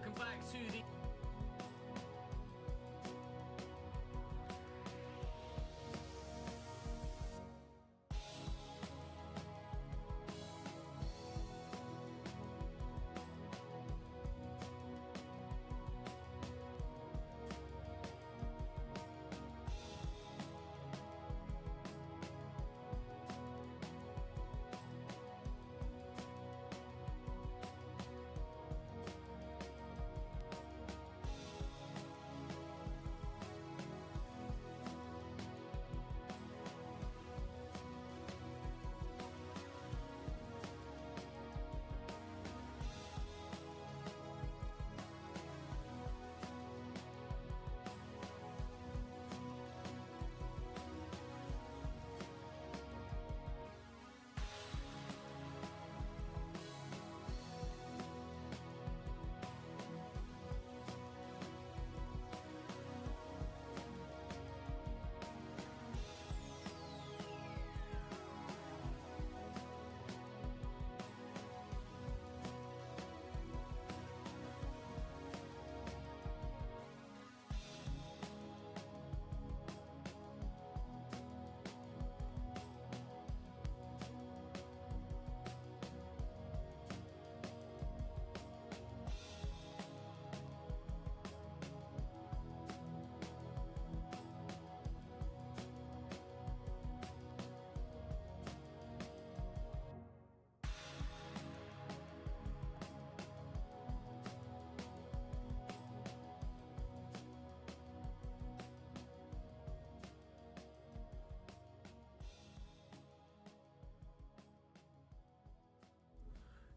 welcome back to the...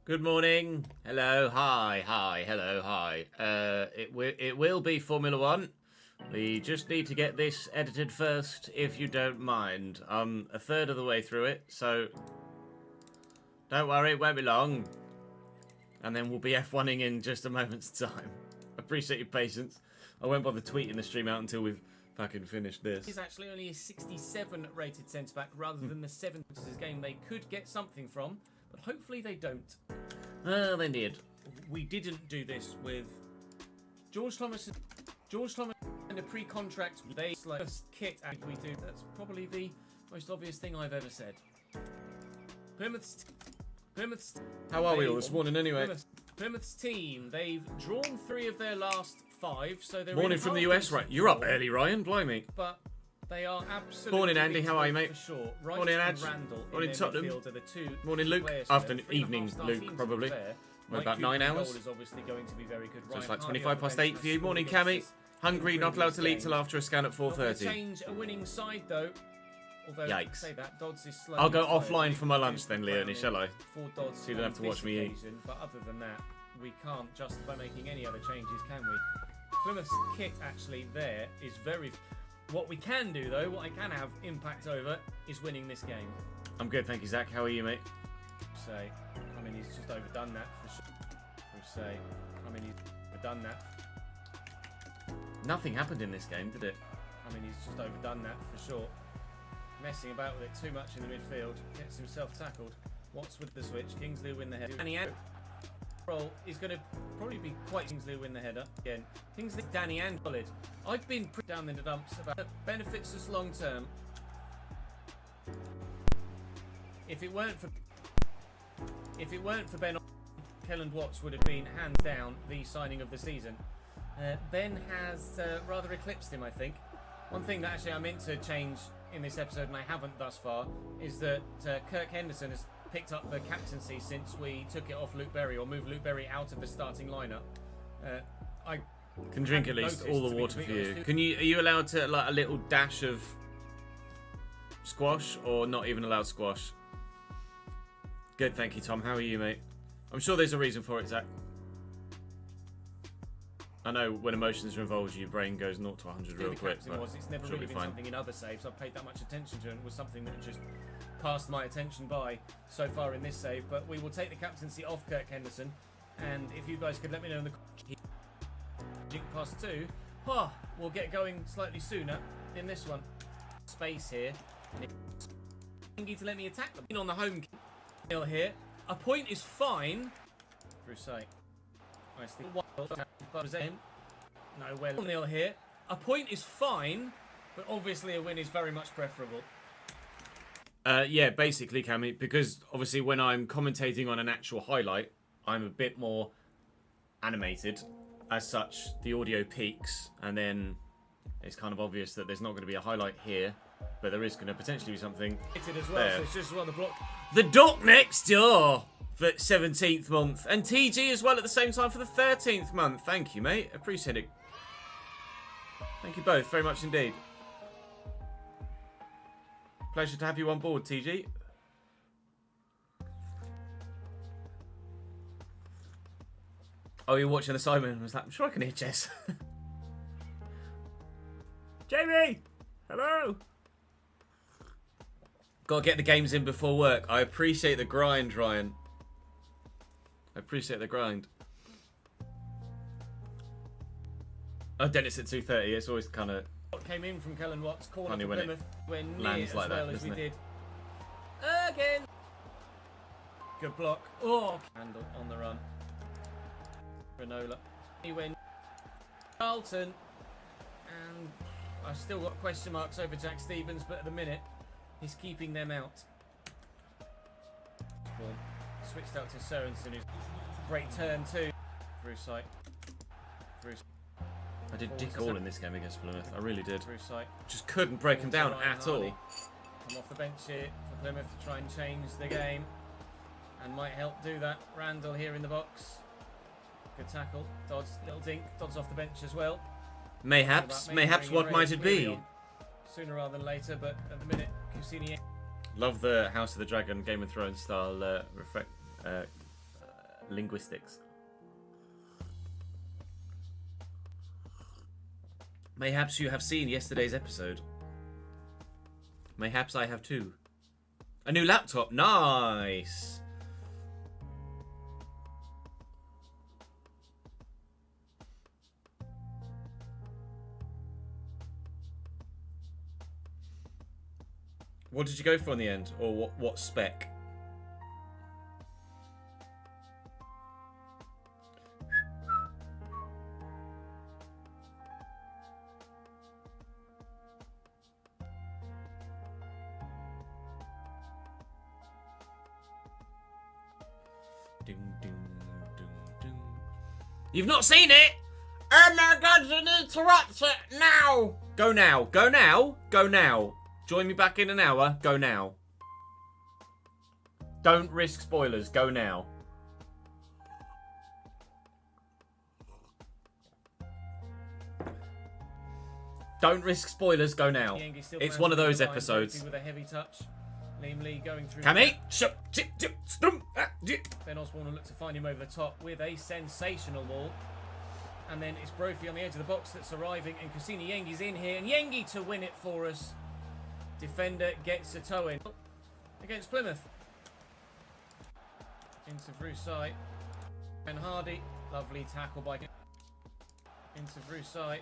Good morning. Hello. Hi. Hi. Hello. Hi. It will be Formula One. We just need to get this edited first, if you don't mind. I'm a third of the way through it, so don't worry, it won't be long. And then we'll be F1ing in just a moment's time. Appreciate your patience. I won't bother tweeting the stream out until we've fucking finished this. He's actually only a 67 rated centre-back rather than the 7th game they could get something from. But hopefully they don't. Well, they did. We didn't do this with George Thomas and a pre-contract. They first kit and we do. That's probably the most obvious thing I've ever said. Plymouth's. How are we all this morning anyway? Plymouth's team. They've drawn 3 of their last 5, so they're morning from the US, right? You're up early, Ryan. Blimey. But they are absolutely... Morning, Andy. How are you, mate? For sure. Right. Morning, Ad. Morning, Tottenham. Morning, Luke. Afternoon, evening, Luke, probably. We're about 9 hours. Is obviously going to be very good. So it's like 25 past 8 for you. Morning, Cammy. Hungry, not allowed to eat till after a scan at 4:30. Change a winning side, though. Although, yikes. Say that, Dodds is slow. I'll go offline for my lunch then, Leonie, shall I? So you don't have to watch me eat. But other than that, we can't justify making any other changes, can we? Plymouth's kit, actually, there is very... What we can do, though, what I can have impact over, is winning this game. I'm good, thank you, Zach. How are you, mate? Say, I mean, he's just overdone that for sure. Say, I mean, he's overdone that. Nothing happened in this game, did it? I mean, he's just overdone that for sure. Messing about with it too much in the midfield. Gets himself tackled. Watts with the switch. Kingsley win the header. Danny and roll is going to probably be quite Kingsley win the header again. Kingsley, Danny and solid. I've been pretty down in the dumps about it. Benefits us long term. If it weren't for Ben, Kelland Watts would have been hands down the signing of the season. Ben has rather eclipsed him, I think. One thing that actually I meant to change in this episode, and I haven't thus far, is that Kirk Henderson has picked up the captaincy since we took it off Luke Berry, or moved Luke Berry out of the starting lineup. I can drink at least all the water for you. Are you allowed to like a little dash of squash, or not even allowed squash? Good, thank you, Tom. How are you, mate? I'm sure there's a reason for it, Zach. I know when emotions are involved, your brain goes 0 to 100 real quick. It's never really been something in other saves I've paid that much attention to, and it was something that just passed my attention by so far in this save. But we will take the captaincy off Kirk Henderson, and if you guys could let me know in the past 2, we'll get going slightly sooner in this one. Space here. Need to let me attack them. On the home kill here. A point is fine. Crusade. Nicely. No, well, 0 here. A point is fine, but obviously a win is very much preferable. Yeah, basically, Cammy, because obviously when I'm commentating on an actual highlight, I'm a bit more animated. As such, the audio peaks, and then it's kind of obvious that there's not going to be a highlight here, but there is going to potentially be something as well. So it's just on the block. The dock next door for 17th month, and TG as well at the same time for the 13th month. Thank you, mate. Appreciate it. Thank you both very much indeed. Pleasure to have you on board, TG. Oh, you're watching the Simon. Was that? I'm sure I can hear Jess. Jamie! Hello! Gotta get the games in before work. I appreciate the grind, Ryan. I appreciate the grind. Oh, Dennis at 2:30. It's always kind of... Came in from Kellen Watts, corner for Plymouth. We're near as like well as we did. Again! Good block. Oh! Handle on the run. Granola. He went. Charlton. And I've still got question marks over Jack Stevens, but at the minute, he's keeping them out. Ball switched out to Sorensen, who's great turn too. Through sight. I did dick all in this game against Plymouth. I really did. Through sight. Just couldn't break him down at all. Come off the bench here for Plymouth to try and change the game. And might help do that. Randall here in the box. Good tackle. Dodds, little dink. Dodds off the bench as well. Mayhaps what might it be? Sooner rather than later, but at the minute, Cassini. Love the House of the Dragon, Game of Thrones style linguistics. Mayhaps you have seen yesterday's episode. Mayhaps I have too. A new laptop, nice. What did you go for in the end? Or what spec? You've not seen it? Oh my god, you need to watch it now! Go now, go now, go now. Join me back in an hour, go now. Don't risk spoilers, go now. Don't risk spoilers, go now. It's one of those episodes. With a heavy touch. Liam Lee going through. Cammy! Ben Osborne will look to find him over the top with a sensational ball. And then it's Brophy on the edge of the box that's arriving, and Cassini Yengi's in here, and Yengi to win it for us. Defender gets a toe in against Plymouth. Into Vrusai. Ben Hardy. Lovely tackle by... Into Vrusai.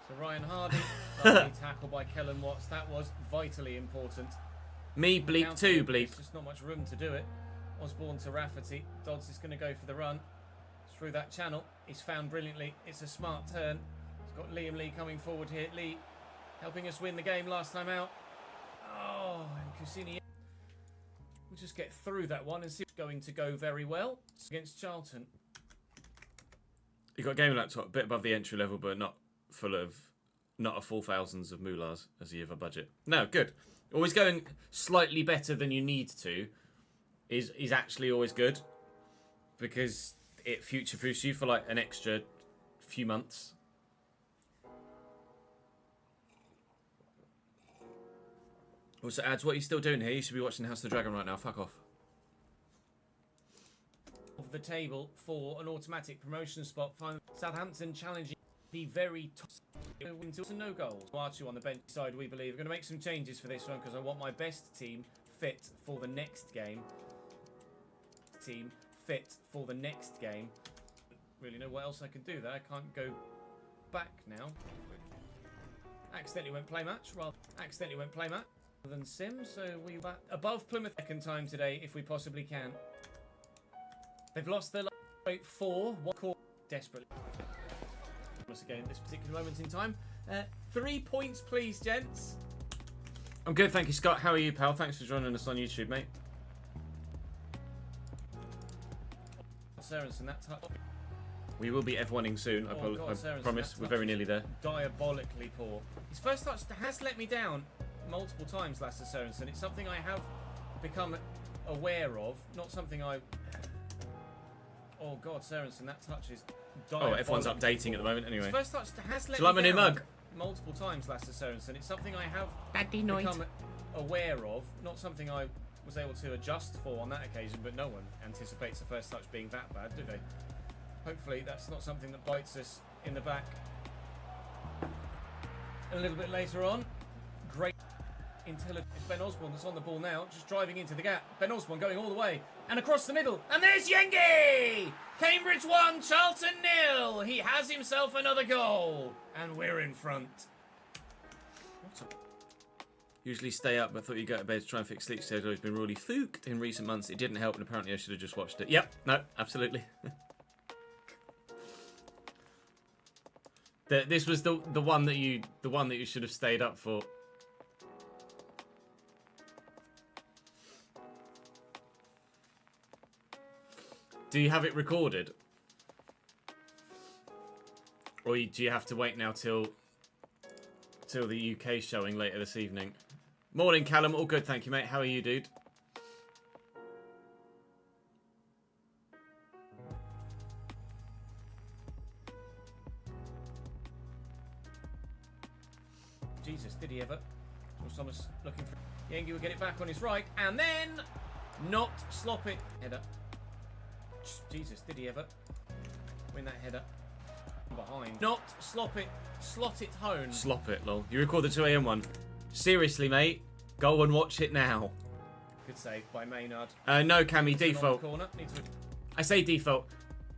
So Ryan Hardy. Lovely tackle by Kellen Watts. That was vitally important. Me bleep too, bleep. There's just not much room to do it. Osborne to Rafferty. Dodds is going to go for the run. Through that channel. He's found brilliantly. It's a smart turn. He's got Liam Lee coming forward here. Lee helping us win the game last time out. Oh, and Cassini. We'll just get through that one and see if it's going to go very well against Charlton. You got a gaming laptop a bit above the entry level, but not a full thousands of moolahs as you have a budget. No, good. Always going slightly better than you need to is actually always good, because it future-proofs you for like an extra few months. Also, Ads, what are you still doing here? You should be watching House of the Dragon right now. Fuck off. Of the table for an automatic promotion spot. Southampton challenging the very top. No goals. Archie on the bench side, we believe. We're going to make some changes for this one because I want my best team fit for the next game. Really know what else I can do there. I can't go back now. Accidentally went play match. Than Sim, so we were above Plymouth second time today if we possibly can. They've lost their last 4. One desperately. Again, at this particular moment in time. 3 points, please, gents. I'm good, thank you, Scott. How are you, pal? Thanks for joining us on YouTube, mate. Sorensen, that touch. We will be F1ing soon, I promise. We're very nearly there. Diabolically poor. His first touch has let me down multiple times, Lasse Sorensen. It's something I have become aware of, not something I... Oh, God, Sorensen, that touch is... Oh, F1's updating at the moment, anyway. His first touch has let Do you like me my new down mug? multiple times, Lasse Sorensen. It's something I have Become aware of, not something I was able to adjust for on that occasion, but no one anticipates the first touch being that bad, do they? Hopefully that's not something that bites us in the back a little bit later on. Great intelligence. It's Ben Osborne that's on the ball now, just driving into the gap. Ben Osborne going all the way and across the middle. And there's Yengi! Cambridge 1, Charlton 0. He has himself another goal. And we're in front. Usually stay up, but thought you'd go to bed to try and fix sleep schedule. It's been really fooked in recent months. It didn't help, and apparently I should have just watched it. Yep, no, absolutely. This was the one that you should have stayed up for. Do you have it recorded? Or do you have to wait now till the UK showing later this evening? Morning, Callum. All good, thank you, mate. How are you, dude? Jesus, did he ever? George Thomas looking for... Yengi will get it back on his right, and then... Not slop it. Header. Jesus, did he ever? Win that header. Behind. Not slop it. Slot it home. Slop it, lol. You record the 2 AM one. Seriously, mate. Go and watch it now. Good save by Maynard. No, Cammy, default. Corner. I say default.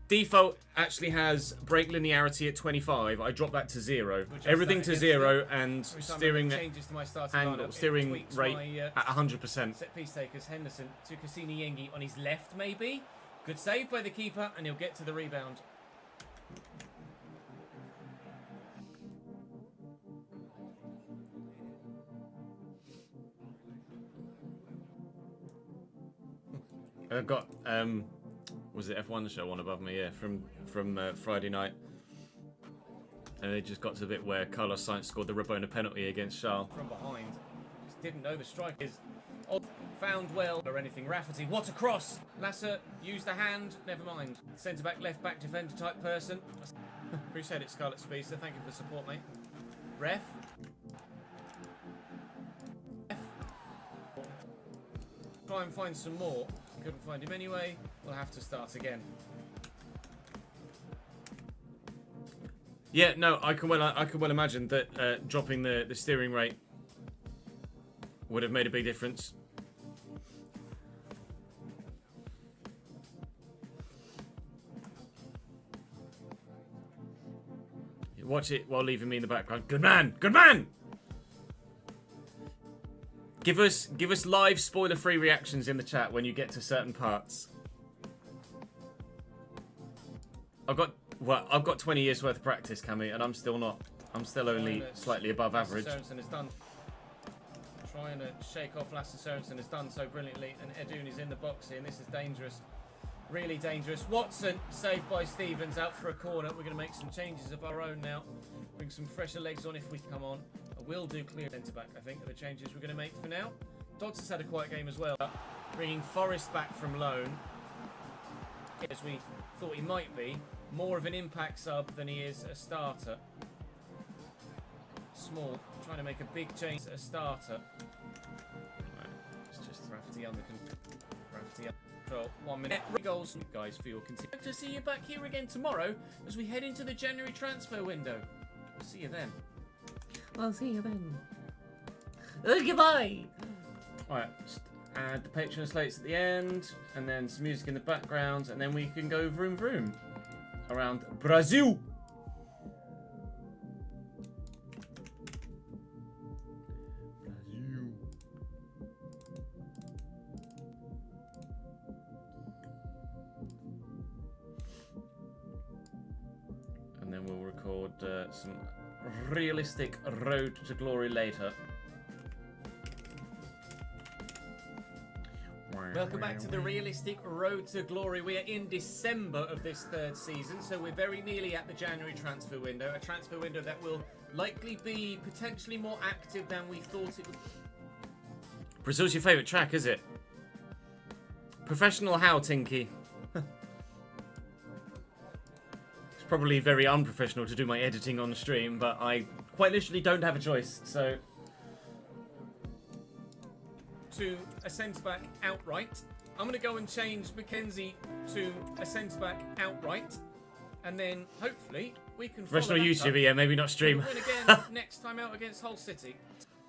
Default actually has brake linearity at 25. I dropped that to 0. Everything to 0 and steering angle, steering rate at 100%. Set piece takers. Henderson to Cassini Yengi on his left, maybe. Good save by the keeper, and he'll get to the rebound. I've got was it F1 show on above me? Yeah, from Friday night, and they just got to the bit where Carlos Sainz scored the Rabona penalty against Charles. From behind, just didn't know the strike is found well or anything. Rafferty, what a cross! Lasser used the hand. Never mind. Centre back, left back, defender type person. Appreciate it, Scarlet Speedster. Thank you for the support, mate. Ref. Try and find some more. Couldn't find him anyway. We'll have to start again. Yeah, no, I can well imagine that dropping the steering rate would have made a big difference. Watch it while leaving me in the background. Good man! Good man! Give us live spoiler-free reactions in the chat when you get to certain parts. I've got 20 years worth of practice, Cammy, and I'm still only slightly above average. Sorensen has done. Trying to shake off Lasse Sorensen has done so brilliantly, and Edun is in the box here, and this is dangerous. Really dangerous. Watson, saved by Stevens, out for a corner. We're going to make some changes of our own now. Bring some fresher legs on if we come on. I will do clear centre-back, I think, are the changes we're going to make for now. Dodds has had a quiet game as well. Bringing Forrest back from loan. As we thought he might be. More of an impact sub than he is a starter. Small, trying to make a big change a starter. Right, it's just Rafferty under control. Rafferty under control. 1 minute. Goals, guys, for your continued. To see you back here again tomorrow as we head into the January transfer window. We'll see you then. I'll see you then. Goodbye. Alright, just add the Patreon slates at the end, and then some music in the background, and then we can go vroom vroom around Brazil. then we'll record some realistic Road to Glory later. Welcome back to the realistic Road to Glory. We are in December of this third season, so we're very nearly at the January transfer window. A transfer window that will likely be potentially more active than we thought it would. Brazil's your favourite track, is it? Professional how, Tinky? It's probably very unprofessional to do my editing on stream, but I quite literally don't have a choice, so... To a centre-back outright. I'm going to go and change Mackenzie to a centre-back outright. And then, hopefully, we can professional follow that YouTuber, up. yeah, maybe not stream. Win again next time out against Hull City.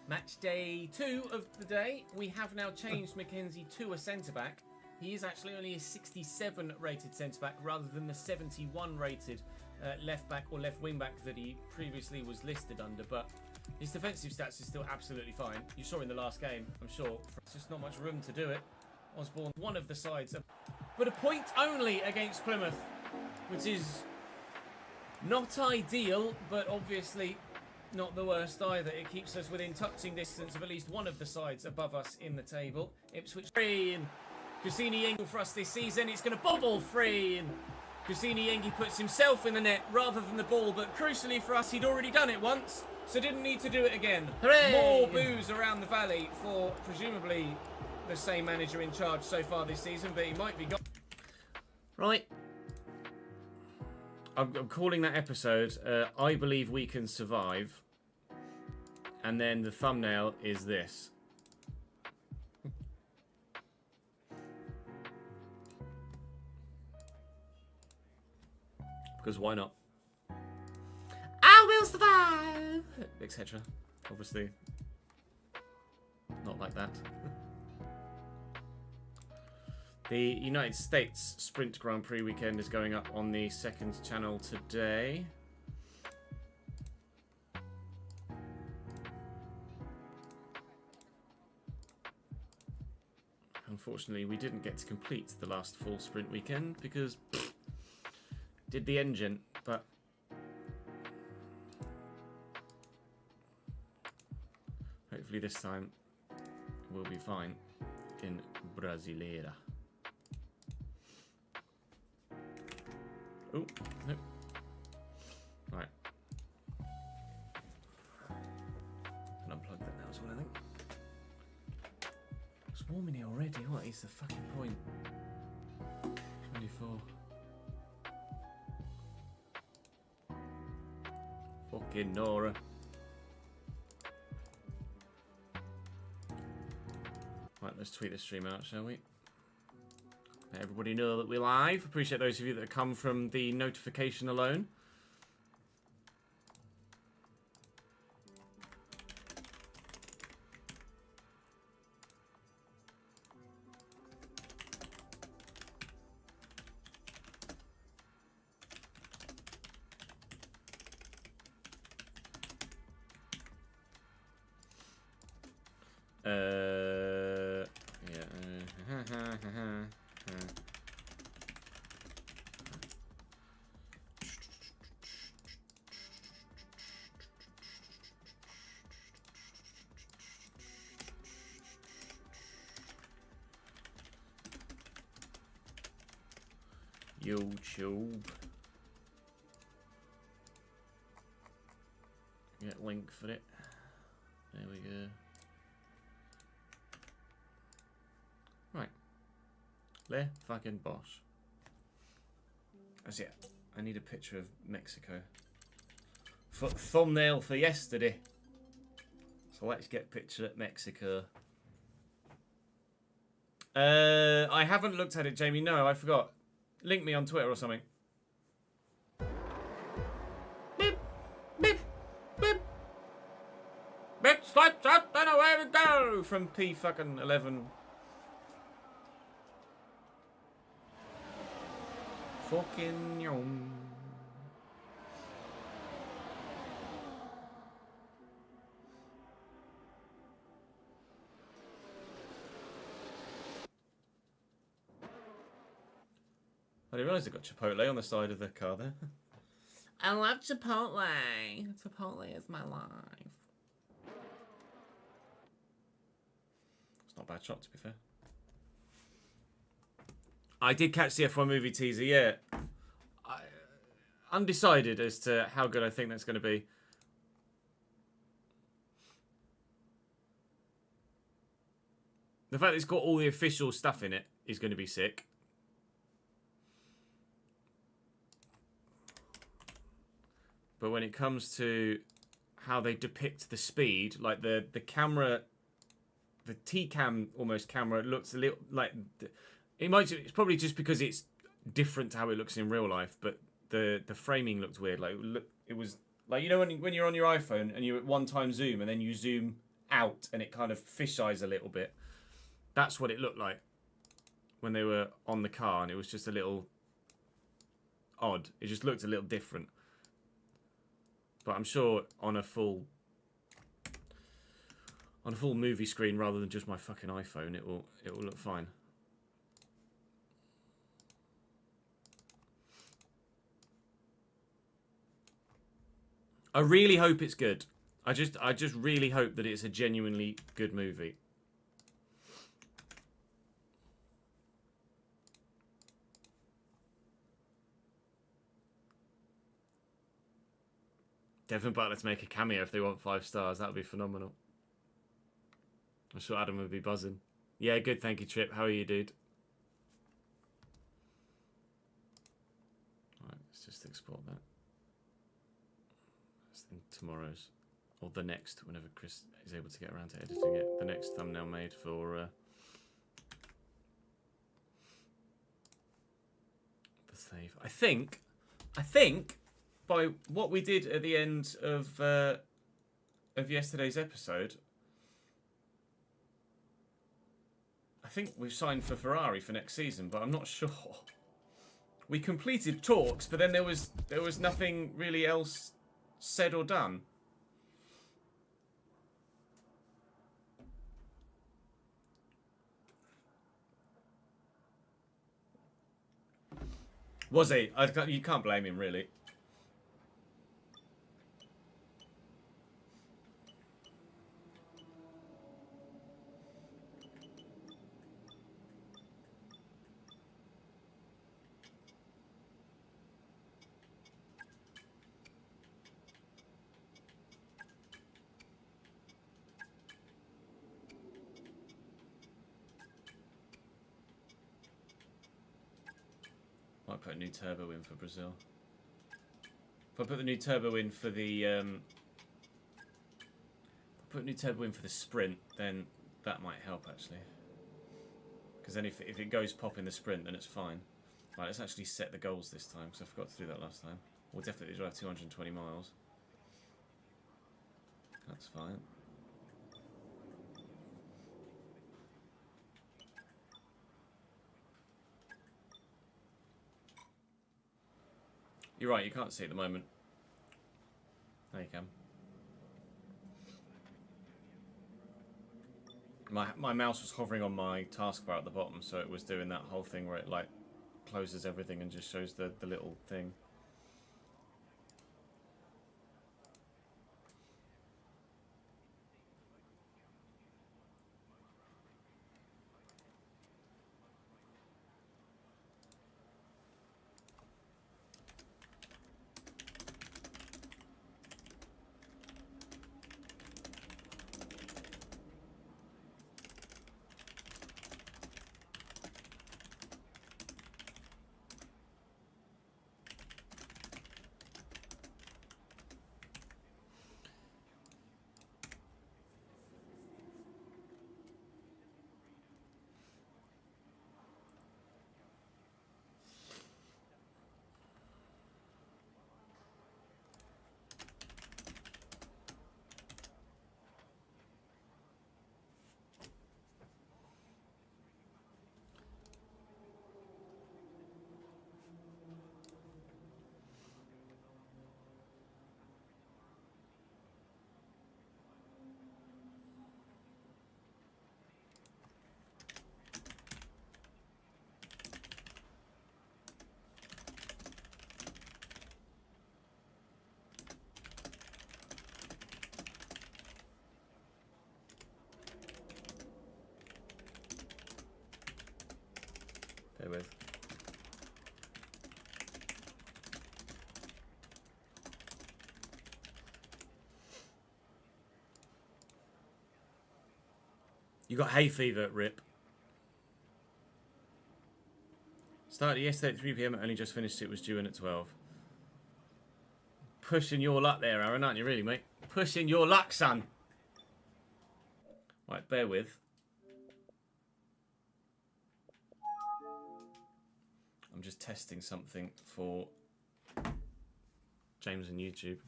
Match day 2 of the day. We have now changed Mackenzie to a centre-back. He is actually only a 67 rated centre-back rather than the 71 rated left-back or left wing-back that he previously was listed under. But his defensive stats are still absolutely fine. You saw in the last game, I'm sure. There's just not much room to do it. Osborne, one of the sides. But a point only against Plymouth, which is not ideal, but obviously not the worst either. It keeps us within touching distance of at least one of the sides above us in the table. Ipswich free, and Cassini Yengi for us this season. It's going to bobble free, and Cassini Yengi puts himself in the net rather than the ball. But crucially for us, he'd already done it once, so didn't need to do it again. Hooray! More boos around the valley for presumably the same manager in charge so far this season, but he might be gone. Right. I'm calling that episode, I Believe We Can Survive. And then the thumbnail is this. Because why not? I will survive. Etc. Obviously. Not like that. The United States Sprint Grand Prix weekend is going up on the second channel today. Unfortunately, we didn't get to complete the last full sprint weekend because did the engine, but hopefully this time we'll be fine in Brasileira. Oh, no. Right. Can unplug that now as well, I think. It's warm in here already. What is the fucking point? 24. Fucking Nora. Right, let's tweet the stream out, shall we? Let everybody know that we're live. Appreciate those of you that have come from the notification alone. YouTube. Get link for it. There we go. Right. Le fucking boss. That's it. I need a picture of Mexico. For thumbnail for yesterday. So let's get a picture of Mexico. I haven't looked at it, Jamie. No, I forgot. Link me on Twitter or something. Beep, beep, beep. Beep, slap, slap, then away we go! From P fucking 11. Fucking yum. I didn't realise they got Chipotle on the side of the car there. I love Chipotle. Chipotle is my life. It's not a bad shot, to be fair. I did catch the F1 movie teaser, yeah. Undecided as to how good I think that's going to be. The fact that it's got all the official stuff in it is going to be sick. But when it comes to how they depict the speed, like the camera, the T-cam almost camera looks a little like it's probably just because it's different to how it looks in real life, but the framing looked weird. Like it was like, you know, when you're on your iPhone and you're at one time zoom and then you zoom out and it kind of fisheyes a little bit. That's what it looked like when they were on the car, and it was just a little odd. It just looked a little different. But I'm sure on a full movie screen rather than just my fucking iPhone, it will look fine. I really hope it's good. I just really hope that it's a genuinely good movie. Devin Butler to make a cameo if they want 5 stars. That would be phenomenal. I'm sure Adam would be buzzing. Yeah, good. Thank you, Trip. How are you, dude? Alright, let's just export that. That's in tomorrow's, or the next, whenever Chris is able to get around to editing it. The next thumbnail made for the save. I think by what we did at the end of yesterday's episode, I think we've signed for Ferrari for next season, but I'm not sure. We completed talks, but then there was nothing really else said or done. Was he? You can't blame him, really. Might put a new turbo in for Brazil. If I put the new turbo in for the sprint, then that might help actually. Because then if it goes pop in the sprint, then it's fine. Right, let's actually set the goals this time, because I forgot to do that last time. We'll definitely drive 220 miles. That's fine. You're right, you can't see at the moment. There you can. My mouse was hovering on my taskbar at the bottom, so it was doing that whole thing where it like closes everything and just shows the little thing. Bear with. You got hay fever, Rip. Started yesterday at 3 PM, only just finished it, was due in at 12. Pushing your luck there, Aaron, aren't you really, mate? Pushing your luck, son. Right, bear with. I'm just testing something for James on YouTube.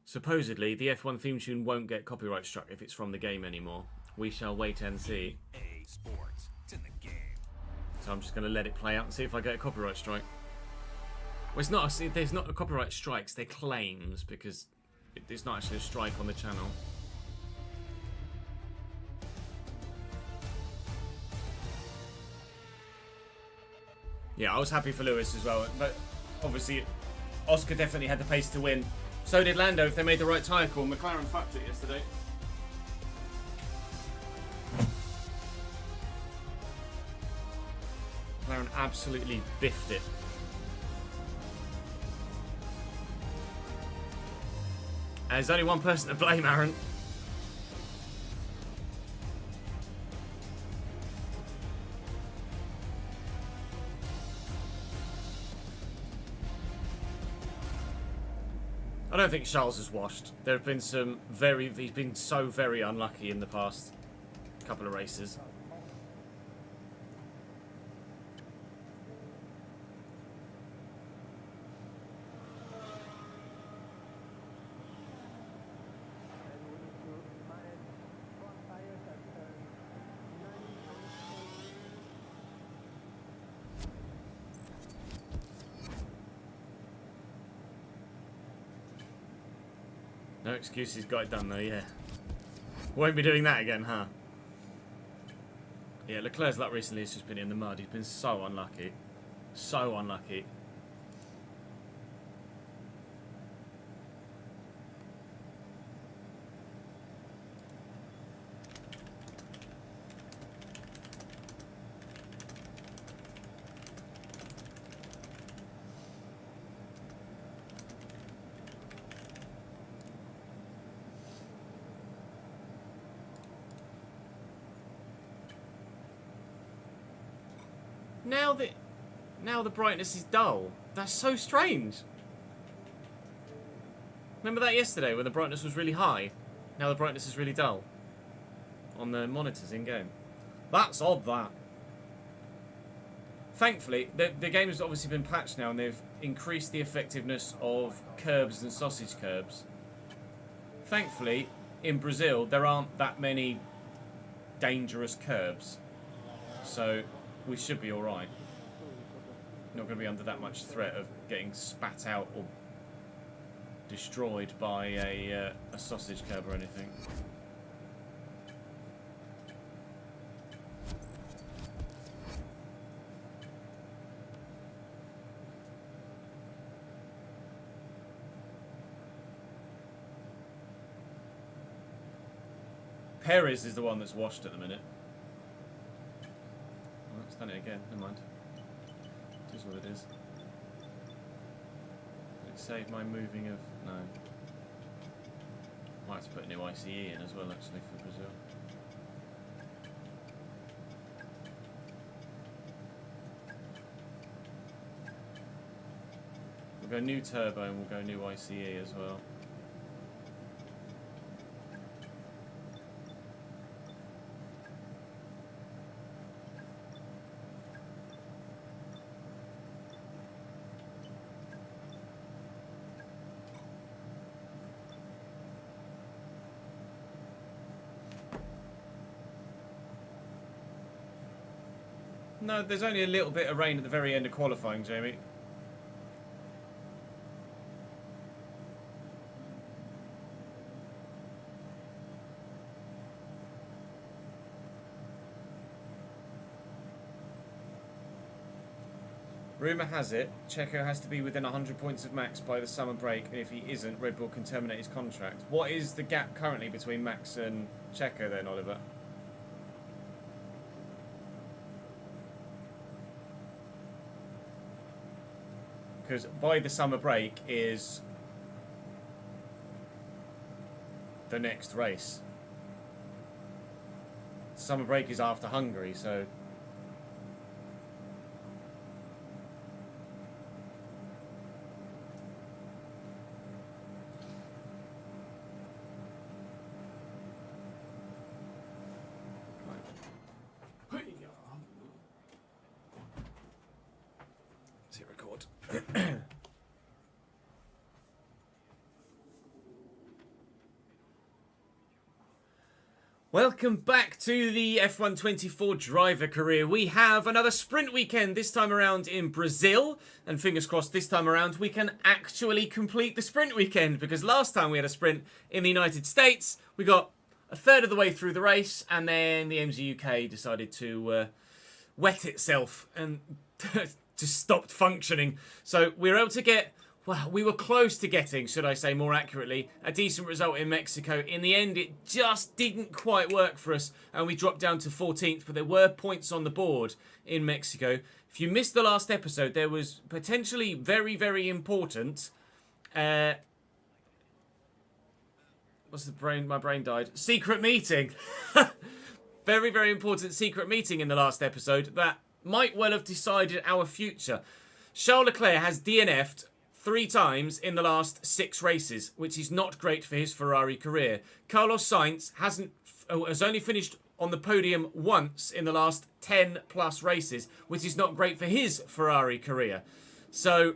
Supposedly, the F1 theme tune won't get copyright struck if it's from the game anymore. We shall wait and see. Sports. It's in the game. So I'm just going to let it play out and see if I get a copyright strike. Well, it's not. There's not a copyright strikes. They're claims because it's not actually a strike on the channel. Yeah, I was happy for Lewis as well, but obviously Oscar definitely had the pace to win. So did Lando if they made the right tyre call. McLaren fucked it yesterday. McLaren absolutely biffed it. And there's only one person to blame, Aaron. I don't think Charles is washed. There have been some he's been so very unlucky in the past couple of races. No excuses, got it done though, yeah. Won't be doing that again, huh? Yeah, Leclerc's luck recently has just been in the mud. He's been so unlucky. So unlucky. Now the brightness is dull. That's so strange. Remember that yesterday when the brightness was really high? Now the brightness is really dull. On the monitors in-game. That's odd, that. Thankfully, the game has obviously been patched now and they've increased the effectiveness of curbs and sausage curbs. Thankfully, in Brazil, there aren't that many dangerous curbs. So we should be alright. Not going to be under that much threat of getting spat out or destroyed by a sausage curb or anything. Perez is the one that's washed at the minute. Oh, it's done it again, never mind. Is what it is. Did it save my moving of... No. Might have to put a new ICE in as well, actually, for Brazil. We'll go new turbo and we'll go new ICE as well. No, there's only a little bit of rain at the very end of qualifying, Jamie. Rumour has it, Checo has to be within 100 points of Max by the summer break, and if he isn't, Red Bull can terminate his contract. What is the gap currently between Max and Checo then, Oliver? Because by the summer break is the next race. Summer break is after Hungary, so... Let's hit record. Welcome back to the F124 driver career. We have another sprint weekend, this time around in Brazil. And fingers crossed this time around we can actually complete the sprint weekend. Because last time we had a sprint in the United States, we got a third of the way through the race. And then the MZ UK decided to wet itself and just stopped functioning. So we were able to get... Well, we were close to getting, should I say more accurately, a decent result in Mexico. In the end, it just didn't quite work for us, and we dropped down to 14th, but there were points on the board in Mexico. If you missed the last episode, there was potentially very, very important... what's the brain? My brain died. Secret meeting. Very, very important secret meeting in the last episode that might well have decided our future. Charles Leclerc has DNF'd 3 times in the last 6 races, which is not great for his Ferrari career. Carlos Sainz has only finished on the podium once in the last 10 plus races, which is not great for his Ferrari career. So,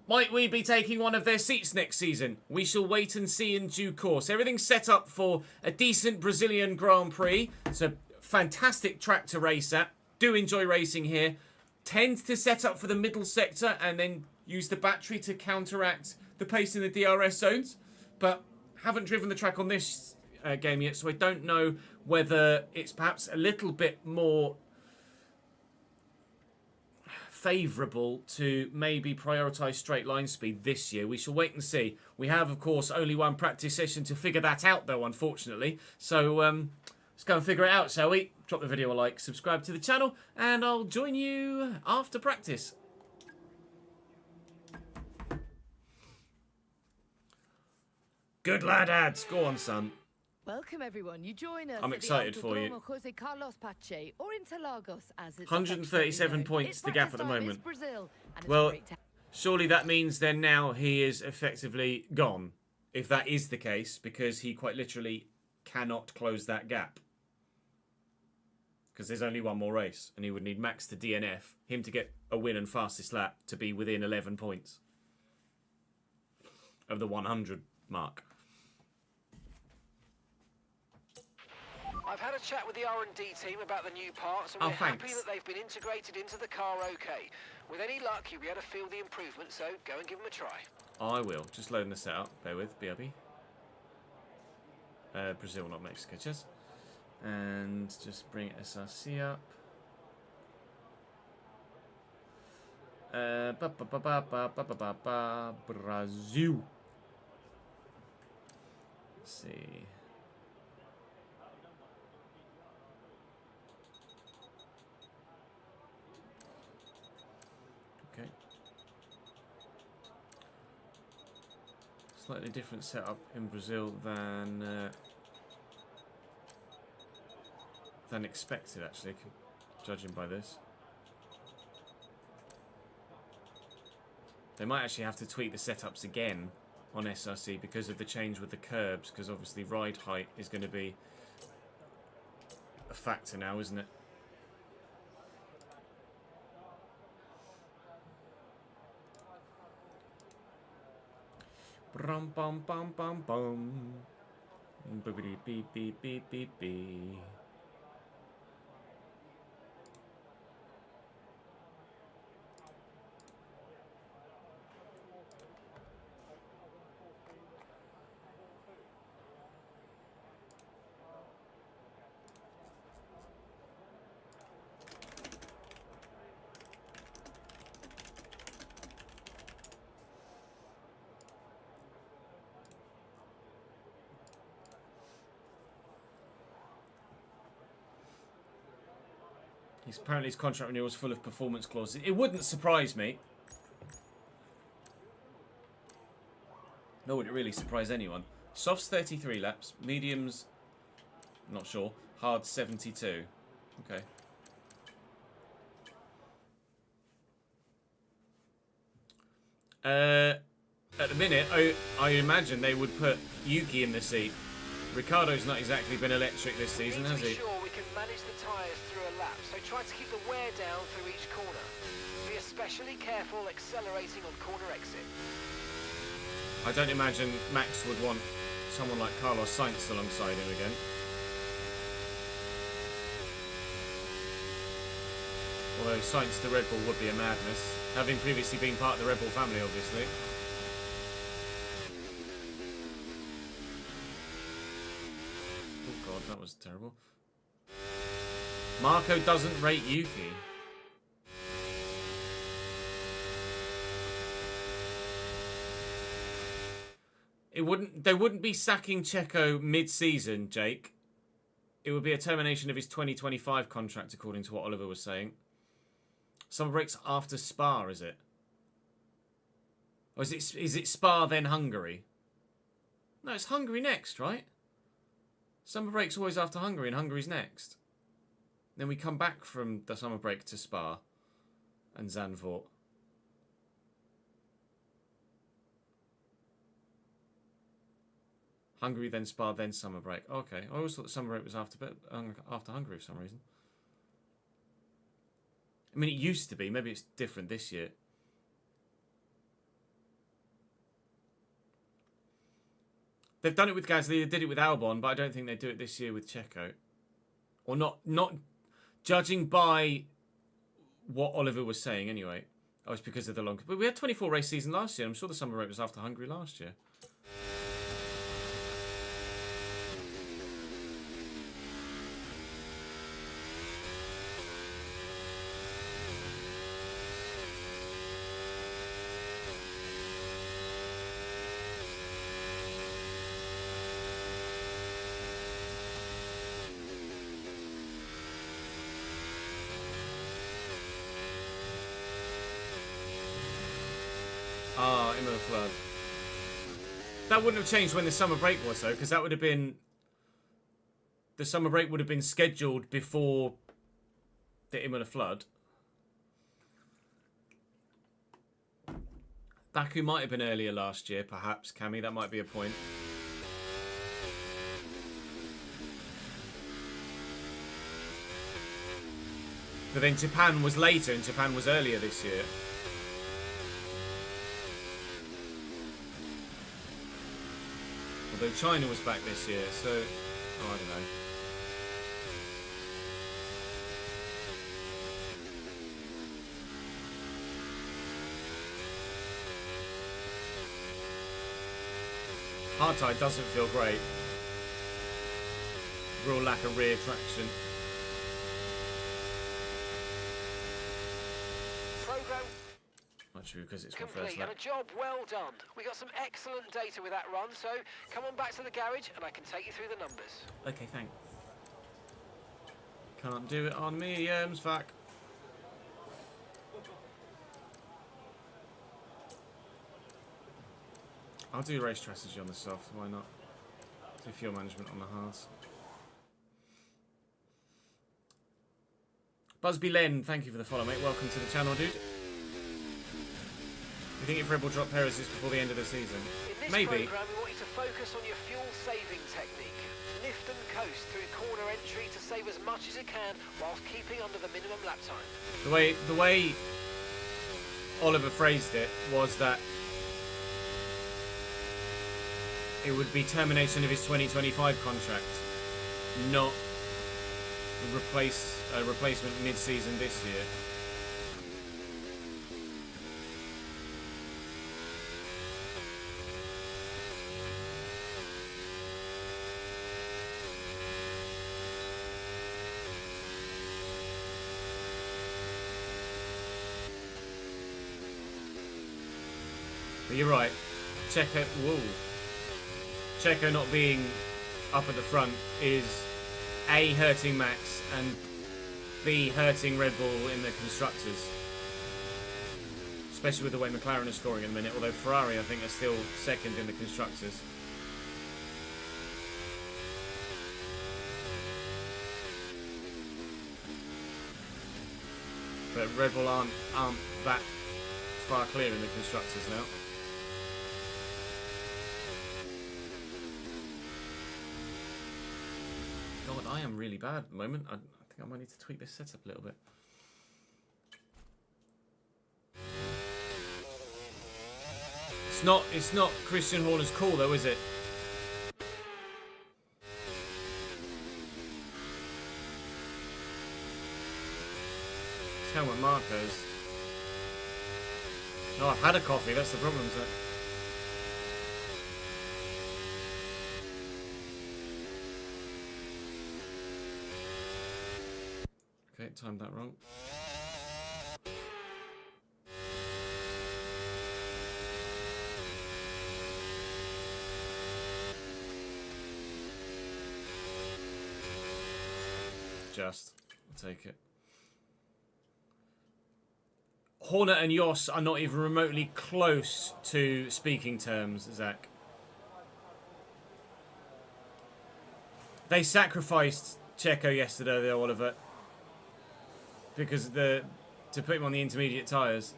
might we be taking one of their seats next season? We shall wait and see in due course. Everything's set up for a decent Brazilian Grand Prix. It's a fantastic track to race at. Do enjoy racing here. Tend to set up for the middle sector and then use the battery to counteract the pace in the DRS zones, but haven't driven the track on this game yet, so I don't know whether it's perhaps a little bit more favourable to maybe prioritise straight line speed this year. We shall wait and see. We have, of course, only one practice session to figure that out, though, unfortunately. So let's go and figure it out, shall we? Drop the video a like, subscribe to the channel, and I'll join you after practice. Good lad, ads. Go on, son. Welcome, everyone. You join us. I'm excited for you. Jose Carlos Pache, or Interlagos, as it's 137 points it's the gap at the practice time. moment. It's Brazil, and it's Well, great to- surely that means then now he is effectively gone. If that is the case, because he quite literally cannot close that gap. Because there's only one more race, and he would need Max to DNF, him to get a win and fastest lap to be within 11 points of the 100 mark. I've had a chat with the R&D team about the new parts, and we're happy that they've been integrated into the car okay. With any luck, you'll be able to feel the improvement, so go and give them a try. I will. Just loading this out. Bear with, BRB. Brazil, not Mexico, cheers. And just bring SRC up. Brazil. Let's see. Okay. Slightly different setup in Brazil than expected, actually, judging by this. They might actually have to tweak the setups again on SRC because of the change with the curbs, because obviously ride height is going to be a factor now, isn't it? Bum bum bum bum bum. Boopity beep beep beep beep beep. Apparently his contract renewal is full of performance clauses. It wouldn't surprise me. Nor would it really surprise anyone. Softs 33 laps, mediums, not sure, hard 72. Okay. At the minute, I imagine they would put Yuki in the seat. Ricardo's not exactly been electric this season, has he? Sure, we can manage the tyres through a lap, so try to keep the wear down through each corner. Be especially careful accelerating on corner exit. I don't imagine Max would want someone like Carlos Sainz alongside him again. Although Sainz to Red Bull would be a madness, having previously been part of the Red Bull family, obviously. Oh god, that was terrible. Marco doesn't rate Yuki. They wouldn't be sacking Checo mid-season, Jake. It would be a termination of his 2025 contract, according to what Oliver was saying. Summer breaks after Spa, is it? Or is it Spa then Hungary? No, it's Hungary next, right? Summer break's always after Hungary, and Hungary's next. Then we come back from the summer break to Spa and Zandvoort. Hungary, then Spa, then summer break. Okay, I always thought the summer break was after Hungary for some reason. I mean, it used to be. Maybe it's different this year. They've done it with Gasly. They did it with Albon, but I don't think they do it this year with Checo. Or not judging by what Oliver was saying anyway. Oh, it's because of the long... But we had 24 race season last year. I'm sure the summer break was after Hungary last year. Flood. That wouldn't have changed when the summer break was, though, because that would have been... The summer break would have been scheduled before the Imola flood. Baku might have been earlier last year, perhaps, Cammy. That might be a point. But then Japan was later, and Japan was earlier this year. Although China was back this year, so... Oh, I don't know. Hardtide doesn't feel great. Real lack of rear traction. Because it's my first lap. And a job well done. We got some excellent data with that run, so come on back to the garage and I can take you through the numbers. Okay, thanks. Can't do it on mediums, fuck. I'll do race strategy on the soft, why not? Do fuel management on the hards. Busby Len, thank you for the follow, mate. Welcome to the channel, dude. You think if Red Bull drop Perez just before the end of the season? In this Maybe. Program, we want you to focus on your fuel-saving technique. Lift and coast through corner entry to save as much as you can whilst keeping under the minimum lap time. The way Oliver phrased it was that it would be termination of his 2025 contract, not a replacement mid-season this year. But you're right. Checo not being up at the front is A, hurting Max, and B, hurting Red Bull in the constructors. especially with the way McLaren is scoring in a minute, although Ferrari, I think, are still second in the Constructors. But Red Bull aren't that far clear in the Constructors now. God, I am really bad at the moment. I think I might need to tweak this setup a little bit. It's not Christian Horner's call though, is it? It's Helmut Marko's. No, I've had a coffee, that's the problem, sir. Okay, timed that wrong. Just, I'll take it. Horner and Yoss are not even remotely close to speaking terms, Zach. They sacrificed Checo yesterday, though, Oliver, because to put him on the intermediate tyres.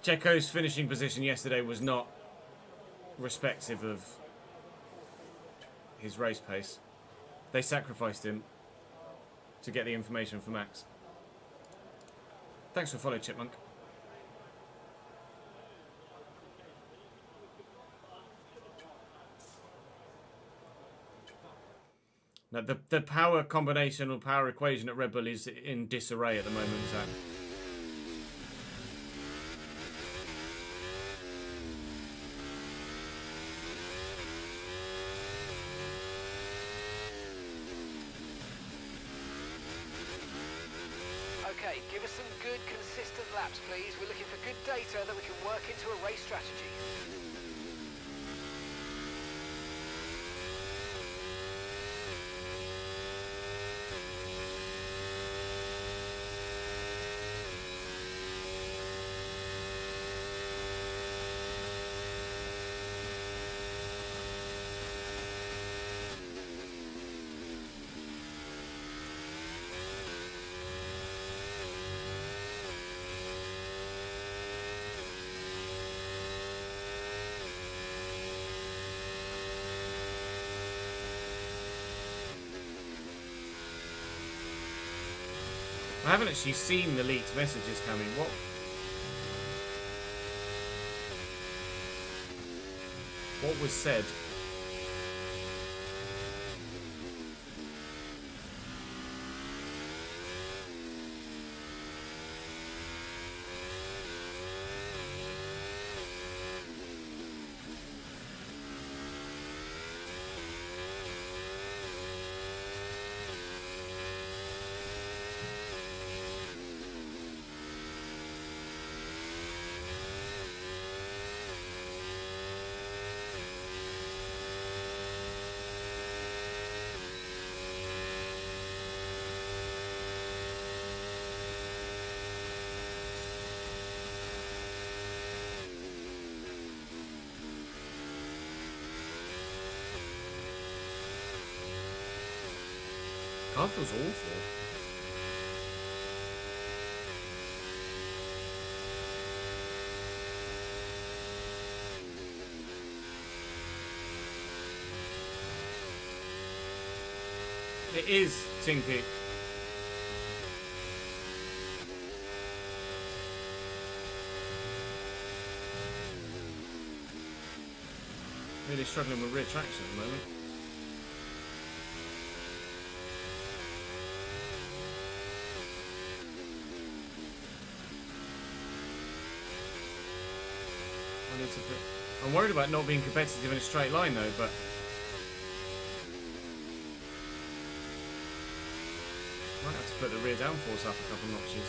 Checo's finishing position yesterday was not respective of his race pace. They sacrificed him to get the information for Max. Thanks for following, Chipmunk. Now, the power combination or power equation at Red Bull is in disarray at the moment, Zach. Okay, give us some good, consistent laps, please. We're looking for good data that we can work into a race strategy. I haven't actually seen the leaked messages coming. What was said? Car feels awful. It is, Tinky. Really struggling with rear traction at the moment. I'm worried about not being competitive in a straight line though, but might have to put the rear downforce up a couple notches.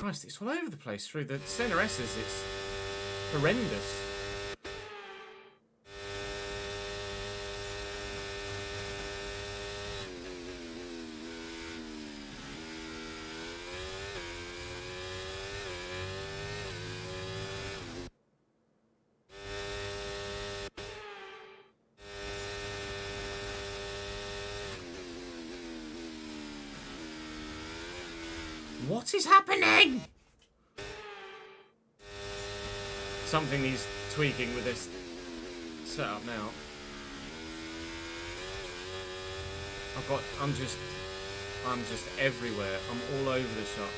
Christ, it's all over the place. Through the centre S's, it's horrendous. What is happening? Something needs tweaking with this setup now. I'm just everywhere. I'm all over the shop.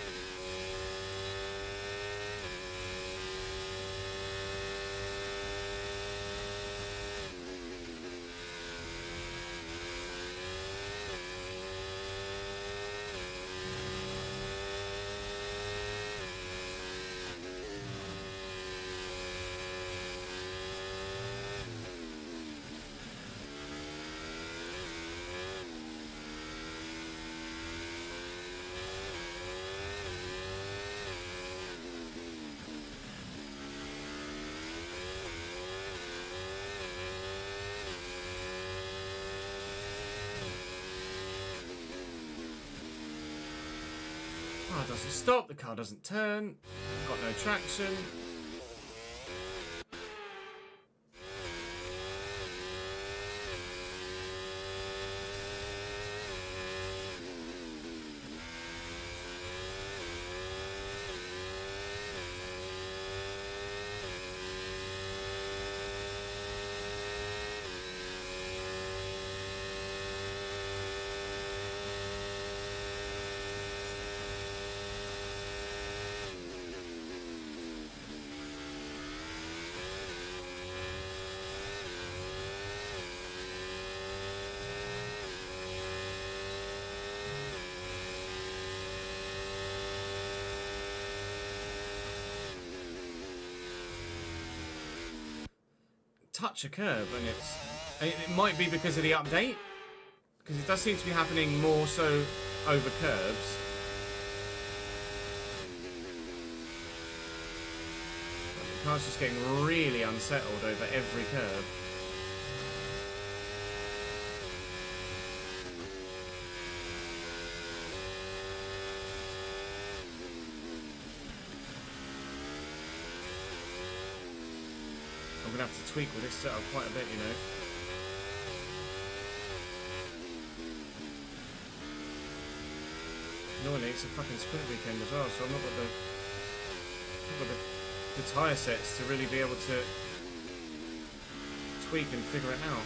Car doesn't stop, the car doesn't turn, got no traction. Touch a curb, and it might be because of the update, because it does seem to be happening more so over curbs. The car's just getting really unsettled over every curb. I'm gonna have to tweak with this setup quite a bit, you know. Normally it's a fucking sprint weekend as well, so I've not got the tyre sets to really be able to tweak and figure it out.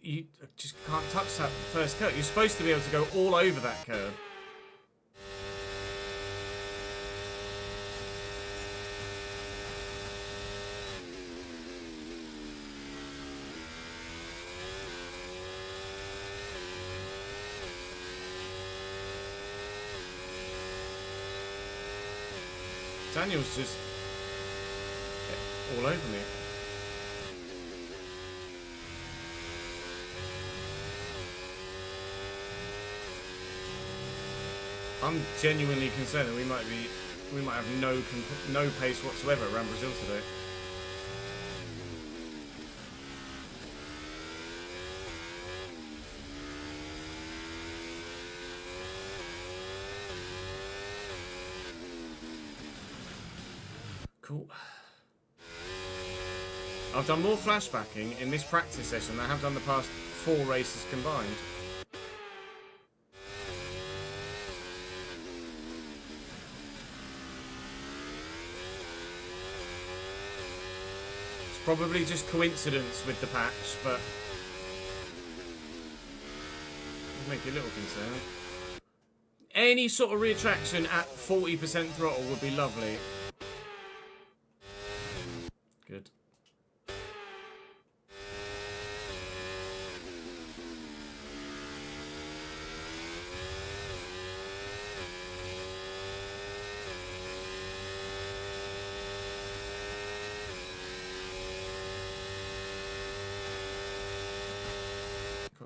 You just can't touch that first curve. You're supposed to be able to go all over that curve. Daniel's just all over me. I'm genuinely concerned that we might have no pace whatsoever around Brazil today. Cool. I've done more flashbacking in this practice session than I have done the past 4 races combined. Probably just coincidence with the patch, but it'll make you a little concerned. Any sort of rear traction at 40% throttle would be lovely. Good.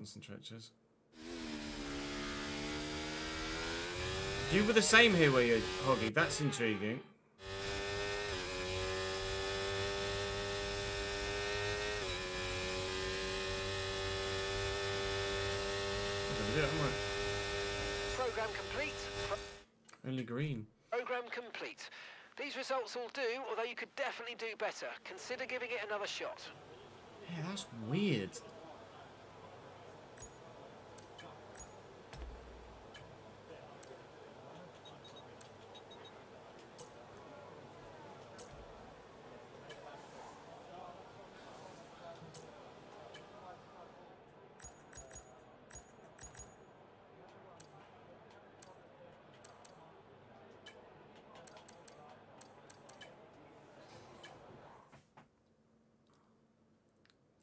buttons and trenches. You were the same here, were you, Hoggy? That's intriguing. Program complete. Only green. Program complete. These results all do, although you could definitely do better. Consider giving it another shot. Yeah, that's weird.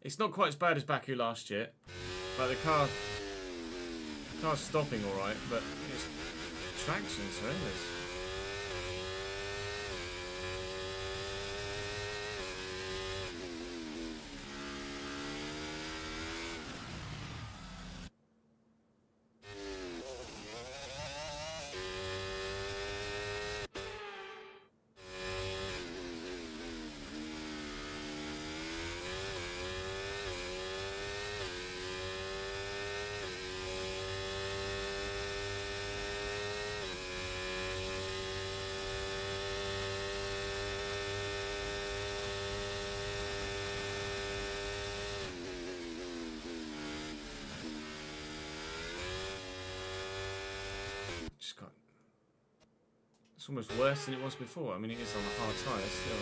It's not quite as bad as Baku last year. Like the car's stopping all right, but its traction's horrendous. It's almost worse than it was before. I mean, it is on a hard tyre still.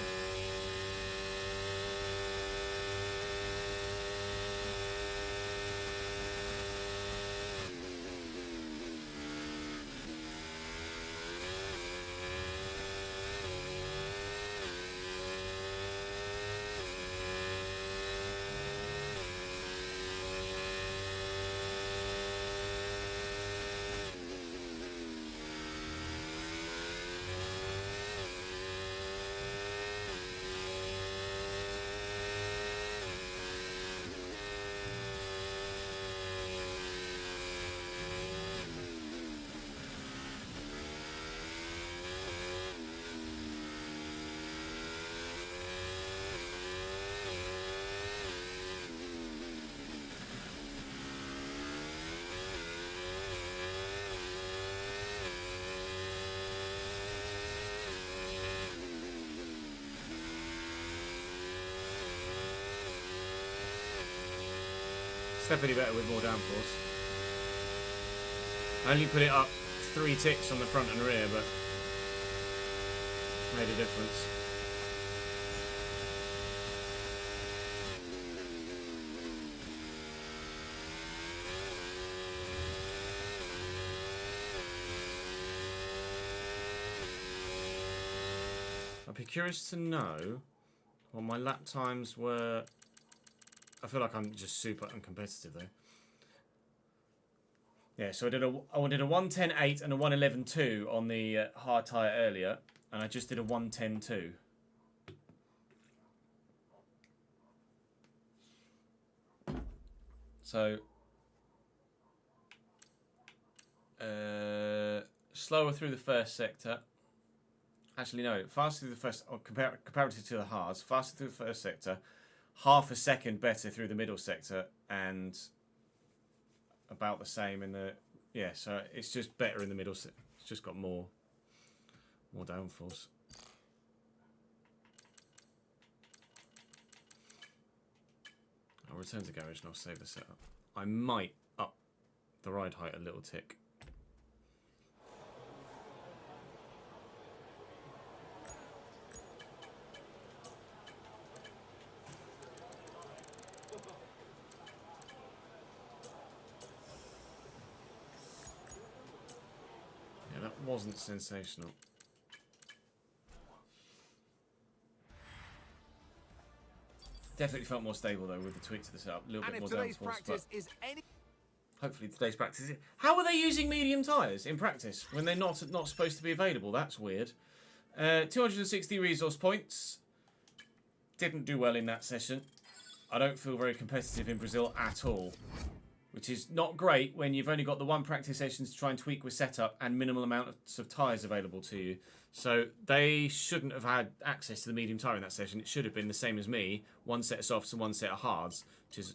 It's definitely better with more downforce. I only put it up 3 ticks on the front and rear, but made a difference. I'd be curious to know what my lap times were. I feel like I'm just super uncompetitive though. Yeah, so I did a 110.8 and a 111.2 on the hard tyre earlier, and I just did a 110.2. So slower through the first sector. Actually, no, faster through the first, or comparative to the hards, faster through the first sector, half a second better through the middle sector, and about the same in the, yeah, so it's just better in the middle. It's just got more downforce. I'll return to garage and I'll save the setup. I might up the ride height a little tick. Wasn't sensational. Definitely felt more stable though with the tweak to the setup. A little bit more downforce. Hopefully today's practice. How are they using medium tyres in practice when they're not supposed to be available? That's weird. 260 resource points. Didn't do well in that session. I don't feel very competitive in Brazil at all. which is not great when you've only got the one practice session to try and tweak with setup and minimal amounts of tyres available to you. So they shouldn't have had access to the medium tyre in that session. It should have been the same as me, one set of softs and one set of hards, which is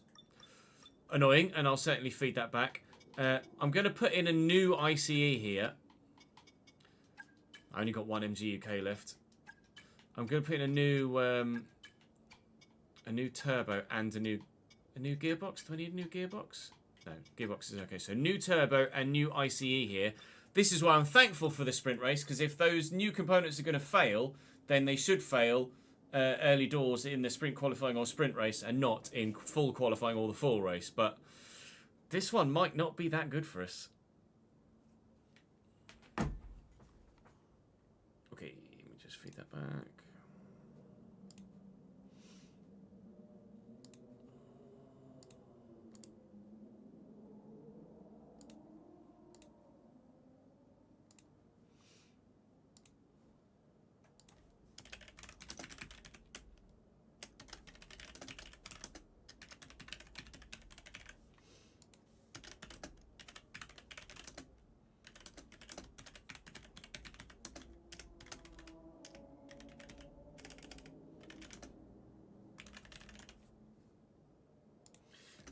annoying, and I'll certainly feed that back. I'm going to put in a new ICE here. I only got one MG UK left. I'm going to put in a new turbo and a new gearbox. Do I need a new gearbox? No, gearbox is okay. So new turbo and new ICE here. This is why I'm thankful for the sprint race, because if those new components are going to fail, then they should fail early doors in the sprint qualifying or sprint race and not in full qualifying or the full race. But this one might not be that good for us. Okay, let me just feed that back.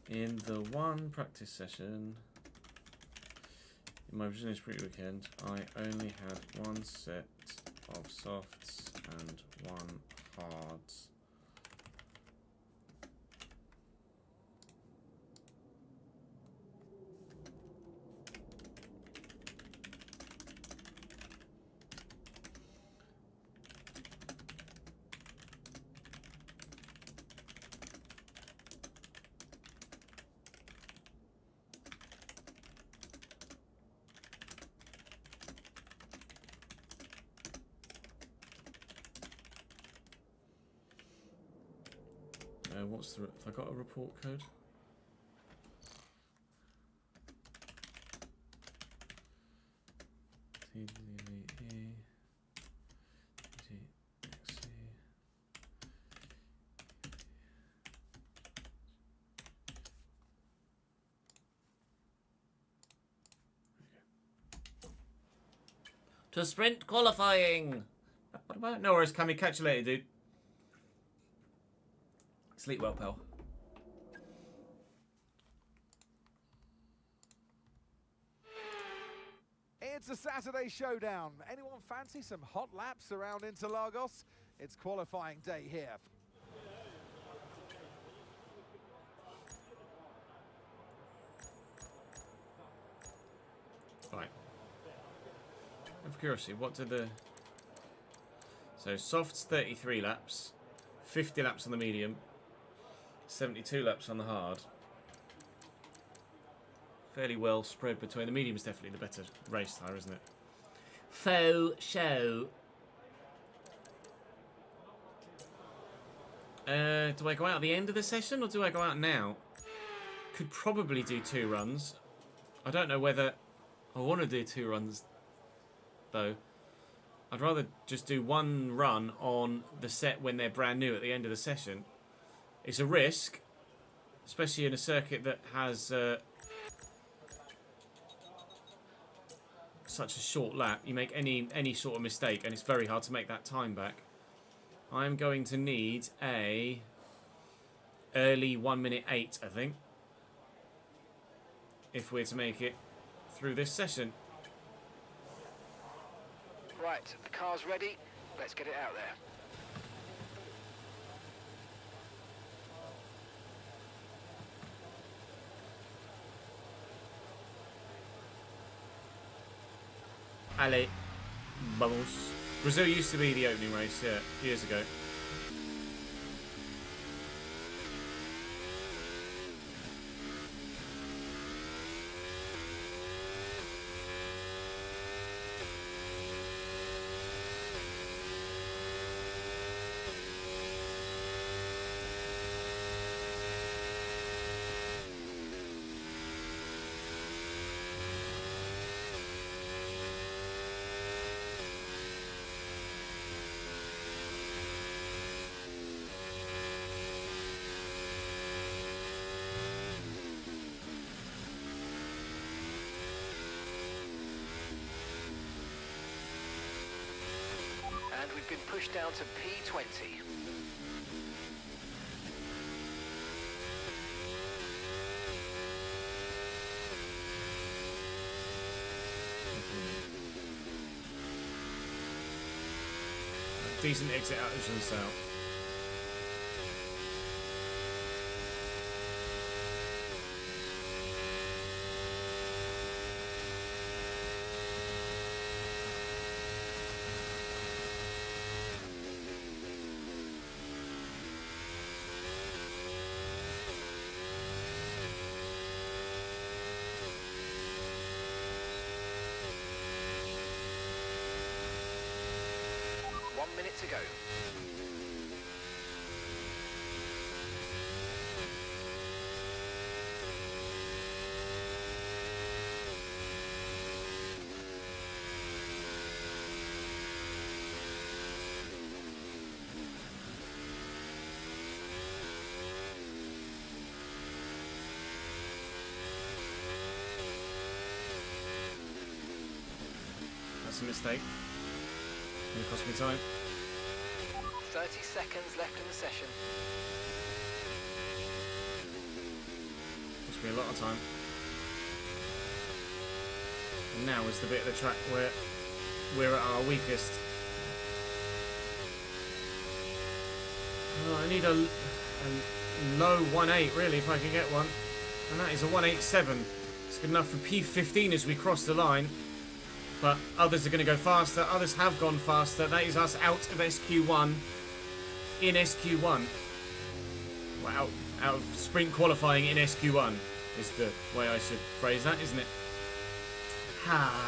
In the one practice session, in my Virginia Sprint weekend, I only had one set of softs and one hards. What's the... Have I got a report code? To sprint qualifying! No worries, Cammy. Catch you later, dude. Sleep well, pal. It's a Saturday showdown. Anyone fancy some hot laps around Interlagos? It's qualifying day here. Right. Of curiosity, what do the... So, softs 33 laps, 50 laps on the medium, 72 laps on the hard. Fairly well spread between. The medium is definitely the better race tyre, isn't it? Faux show. Do I go out at the end of the session or do I go out now? Could probably do 2 runs. I don't know whether I want to do 2 runs though. I'd rather just do 1 run on the set when they're brand new at the end of the session. It's a risk, especially in a circuit that has such a short lap. You make any sort of mistake and it's very hard to make that time back. I'm going to need a early 1:08, I think, if we're to make it through this session. Right, the car's ready. Let's get it out there. Allez, vamos. Brazil used to be the opening race, yeah, years ago. and we've been pushed down to P20. Decent exit out of the south. Minute to go. That's a mistake. Gonna cost me time. 30 seconds left in the session. Cost me a lot of time. And now is the bit of the track where we're at our weakest. Oh, I need a low 1.8 really if I can get one. And that is a 1.87. It's good enough for P15 as we cross the line. But others are going to go faster. Others have gone faster. That is us out of SQ1. In SQ1. Wow. Out of sprint qualifying in SQ1 is the way I should phrase that, isn't it?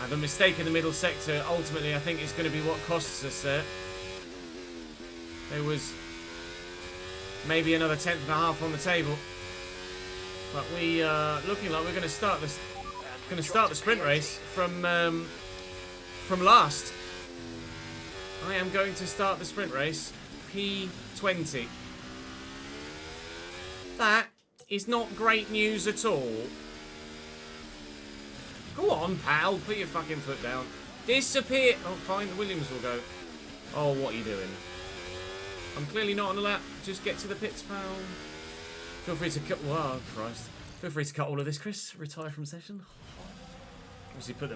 The mistake in the middle sector ultimately I think is going to be what costs us there. There was maybe another 10th and a half on the table. But we looking like we're going to start this the sprint race from last. I am going to start the sprint race P20. That is not great news at all. Go on, pal. Put your fucking foot down. Disappear. Oh, fine. The Williams will go. Oh, what are you doing? I'm clearly not on the lap. Just get to the pits, pal. Feel free to cut. Wow, Christ. Feel free to cut all of this, Chris. Retire from session. Obviously, feel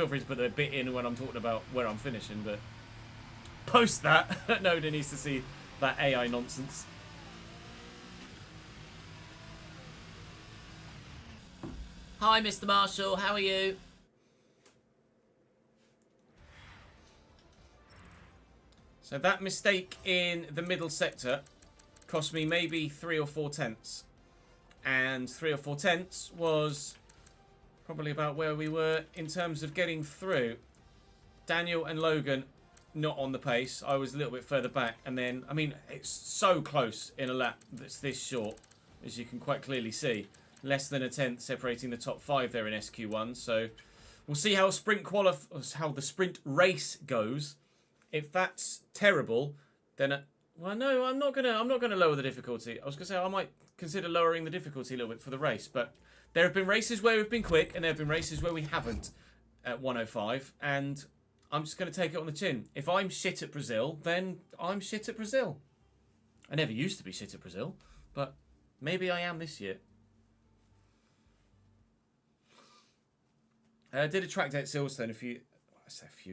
free to put the bit in when I'm talking about where I'm finishing, but post that. Nobody needs to see that AI nonsense. Hi, Mr. Marshall. How are you? So that mistake in the middle sector cost me maybe 3 or 4 tenths. And 3 or 4 tenths was probably about where we were in terms of getting through. Daniel and Logan not on the pace. I was a little bit further back. And then, I mean, it's so close in a lap that's this short, as you can quite clearly see. Less than a tenth separating the top 5 there in SQ1. So we'll see how the sprint race goes. If that's terrible, then well, no, I'm not gonna lower the difficulty. I was gonna say I might consider lowering the difficulty a little bit for the race, but there have been races where we've been quick, and there have been races where we haven't at 105, and I'm just gonna take it on the chin. If I'm shit at Brazil, then I'm shit at Brazil. I never used to be shit at Brazil, but maybe I am this year. I did a track day at Silverstone a few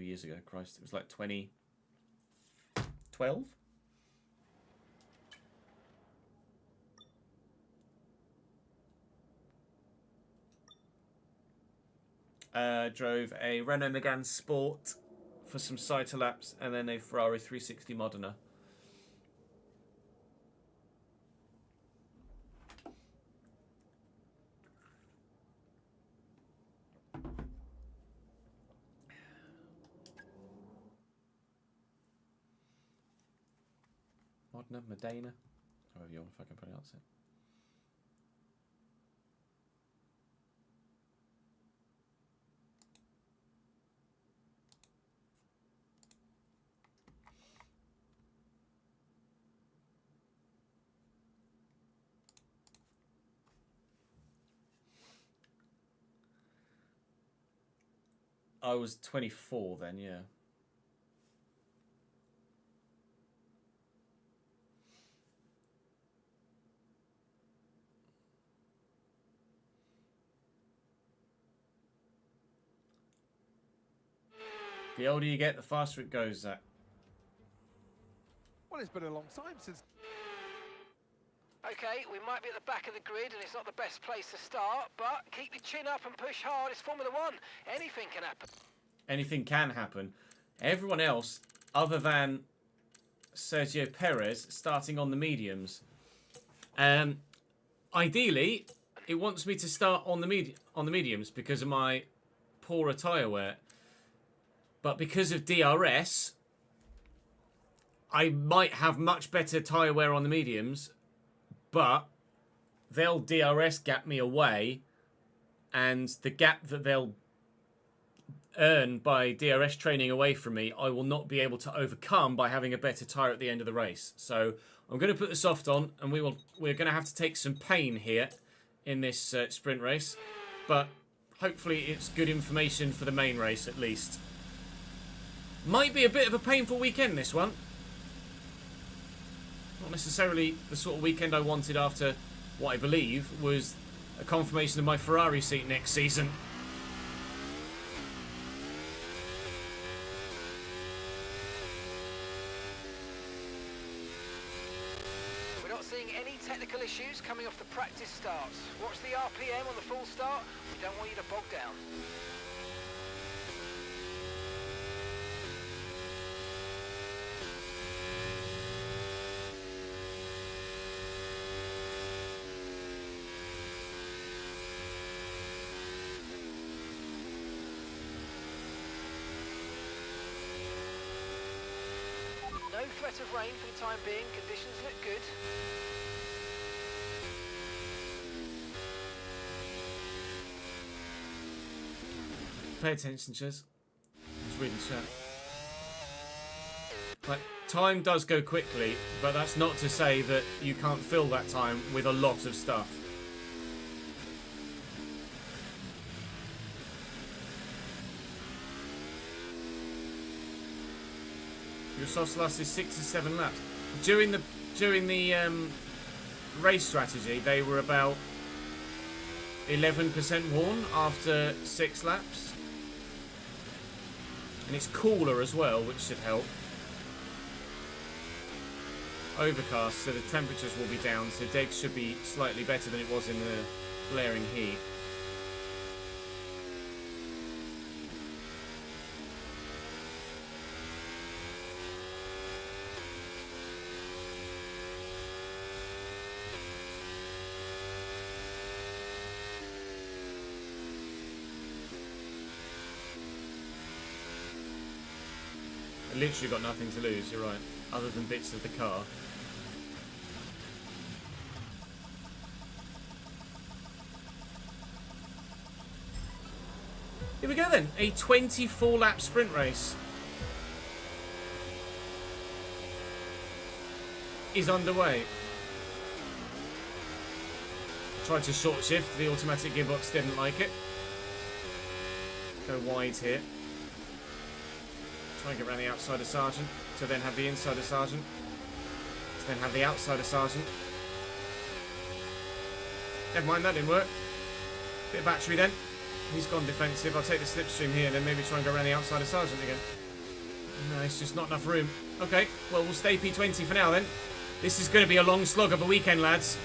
years ago. Christ, it was like 2012. Drove a Renault Megane Sport for some cycle laps, and then a Ferrari 360 Modena. Modena, however you want to fucking pronounce it. I was 24 then, yeah. The older you get, the faster it goes, Zach. Well, it's been a long time since... Okay, we might be at the back of the grid and it's not the best place to start, but keep your chin up and push hard. It's Formula One. Anything can happen. Anything can happen. Everyone else, other than Sergio Perez, starting on the mediums. Ideally, it wants me to start on the mediums because of my poorer tyre wear. But because of DRS, I might have much better tyre wear on the mediums, but they'll DRS gap me away, and the gap that they'll earn by DRS training away from me, I will not be able to overcome by having a better tyre at the end of the race. So I'm going to put the soft on, and we're going to have to take some pain here in this sprint race, but hopefully it's good information for the main race at least. Might be a bit of a painful weekend, this one. Not necessarily the sort of weekend I wanted after what I believe was a confirmation of my Ferrari seat next season. We're not seeing any technical issues coming off the practice starts. Watch the RPM on the full start. We don't want you to bog down. No threat of rain for the time being. Conditions look good. Pay attention, Chaz. I was reading chat. Like, time does go quickly, but that's not to say that you can't fill that time with a lot of stuff. Your soft lasted 6 to 7 laps. During the race strategy, they were about 11% worn after 6 laps. And it's cooler as well, which should help. Overcast, so the temperatures will be down, so Degs should be slightly better than it was in the blaring heat. I literally got nothing to lose, you're right, other than bits of the car. Here we go then, a 24 lap sprint race is underway. Tried to short shift, the automatic gearbox didn't like it. Go wide here. Try and get around the outside of Sargent, to then have the inside of Sargent, to then have the outside of Sargent. Never mind, that didn't work. Bit of battery then. He's gone defensive. I'll take the slipstream here and then maybe try and go around the outside of Sargent again. No, it's just not enough room. Okay, well, we'll stay P20 for now then. This is going to be a long slog of a weekend, lads.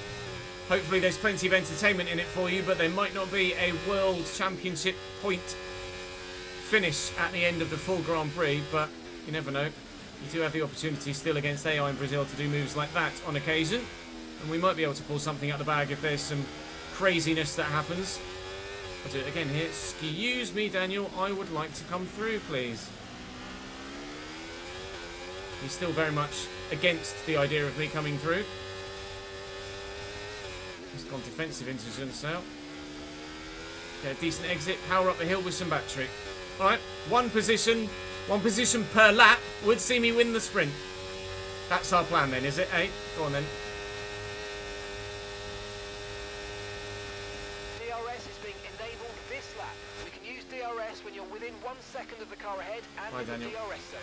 Hopefully there's plenty of entertainment in it for you, but there might not be a World Championship point finish at the end of the full Grand Prix, but you never know. You do have the opportunity still against AI in Brazil to do moves like that on occasion, and we might be able to pull something out the bag if there's some craziness that happens. I'll do it again here. Excuse me, Daniel, I would like to come through, please. He's still very much against the idea of me coming through. He's gone defensive into Junsao. Get a decent exit, power up the hill with some battery. Alright, one position per lap would see me win the sprint. That's our plan then, is it? Hey, go on then. DRS is being enabled this lap. We can use DRS when you're within 1 second of the car ahead and in the DRS zone.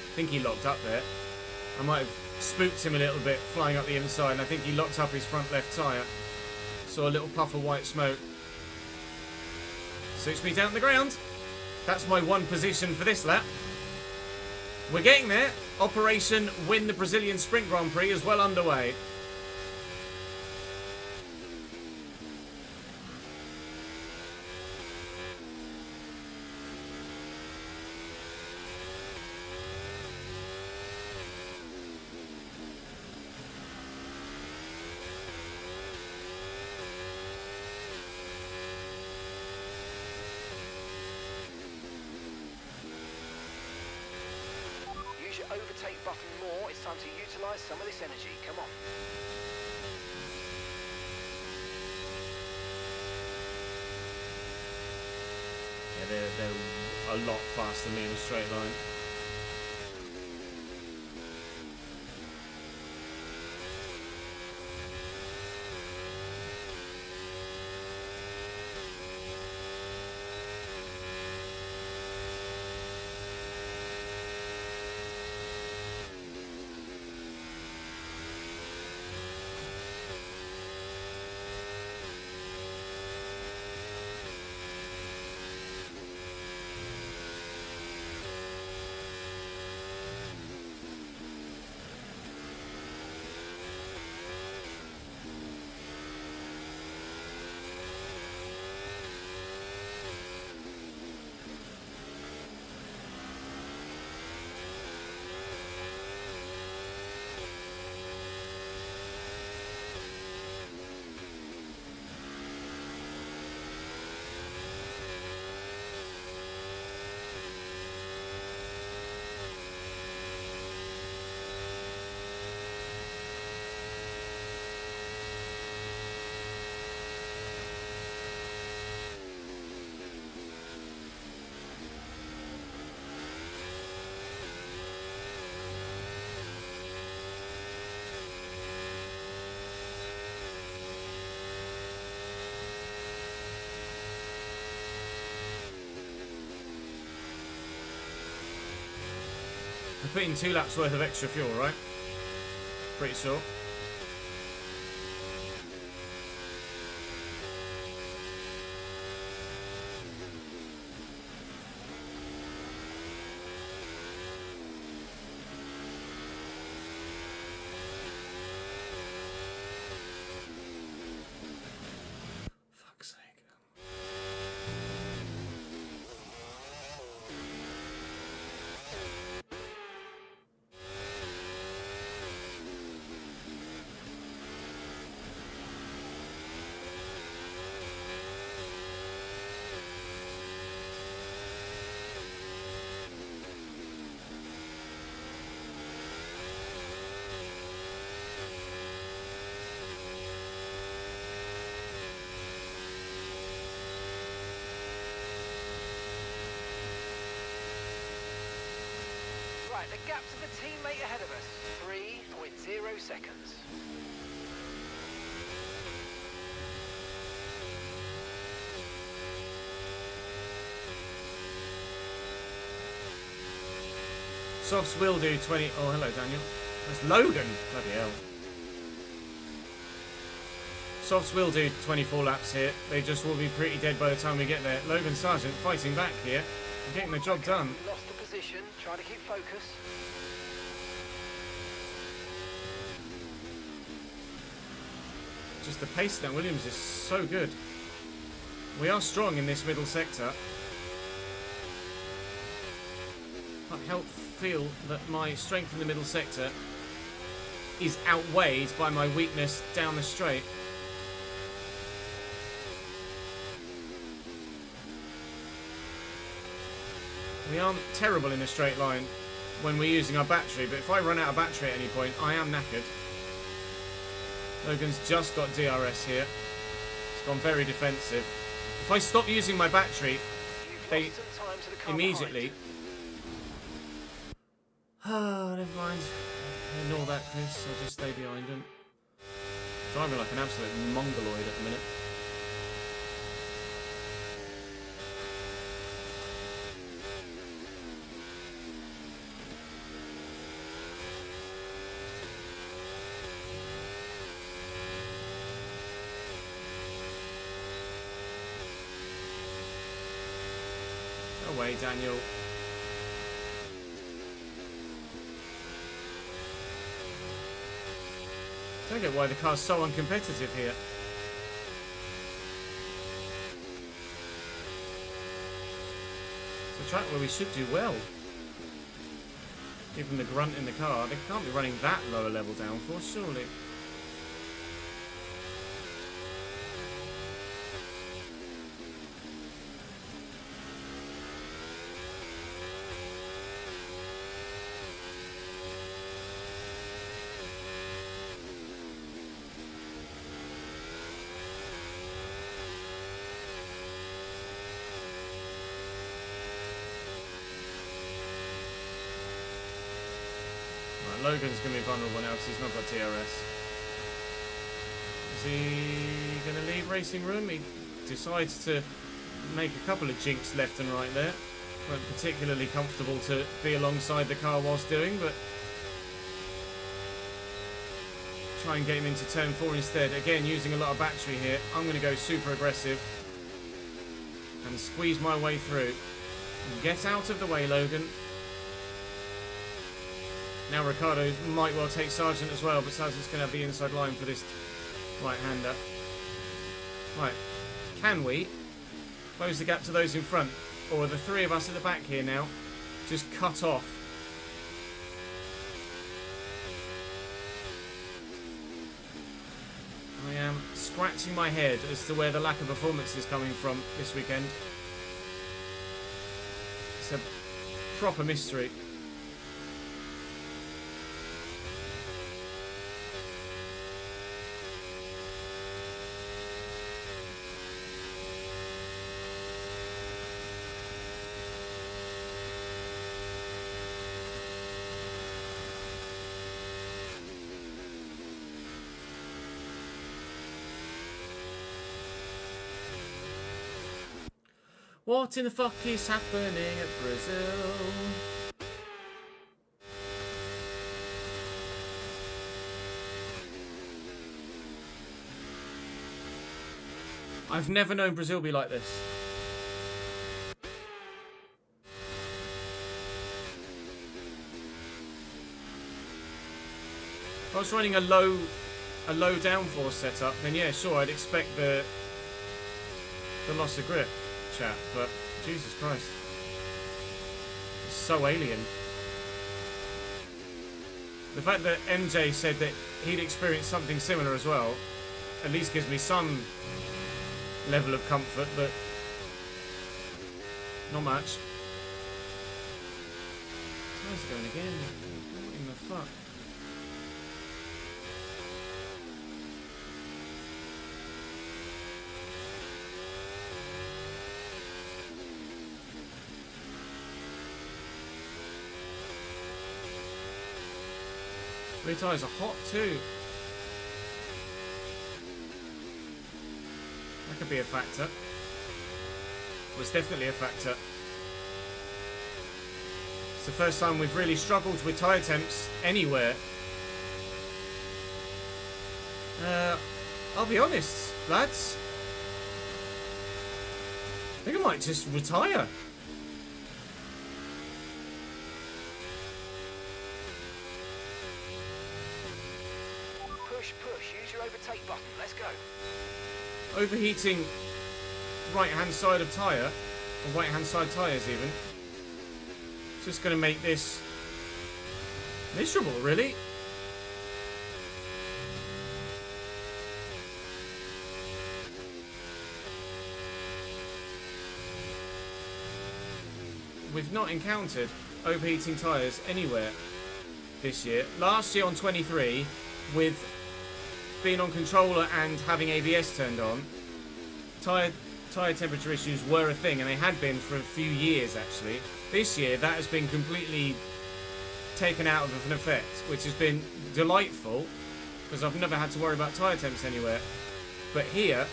I think he locked up there. I might have spooked him a little bit flying up the inside, and I think he locked up his front left tyre. Saw a little puff of white smoke. Suits me down to the ground. That's my one position for this lap. We're getting there. Operation Win the Brazilian Sprint Grand Prix is well underway. Overtake button more. It's time to utilise some of this energy. Come on. Yeah, they're a lot faster than me in a straight line. I put in 2 laps worth of extra fuel, right? Pretty sure. Fuck's sake. Right, the gap to the teammate ahead of us. 3.0 seconds. Softs will do 20... Oh, hello, Daniel. That's Logan. Bloody hell. Softs will do 24 laps here. They just will be pretty dead by the time we get there. Logan Sargent fighting back here. Getting the job done. Lost the position. Try to keep focus. Just the pace that Williams is so good. We are strong in this middle sector. Can't help feel that my strength in the middle sector is outweighed by my weakness down the straight. We aren't terrible in a straight line when we're using our battery, but if I run out of battery at any point, I am knackered. Logan's just got DRS here. It's gone very defensive. If I stop using my battery, they immediately... Oh, never mind. Ignore that, Chris. I'll just stay behind him. Driving like an absolute mongoloid at the minute. away, Daniel. I don't get why the car's so uncompetitive here. It's a track where we should do well. Given the grunt in the car, they can't be running that lower level downforce, surely. Logan's going to be vulnerable now because he's not got DRS. Is he going to leave Racing Room? He decides to make a couple of jinks left and right there. Weren't particularly comfortable to be alongside the car whilst doing, but try and get him into turn 4 instead. Again, using a lot of battery here. I'm going to go super aggressive and squeeze my way through. Get out of the way, Logan. Now Ricciardo might well take Sargent as well, but Sargent's going to have the inside line for this right-hander. Right, can we close the gap to those in front? Or are the three of us at the back here now just cut off? I am scratching my head as to where the lack of performance is coming from this weekend. It's a proper mystery. What in the fuck is happening at Brazil? I've never known Brazil be like this. If I was running a low downforce setup, then yeah, sure, I'd expect the loss of grip. Chat, but Jesus Christ, it's so alien. The fact that MJ said that he'd experienced something similar as well at least gives me some level of comfort, but not much. How's it going again? What in the fuck? Rear tyres are hot too. That could be a factor. Well, it's definitely a factor. It's the first time we've really struggled with tyre temps anywhere. I'll be honest, lads. I think I might just retire. Push, use your overtake button, let's go. Overheating right hand side of tyre, or right hand side tyres even. Just going to make this miserable, really. We've not encountered overheating tyres anywhere this year. Last year on 23, with being on controller and having ABS turned on, tyre temperature issues were a thing, and they had been for a few years actually. This year that has been completely taken out of an effect, which has been delightful because I've never had to worry about tyre temps anywhere. But here,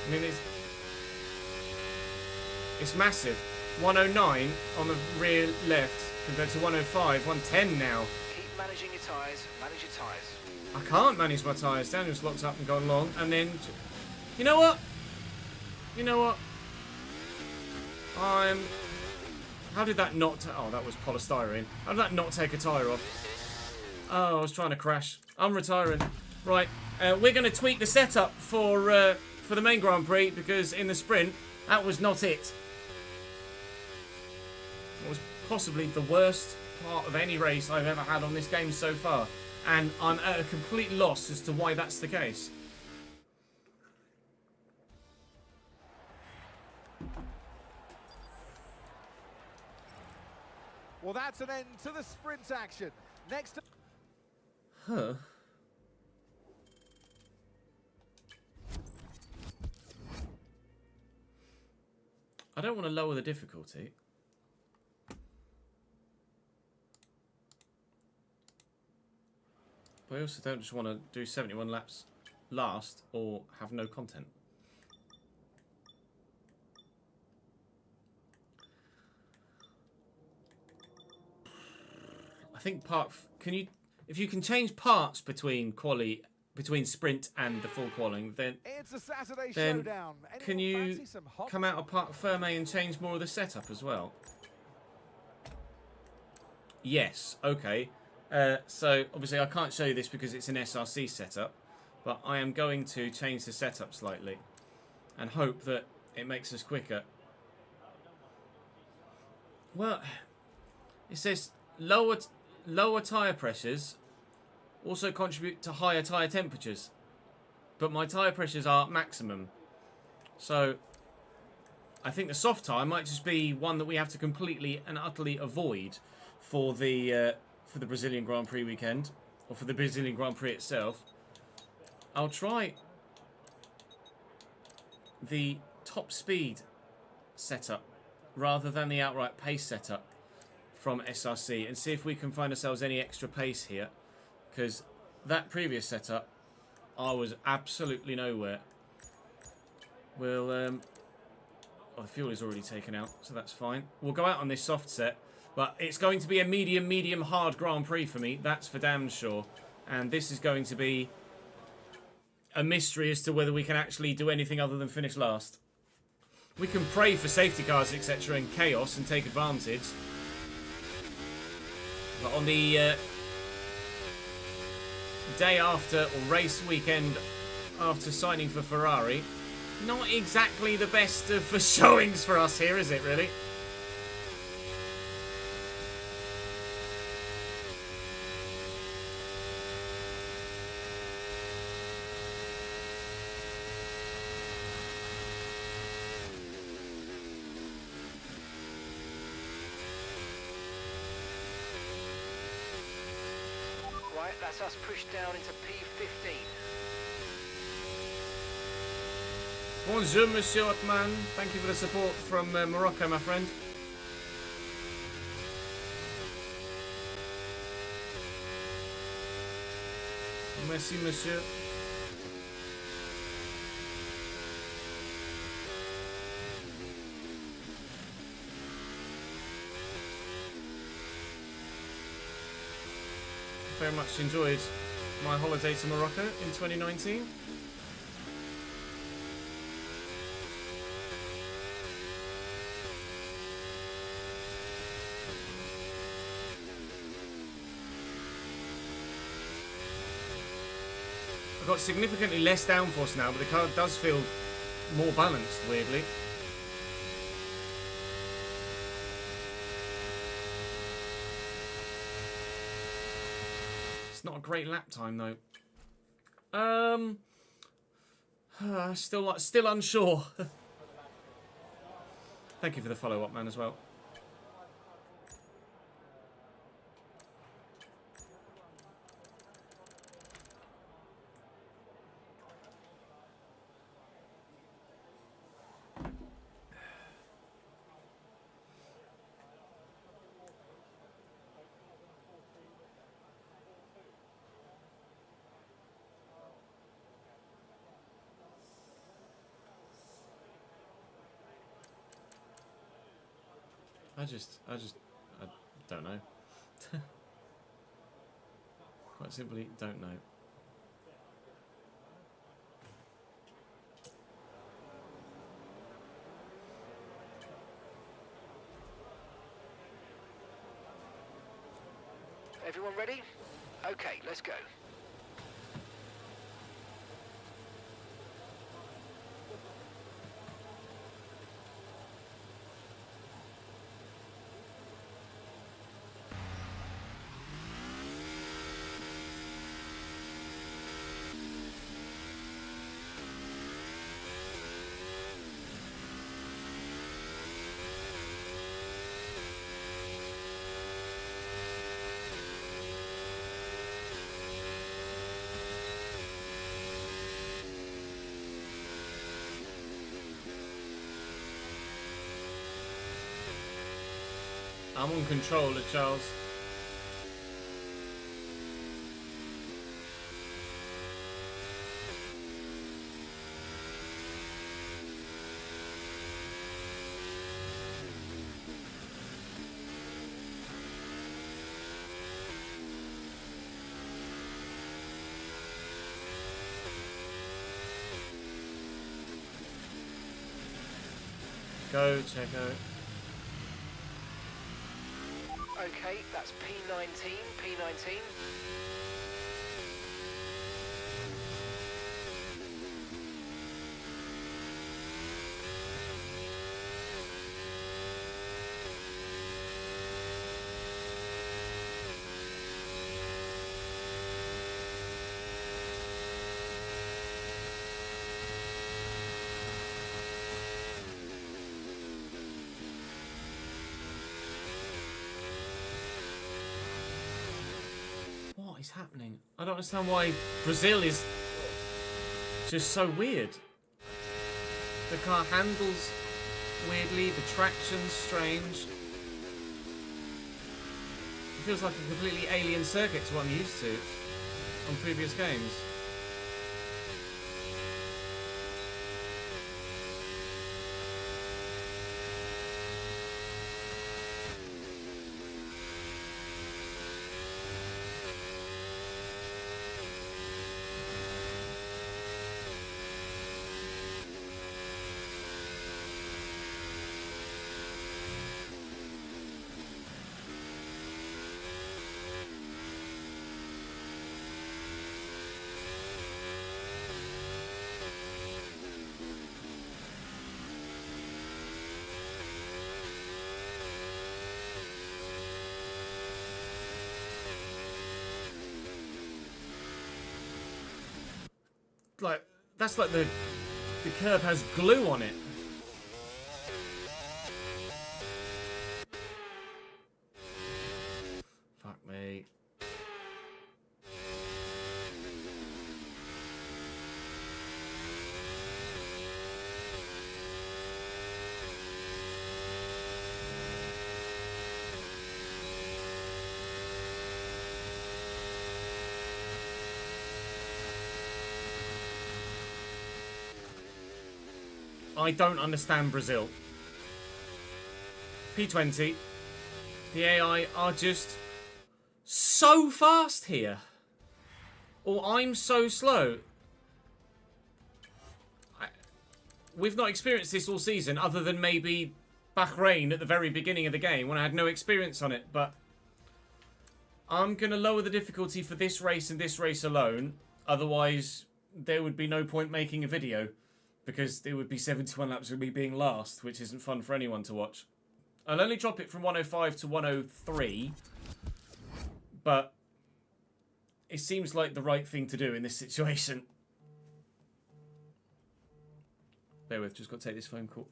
I mean, it's massive. 109 on the rear left compared to 105, 110 now. Keep managing your tyres, manage your tyres. I can't manage my tyres. Daniel's locked up and gone long. And then, you know what? You know what? How did that not... Oh, that was polystyrene. How did that not take a tyre off? Oh, I was trying to crash. I'm retiring. Right, we're going to tweak the setup for the main Grand Prix, because in the sprint, that was not it. It was possibly the worst part of any race I've ever had on this game so far. And I'm at a complete loss as to why that's the case. Well, that's an end to the sprint action. Next. Huh. I don't want to lower the difficulty. But I also don't just want to do 71 laps last or have no content. I think can you, if you can change parts between sprint and the full qualifying, then It's a Saturday then showdown. can you come out of Parc Fermé and change more of the setup as well? Yes, okay. So obviously I can't show you this because it's an SRC setup, but I am going to change the setup slightly and hope that it makes us quicker. Well, it says lower tyre pressures also contribute to higher tyre temperatures, but my tyre pressures are maximum. So I think the soft tyre might just be one that we have to completely and utterly avoid for the Brazilian Grand Prix weekend, or for the Brazilian Grand Prix itself. I'll try the top speed setup rather than the outright pace setup from SRC and see if we can find ourselves any extra pace here, because that previous setup I was absolutely nowhere. We'll oh, the fuel is already taken out, so that's fine. We'll go out on this soft set, but it's going to be a medium hard Grand Prix for me, that's for damn sure. And this is going to be a mystery as to whether we can actually do anything other than finish last. We can pray for safety cars, etc., and chaos and take advantage. But on the day after, or race weekend after signing for Ferrari, not exactly the best of showings for us here, is it, really? Right, that's us pushed down into P15. Bonjour, Monsieur Otman. Thank you for the support from Morocco, my friend. Merci, monsieur. Very much enjoyed my holiday to Morocco in 2019. I've got significantly less downforce now, but the car does feel more balanced, weirdly. It's not a great lap time, though. Still unsure. Thank you for the follow-up, man, as well. I don't know. Quite simply, don't know. Everyone ready? Okay, let's go. I'm on controller, Charles. Go, Checo. Okay, that's P19, P19. What is happening? I don't understand why Brazil is just so weird. The car handles weirdly, the traction's strange. It feels like a completely alien circuit to what I'm used to on previous games. Like, that's like the curb has glue on it. Fuck me. I don't understand Brazil. P20. The AI are just so fast here. Or I'm so slow. We've not experienced this all season, other than maybe Bahrain at the very beginning of the game when I had no experience on it. But I'm going to lower the difficulty for this race and this race alone. Otherwise, there would be no point making a video. Because it would be 71 laps with me being last, which isn't fun for anyone to watch. I'll only drop it from 105 to 103. But it seems like the right thing to do in this situation. Bear with, just got to take this phone call.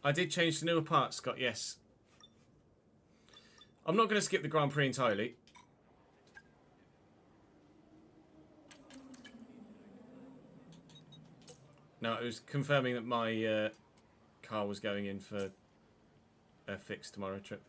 I did change to newer parts, Scott, yes. I'm not going to skip the Grand Prix entirely. No, it was confirming that my car was going in for fix tomorrow, Trip.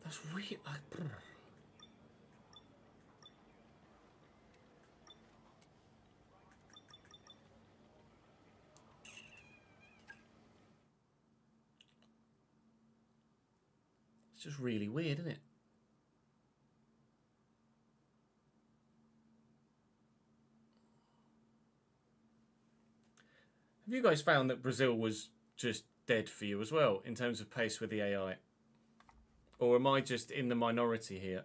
That's really like. It's just really weird, isn't it? Have you guys found that Brazil was just dead for you as well in terms of pace with the AI? Or am I just in the minority here?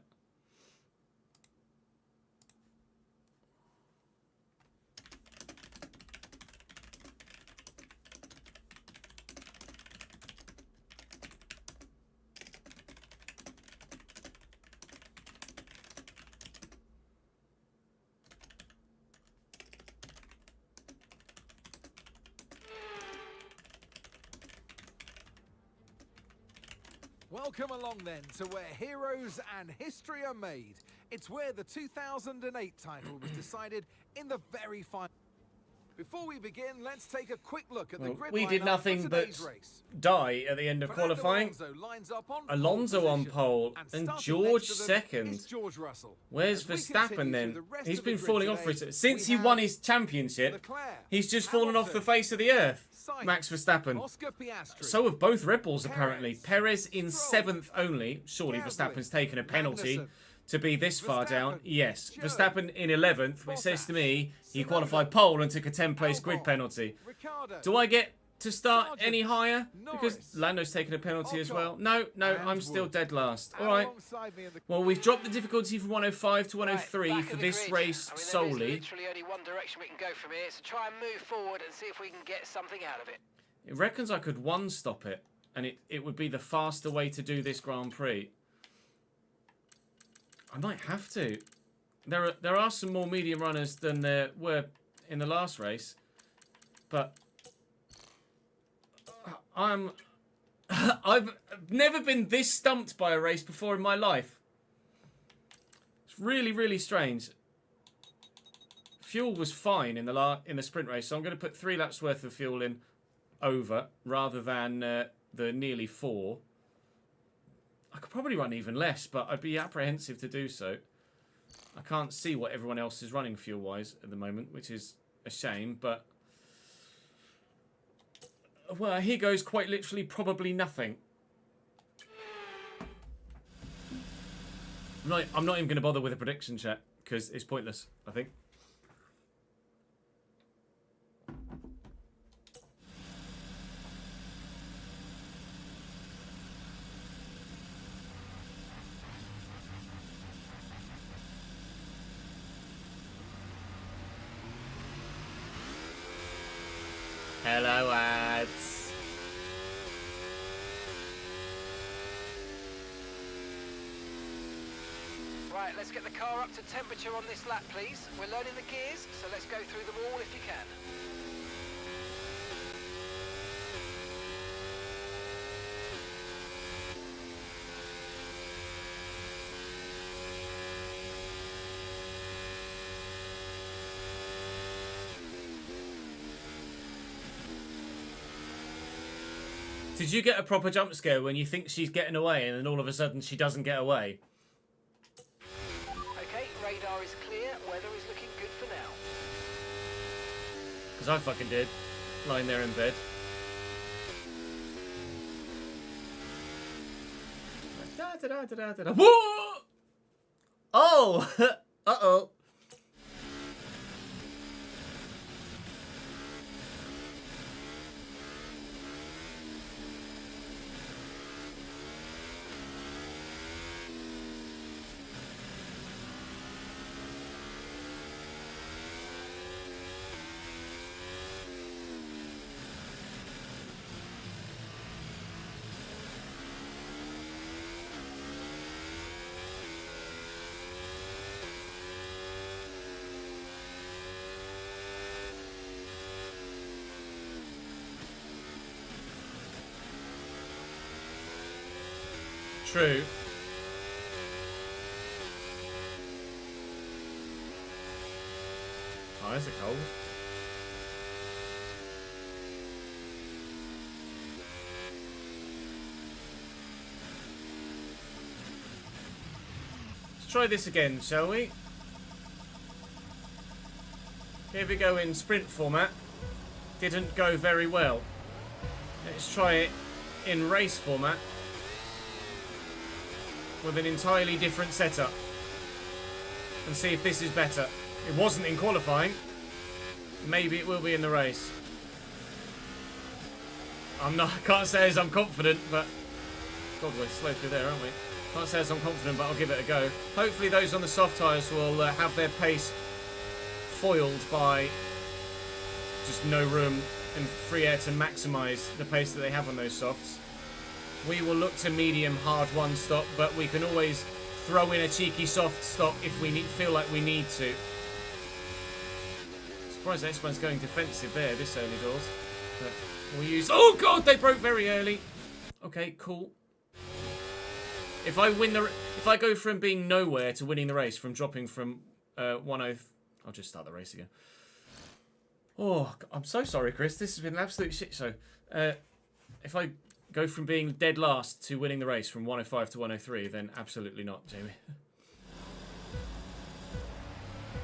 Welcome along then to where heroes and history are made. It's where the 2008 title was decided in the very final. Before we begin, let's take a quick look at the grid we did lineup nothing for but today's race. die at the end of Fernando qualifying. Alonso lines up on Alonso on position. pole and starting George next to them second. is George Russell. Where's As we Verstappen continue then? through the rest He's of the been grid falling off today, since we he won have his championship. Leclerc, He's just fallen off the face of the earth. Sainz, Max Verstappen. Oscar Piastri, So have both Red Bulls apparently. Perez, Perez in Stroll, 7th only. Surely Gasly, Verstappen's taken a penalty Magnussen, to be this far down. Verstappen, Yes. Zhou, Verstappen in 11th, which says to me he Tsunoda, qualified pole and took a 10th-place grid Albon, penalty. Ricardo, Do I get to start Sargent, any higher? Because Norris, Lando's taken a penalty as Ocon, well. No, and I'm still Wood. dead last. And All right. alongside me in the Well, we've dropped the difficulty from 105 to Right, 103 back for of the this grid. race I mean, solely. There is literally only one direction we can go from here, so try and move forward and see if we can get something out of it. It reckons I could one-stop it, and it would be the faster way to do this Grand Prix. I might have to. There are some more medium runners than there were in the last race, but I've never been this stumped by a race before in my life. It's really, really strange. Fuel was fine in the sprint race, so I'm going to put 3 laps worth of fuel in over rather than the nearly 4. I could probably run even less, but I'd be apprehensive to do so. I can't see what everyone else is running fuel-wise at the moment, which is a shame, but... Well, here goes quite literally probably nothing. I'm not even going to bother with a prediction chat, because it's pointless, I think. Hello, ads. Right, let's get the car up to temperature on this lap, please. We're learning the gears, so let's go through them all if you can. Did you get a proper jump scare when you think she's getting away and then all of a sudden she doesn't get away? Okay, radar is clear. Weather is looking good for now. Because I fucking did. Lying there in bed. Da-da-da-da-da-da. Whoa! Oh! Uh-oh. true. Tyres are cold. Let's try this again, shall we? Here we go in sprint format. Didn't go very well. Let's try it in race format with an entirely different setup and see if this is better. It wasn't in qualifying. Maybe it will be in the race. I can't say as I'm confident, but God, we're slow through there, aren't we? Can't say as I'm confident, but I'll give it a go. Hopefully those on the soft tyres will have their pace foiled by just no room and free air to maximise the pace that they have on those softs. We will look to medium hard one stop, but we can always throw in a cheeky soft stop if we feel like we need to. Surprised Esteban's going defensive there this early doors. But we'll use... Oh God, they broke very early. Okay, cool. If I go from being nowhere to winning the race, from dropping from 1-0... I'll just start the race again. Oh, I'm so sorry, Chris. This has been an absolute shit show. If I go from being dead last to winning the race from 105 to 103, then absolutely not, Jamie.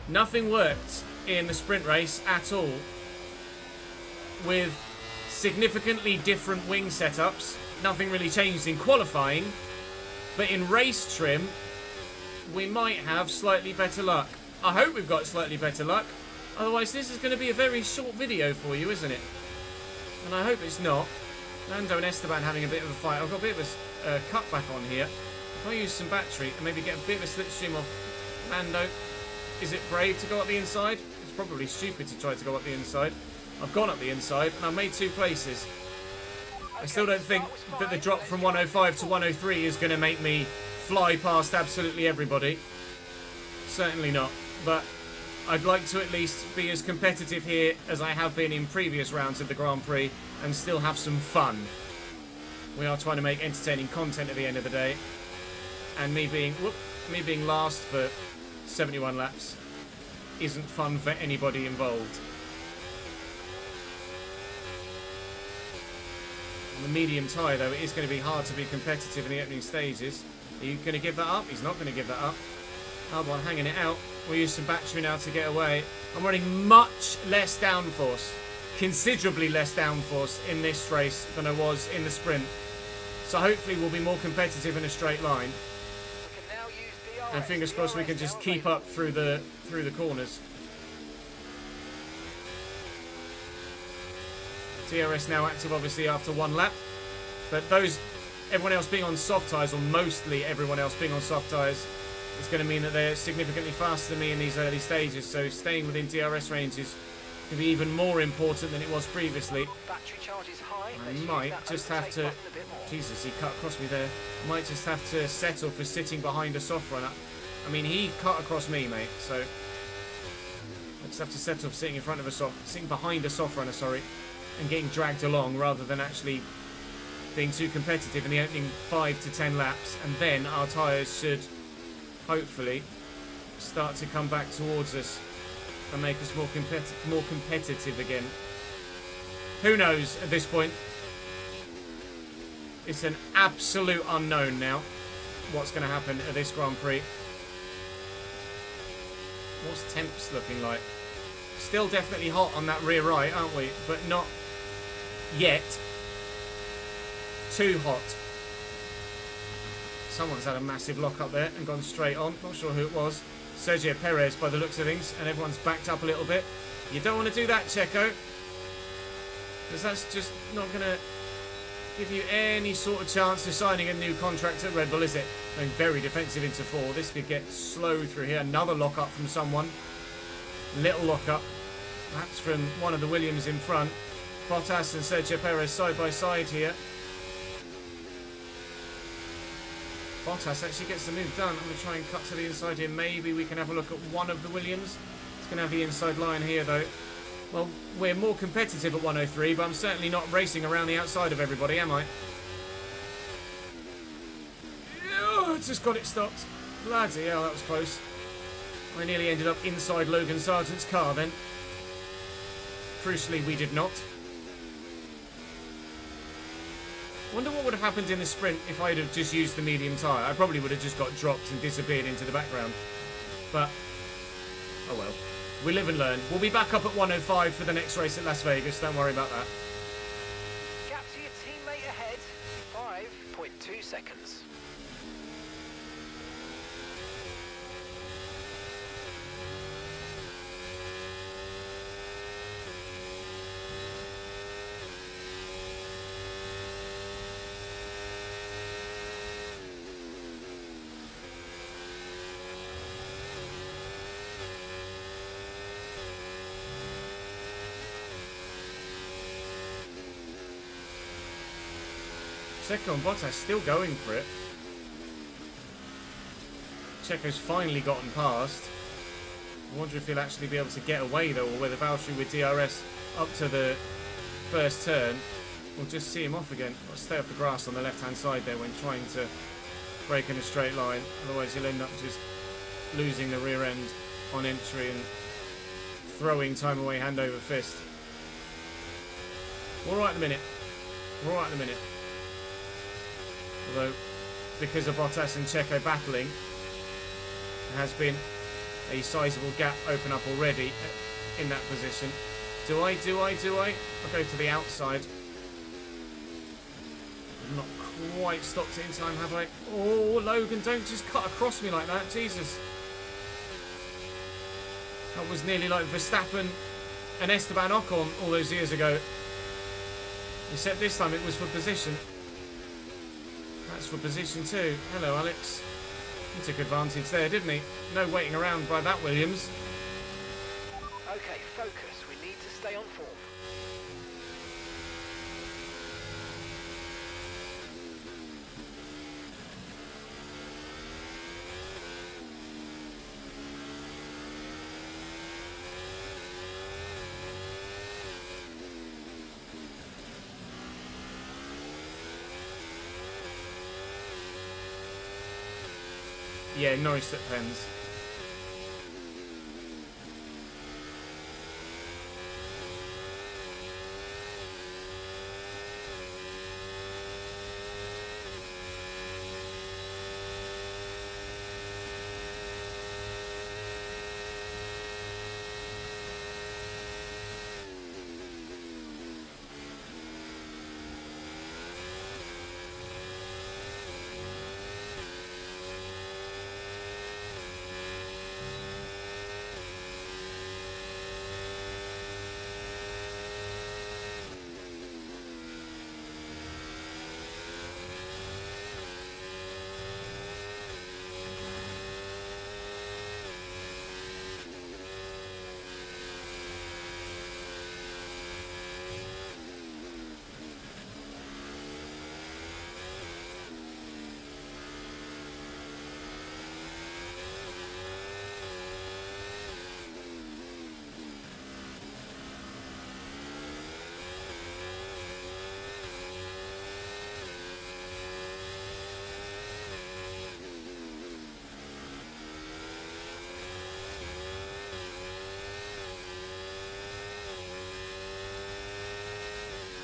Nothing worked in the sprint race at all with significantly different wing setups. Nothing really changed in qualifying, but in race trim, we might have slightly better luck. I hope we've got slightly better luck. Otherwise, this is going to be a very short video for you, isn't it? And I hope it's not. Lando and Esteban having a bit of a fight. I've got a bit of a cutback on here. If I use some battery and maybe get a bit of a slipstream off Lando, is it brave to go up the inside? It's probably stupid to try to go up the inside. I've gone up the inside and I've made 2 places. I still don't think that the drop from 105 to 103 is going to make me fly past absolutely everybody. Certainly not. But I'd like to at least be as competitive here as I have been in previous rounds of the Grand Prix and still have some fun. We are trying to make entertaining content at the end of the day. And me being last for 71 laps isn't fun for anybody involved. On the medium tyre though, it is going to be hard to be competitive in the opening stages. Are you going to give that up? He's not going to give that up. Hard one, hanging it out. We'll use some battery now to get away. I'm running much less downforce, considerably less downforce in this race than I was in the sprint. So hopefully we'll be more competitive in a straight line. And fingers crossed we can just keep up through the corners. DRS now active obviously after 1 lap. But everyone else being on soft tyres, or mostly everyone else being on soft tyres, it's going to mean that they're significantly faster than me in these early stages, so staying within DRS ranges can be even more important than it was previously. I might just have to... Jesus, he cut across me there. Might just have to settle for sitting behind a soft runner. I mean, he cut across me, mate, so... I just have to settle for sitting behind a soft runner, sorry, and getting dragged along rather than actually being too competitive in the opening 5 to 10 laps, and then our tyres should... hopefully start to come back towards us and make us more competitive again. Who knows at this point? It's an absolute unknown now what's going to happen at this Grand Prix. What's temps looking like? Still definitely hot on that rear right, aren't we? But not yet too hot. Someone's had a massive lock up there and gone straight on. Not sure who it was. Sergio Perez by the looks of things. And everyone's backed up a little bit. You don't want to do that, Checo. Because that's just not going to give you any sort of chance of signing a new contract at Red Bull, is it? Going very defensive into 4. This could get slow through here. Another lock up from someone. Little lock up. Perhaps from one of the Williams in front. Bottas and Sergio Perez side by side here. Bottas actually gets the move done. I'm going to try and cut to the inside here. Maybe we can have a look at one of the Williams. It's going to have the inside line here, though. Well, we're more competitive at 103, but I'm certainly not racing around the outside of everybody, am I? just got it stopped. Bloody hell, that was close. I nearly ended up inside Logan Sargent's car then. Crucially, we did not. Wonder what would have happened in the sprint if I'd have just used the medium tyre. I probably would have just got dropped and disappeared into the background. But, oh well. We live and learn. We'll be back up at 105 for the next race at Las Vegas. Don't worry about that. Gap to your teammate ahead, 5.2 seconds. Checo and Bottas still going for it. Checo's finally gotten past. I wonder if he'll actually be able to get away though, or whether Valtteri with DRS up to the first turn will just see him off again. Or stay off the grass on the left hand side there when trying to brake in a straight line. Otherwise you'll end up just losing the rear end on entry and throwing time away hand over fist. We're all right at the minute. We're all right at the minute. Although, because of Bottas and Checo battling, there has been a sizable gap open up already in that position. Do I? I'll go to the outside. I've not quite stopped it in time, have I? Oh, Logan, don't just cut across me like that. Jesus. That was nearly like Verstappen and Esteban Ocon all those years ago. Except this time it was for position. That's for position 2. Hello, Alex. He took advantage there, didn't he? No waiting around by that, Williams. Okay, focus. We need to stay on form. Yeah, Norris at pens.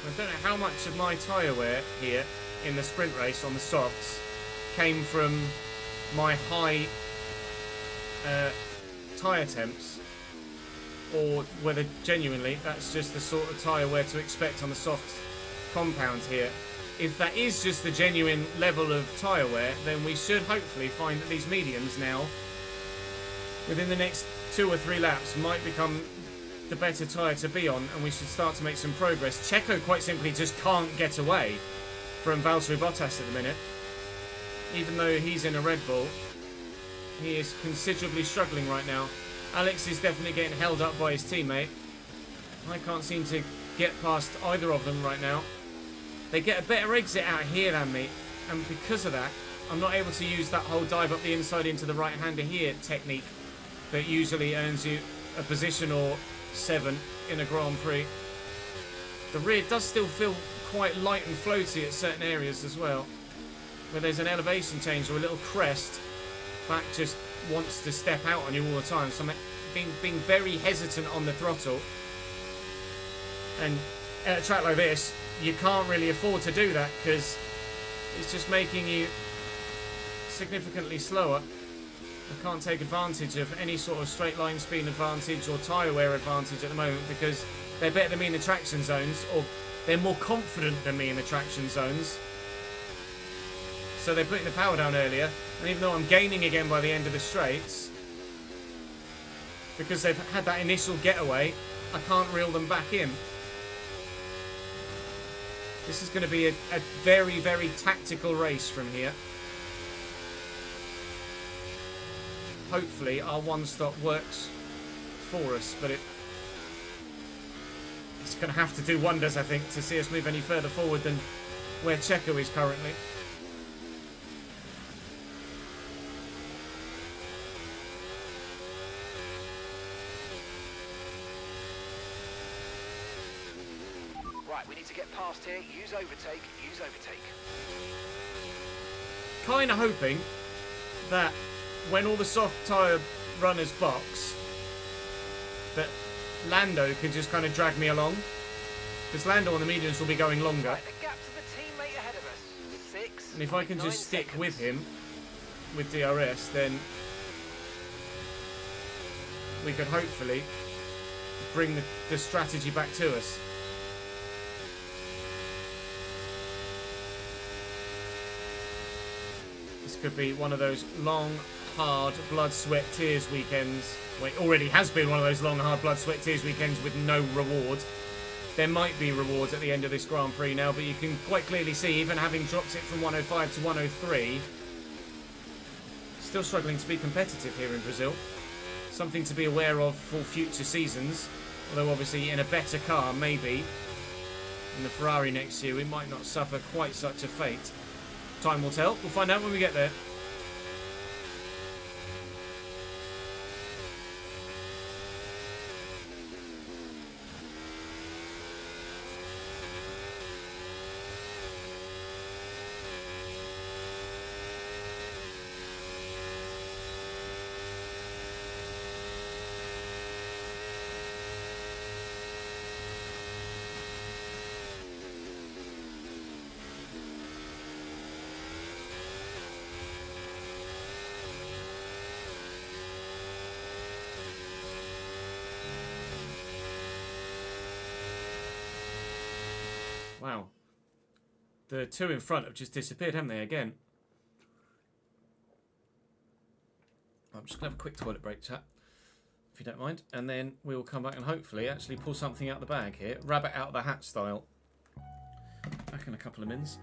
I don't know how much of my tyre wear here in the sprint race on the softs came from my high tyre temps, or whether genuinely that's just the sort of tyre wear to expect on the soft compound here. If that is just the genuine level of tyre wear, then we should hopefully find that these mediums now, within the next 2 or 3 laps, might become the better tyre to be on, and we should start to make some progress. Checo quite simply just can't get away from Valtteri Bottas at the minute. Even though he's in a Red Bull, he is considerably struggling right now. Alex is definitely getting held up by his teammate. I can't seem to get past either of them right now. They get a better exit out here than me, and because of that, I'm not able to use that whole dive up the inside into the right-hander here technique that usually earns you a position or 7 in a Grand Prix. The rear does still feel quite light and floaty at certain areas as well. where there's an elevation change or a little crest, back just wants to step out on you all the time. So I'm being very hesitant on the throttle. And at a track like this, you can't really afford to do that because it's just making you significantly slower. I can't take advantage of any sort of straight line speed advantage or tyre wear advantage at the moment because they're better than me in the traction zones, or they're more confident than me in the traction zones. So they're putting the power down earlier, and even though I'm gaining again by the end of the straights, because they've had that initial getaway, I can't reel them back in. This is going to be a very, very tactical race from here. Hopefully our one-stop works for us, but it's going to have to do wonders, I think, to see us move any further forward than where Checo is currently. Right, we need to get past here. Use overtake. Use overtake. Kind of hoping that when all the soft tyre runners box, that Lando can just kind of drag me along, because Lando on the mediums will be going longer. Right, the gap to the teammate ahead of us. 6. And if I can just stick with him with DRS, then we could hopefully bring the strategy back to us. This could be one of those long, hard, blood, sweat, tears weekends. Well, it already has been one of those long, hard, blood, sweat, tears weekends with no reward. There might be rewards at the end of this Grand Prix now, but you can quite clearly see, even having dropped it from 105 to 103, still struggling to be competitive here in Brazil. Something to be aware of for future seasons, although obviously in a better car, maybe, in the Ferrari next year, we might not suffer quite such a fate. Time will tell. We'll find out when we get there. Wow. The two in front have just disappeared, haven't they, again? I'm just going to have a quick toilet break, chat, if you don't mind. And then we will come back and hopefully actually pull something out the bag here. Rabbit out of the hat style. Back in a couple of minutes.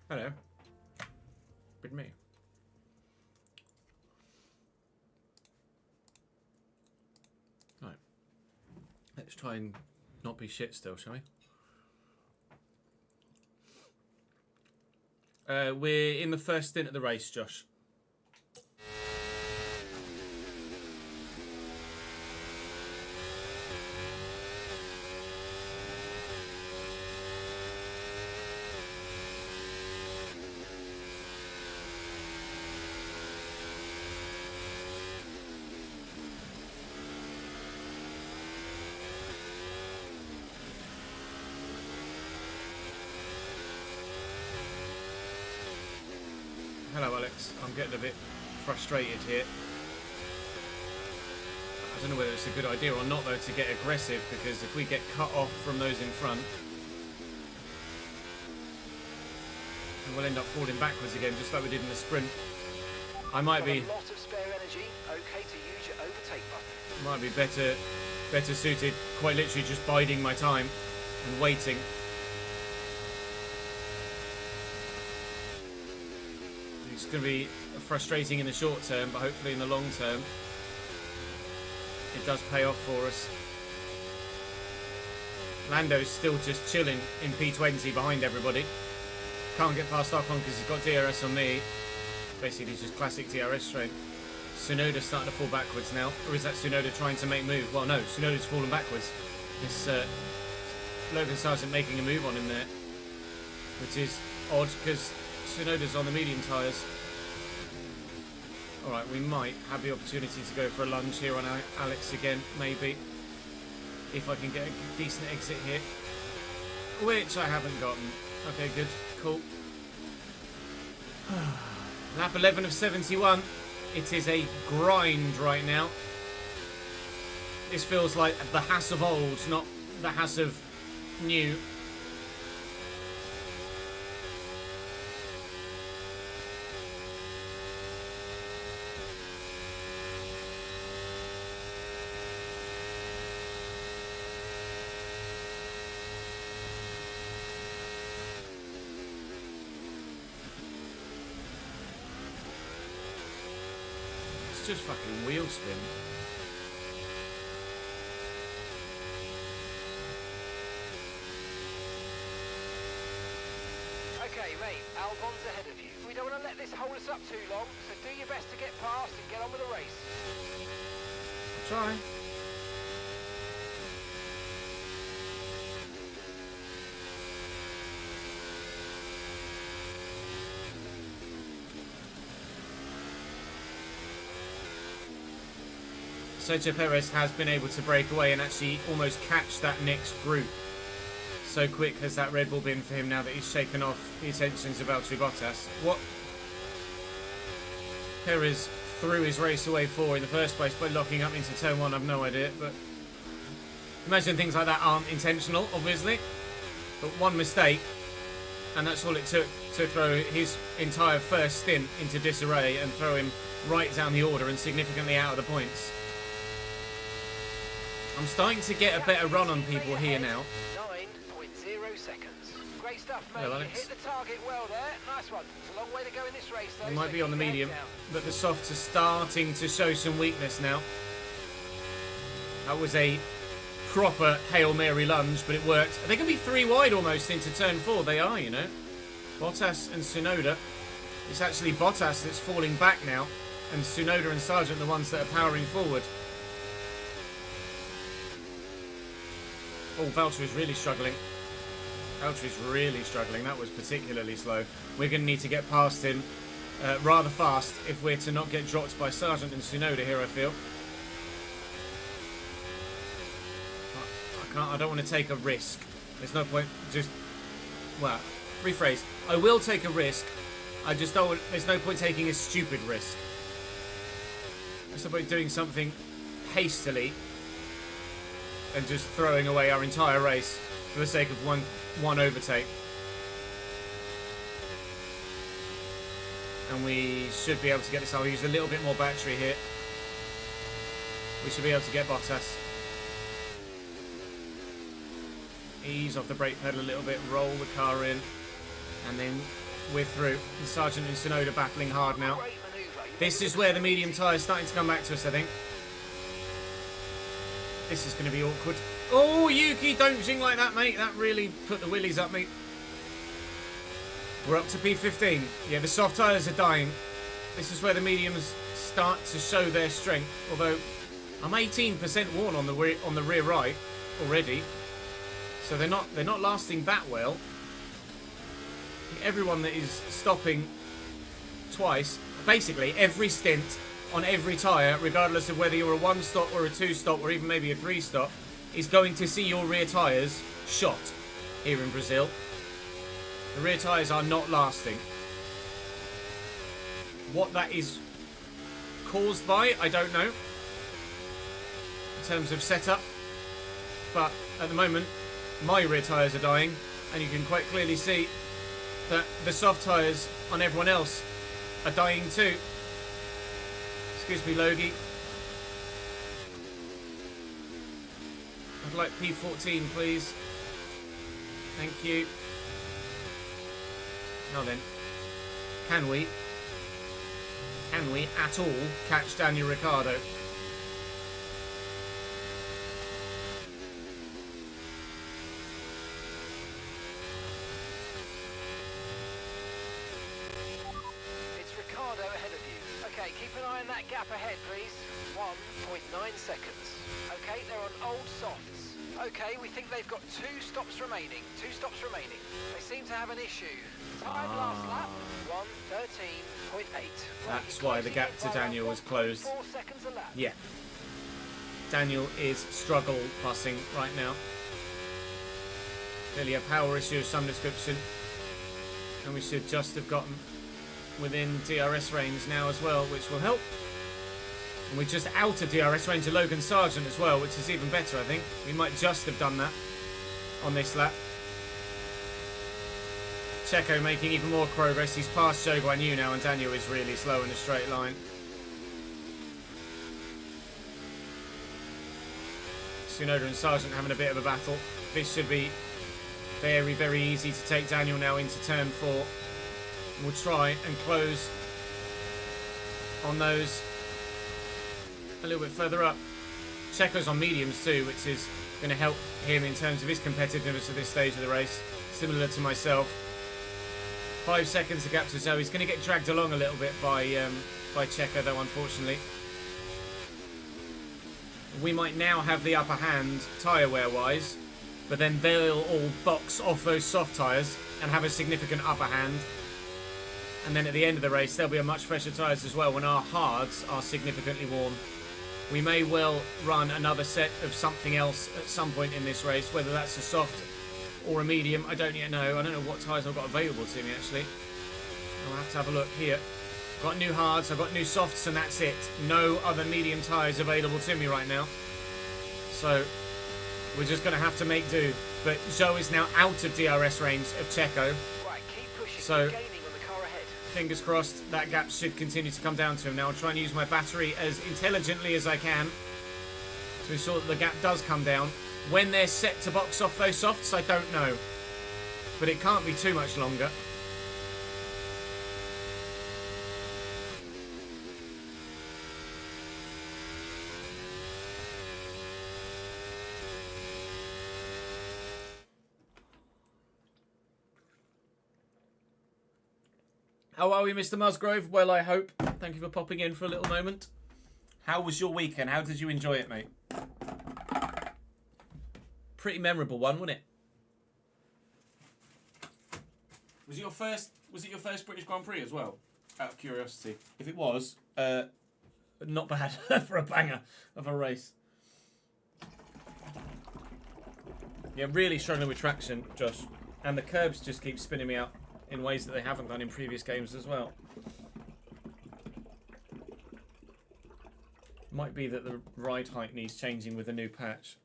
Hello. With me. Right. Let's try and not be shit still, shall we? We're in the first stint of the race, Josh. Hello, Alex. I'm getting a bit frustrated here. I don't know whether it's a good idea or not, though, to get aggressive, because if we get cut off from those in front, then we'll end up falling backwards again, just like we did in the sprint. I might be... A lot of spare energy. Okay to use your overtake button. Might be better suited, quite literally just biding my time and waiting. It's going to be frustrating in the short term, but hopefully in the long term it does pay off for us. Lando's still just chilling in P20 behind everybody. Can't get past Ocon because he's got DRS on me. Basically just classic DRS strain. Tsunoda's starting to fall backwards now. Or is that Tsunoda trying to make move? Well, no, Tsunoda's fallen backwards. This Logan Sargent making a move on him there, which is odd because Tsunoda's on the medium tyres. Alright, we might have the opportunity to go for a lunge here on Alex again, maybe. If I can get a decent exit here. Which I haven't gotten. Okay, good. Cool. Lap 11 of 71. It is a grind right now. This feels like the Haas of old, not the Haas of new. Just fucking wheel spin. bonds ahead of you. We don't want to let this hold us up too long, so do your best to get past and get on with the race. Try. Sergio Perez has been able to break away and actually almost catch that next group. So quick has that Red Bull been for him now that he's shaken off the attentions of Valtteri Bottas. What Perez threw his race away for in the first place by locking up into turn 1, I've no idea. But imagine things like that aren't intentional, obviously. But one mistake, and that's all it took to throw his entire first stint into disarray and throw him right down the order and significantly out of the points. I'm starting to get a better run on people here now. 9.0 seconds. Great stuff, mate. Hello, You Alex. hit the target well there. Nice one. It's a long way to go in this race, though. It might so be on the keep your medium, head down. but the softs are starting to show some weakness now. That was a proper Hail Mary lunge, but it worked. They can be 3 wide almost into turn 4. They are, you know. Bottas and Tsunoda. It's actually Bottas that's falling back now, and Tsunoda and Sargent the ones that are powering forward. Oh, Valtteri's really struggling. Valtteri's really struggling. That was particularly slow. We're going to need to get past him rather fast if we're to not get dropped by Sargent and Tsunoda here, I feel. I don't want to take a risk. There's no point just... Well, rephrase. I will take a risk. I just don't want... There's no point taking a stupid risk. There's no point doing something hastily and just throwing away our entire race for the sake of one overtake. And we should be able to get this. I'll use a little bit more battery here. We should be able to get Bottas. Ease off the brake pedal a little bit, roll the car in, and then we're through. And Sargent and Tsunoda battling hard now. Great manoeuvre. You This is where the medium tyre is starting to come back to us, I think. This is going to be awkward. Oh, Yuki, don't jing like that, mate. That really put the willies up me. We're up to P15. Yeah, the soft tyres are dying. This is where the mediums start to show their strength. Although I'm 18% worn on the rear right already, so they're not lasting that well. Everyone that is stopping twice, basically every stint on every tyre, regardless of whether you're a 1-stop or a 2-stop or even maybe a 3-stop, is going to see your rear tyres shot here in Brazil. The rear tyres are not lasting. What that is caused by, I don't know, in terms of setup. But at the moment, my rear tyres are dying, and you can quite clearly see that the soft tyres on everyone else are dying too. Excuse me, Logie. I'd like P14, please. Thank you. Now then, can we at all catch Daniel Ricciardo? It's Ricciardo ahead of you. Okay, keep an eye on that gap ahead, please. 1.9 seconds. Okay, they're on old softs. Okay, we think they've got 2 stops remaining. 2 stops remaining. They seem to have an issue. Time last lap, 1:13.8. That's why the gap to Daniel was closed. 4 seconds a lap. Yeah. Daniel is struggle passing right now. Clearly a power issue of some description. And we should just have gotten within DRS range now as well, which will help. And we're just out of DRS range of Logan Sargent as well, which is even better, I think. We might just have done that on this lap. Checo making even more progress. He's passed Zhou Guan Yu now, and Daniel is really slow in a straight line. Tsunoda and Sargent having a bit of a battle. This should be very, very easy to take Daniel now into turn 4. We'll try and close on those a little bit further up. Checo's on mediums too, which is going to help him in terms of his competitiveness at this stage of the race, similar to myself. 5 seconds to gap to Zoe. He's going to get dragged along a little bit by Checo, though, unfortunately. We might now have the upper hand tyre wear-wise, but then they'll all box off those soft tyres and have a significant upper hand. And then at the end of the race, there'll be a much fresher tyres as well when our hards are significantly worn. We may well run another set of something else at some point in this race, whether that's a soft or a medium. I don't yet know. I don't know what tyres I've got available to me, actually. I'll have to have a look here. I've got new hards, I've got new softs, and that's it. No other medium tyres available to me right now. So we're just going to have to make do. But Zoe is now out of DRS range of Checo. Right, keep pushing, So keep gaining on the car ahead. fingers crossed that gap should continue to come down to him. Now I'll try and use my battery as intelligently as I can to ensure that the gap does come down. When they're set to box off those softs, I don't know. But it can't be too much longer. How are we, Mr. Musgrove? Well, I hope. Thank you for popping in for a little moment. How was your weekend? How did you enjoy it, mate? Pretty memorable one, wasn't it? Was it your first British Grand Prix as well? Out of curiosity. If it was, not bad for a banger of a race. Yeah, really struggling with traction, Josh. And the curbs just keep spinning me out in ways that they haven't done in previous games as well. Might be that the ride height needs changing with a new patch.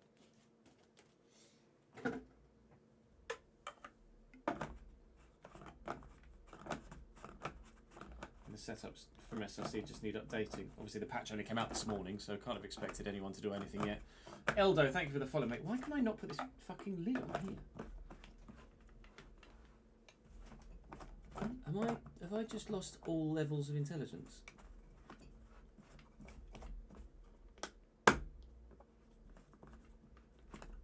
The setups from SLC just need updating. Obviously the patch only came out this morning, so can't have expected anyone to do anything yet. Eldo, thank you for the follow, mate. Why can I not put this fucking lid on here? Have I just lost all levels of intelligence?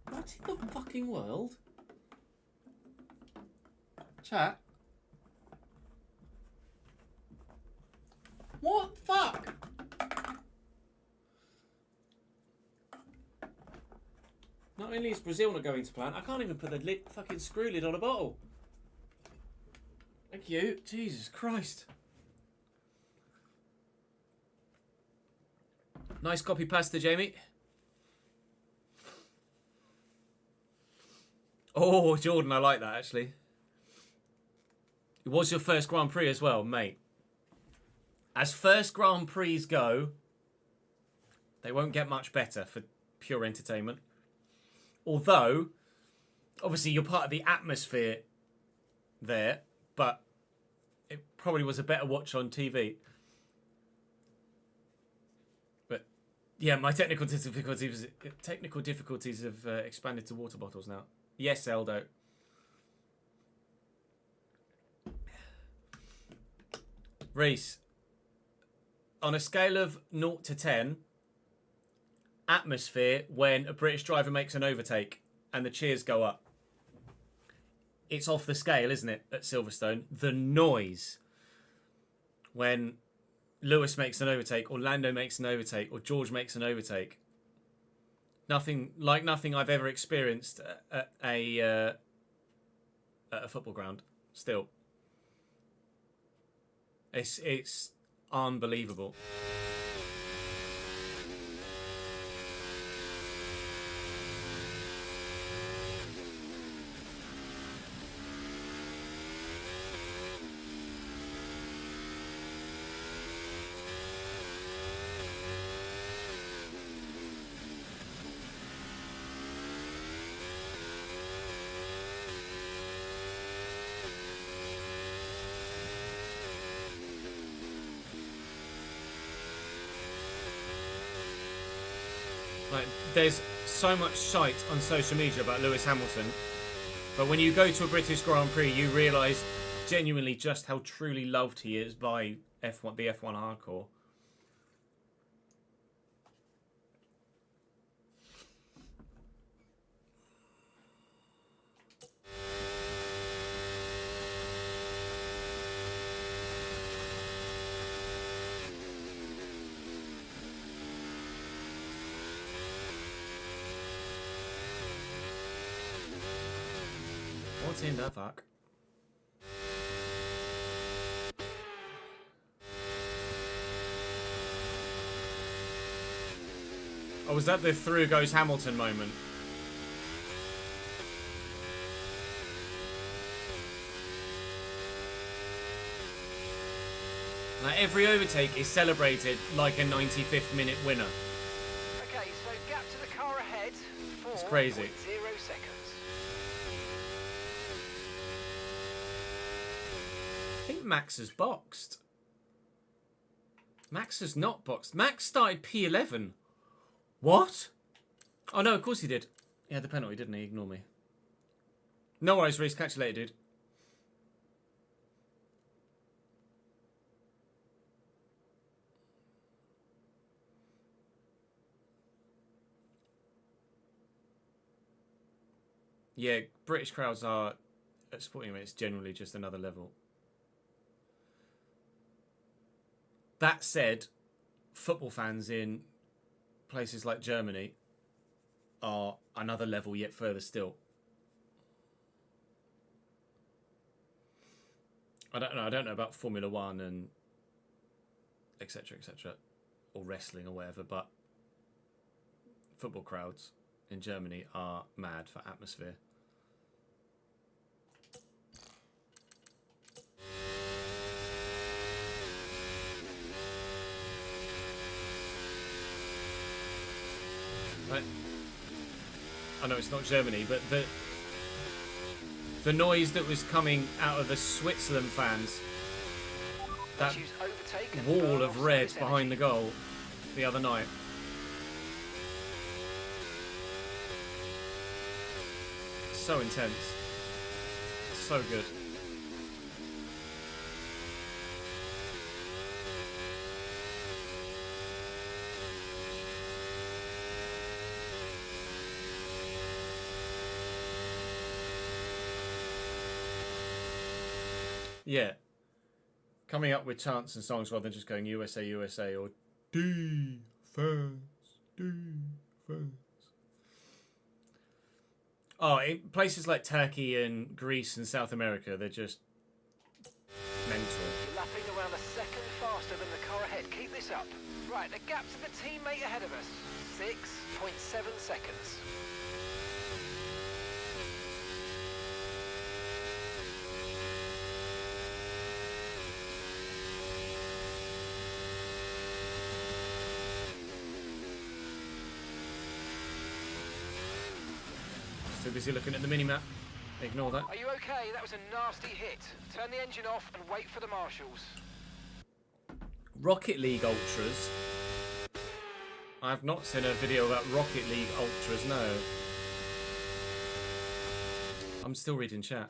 What in the fucking world? Chat? What the fuck? Not only is Brazil not going to plan, I can't even put the lid, fucking screw lid on a bottle. Thank you. Jesus Christ. Nice copy pasta, Jamie. Oh, Jordan, I like that, actually. It was your first Grand Prix as well, mate. As first Grand Prix go, they won't get much better for pure entertainment. Although, obviously, you're part of the atmosphere there, but it probably was a better watch on TV. But yeah, my technical difficulties have expanded to water bottles now. Yes, Eldo. Reese, on a scale of 0 to 10, atmosphere when a British driver makes an overtake and the cheers go up. It's off the scale, isn't it, at Silverstone? The noise when Lewis makes an overtake, or Lando makes an overtake, or George makes an overtake. Nothing I've ever experienced at a football ground. Still, it's unbelievable. Like, there's so much shite on social media about Lewis Hamilton, but when you go to a British Grand Prix, you realise genuinely just how truly loved he is by the F1 hardcore. Tinder, fuck. Oh, was that the through goes Hamilton moment? Now every overtake is celebrated like a 95th minute winner. Okay, so gap to the car ahead. It's crazy. 4.0 seconds. I think Max has boxed. Max has not boxed. Max started P11. What? Oh no, of course he did. He had the penalty, didn't he? Ignore me. No worries, Reese. Catch you later, dude. Yeah, British crowds are at sporting events generally just another level. That said, football fans in places like Germany are another level yet further still. I don't know about Formula One and etc. or wrestling or whatever, but football crowds in Germany are mad for atmosphere. I know it's not Germany, but the noise that was coming out of the Switzerland fans, that wall of red behind the goal the other night. So intense. So good. Yeah. Coming up with chants and songs rather than just going USA, USA or defense, defense. Oh, in places like Turkey and Greece and South America, they're just mental. You're lapping around a second faster than the car ahead. Keep this up. Right, the gap to the teammate ahead of us. 6.7 seconds. Too busy looking at the mini-map. Ignore that. Are you okay? That was a nasty hit. Turn the engine off and wait for the marshals. Rocket League Ultras. I have not seen a video about Rocket League Ultras, no. I'm still reading chat.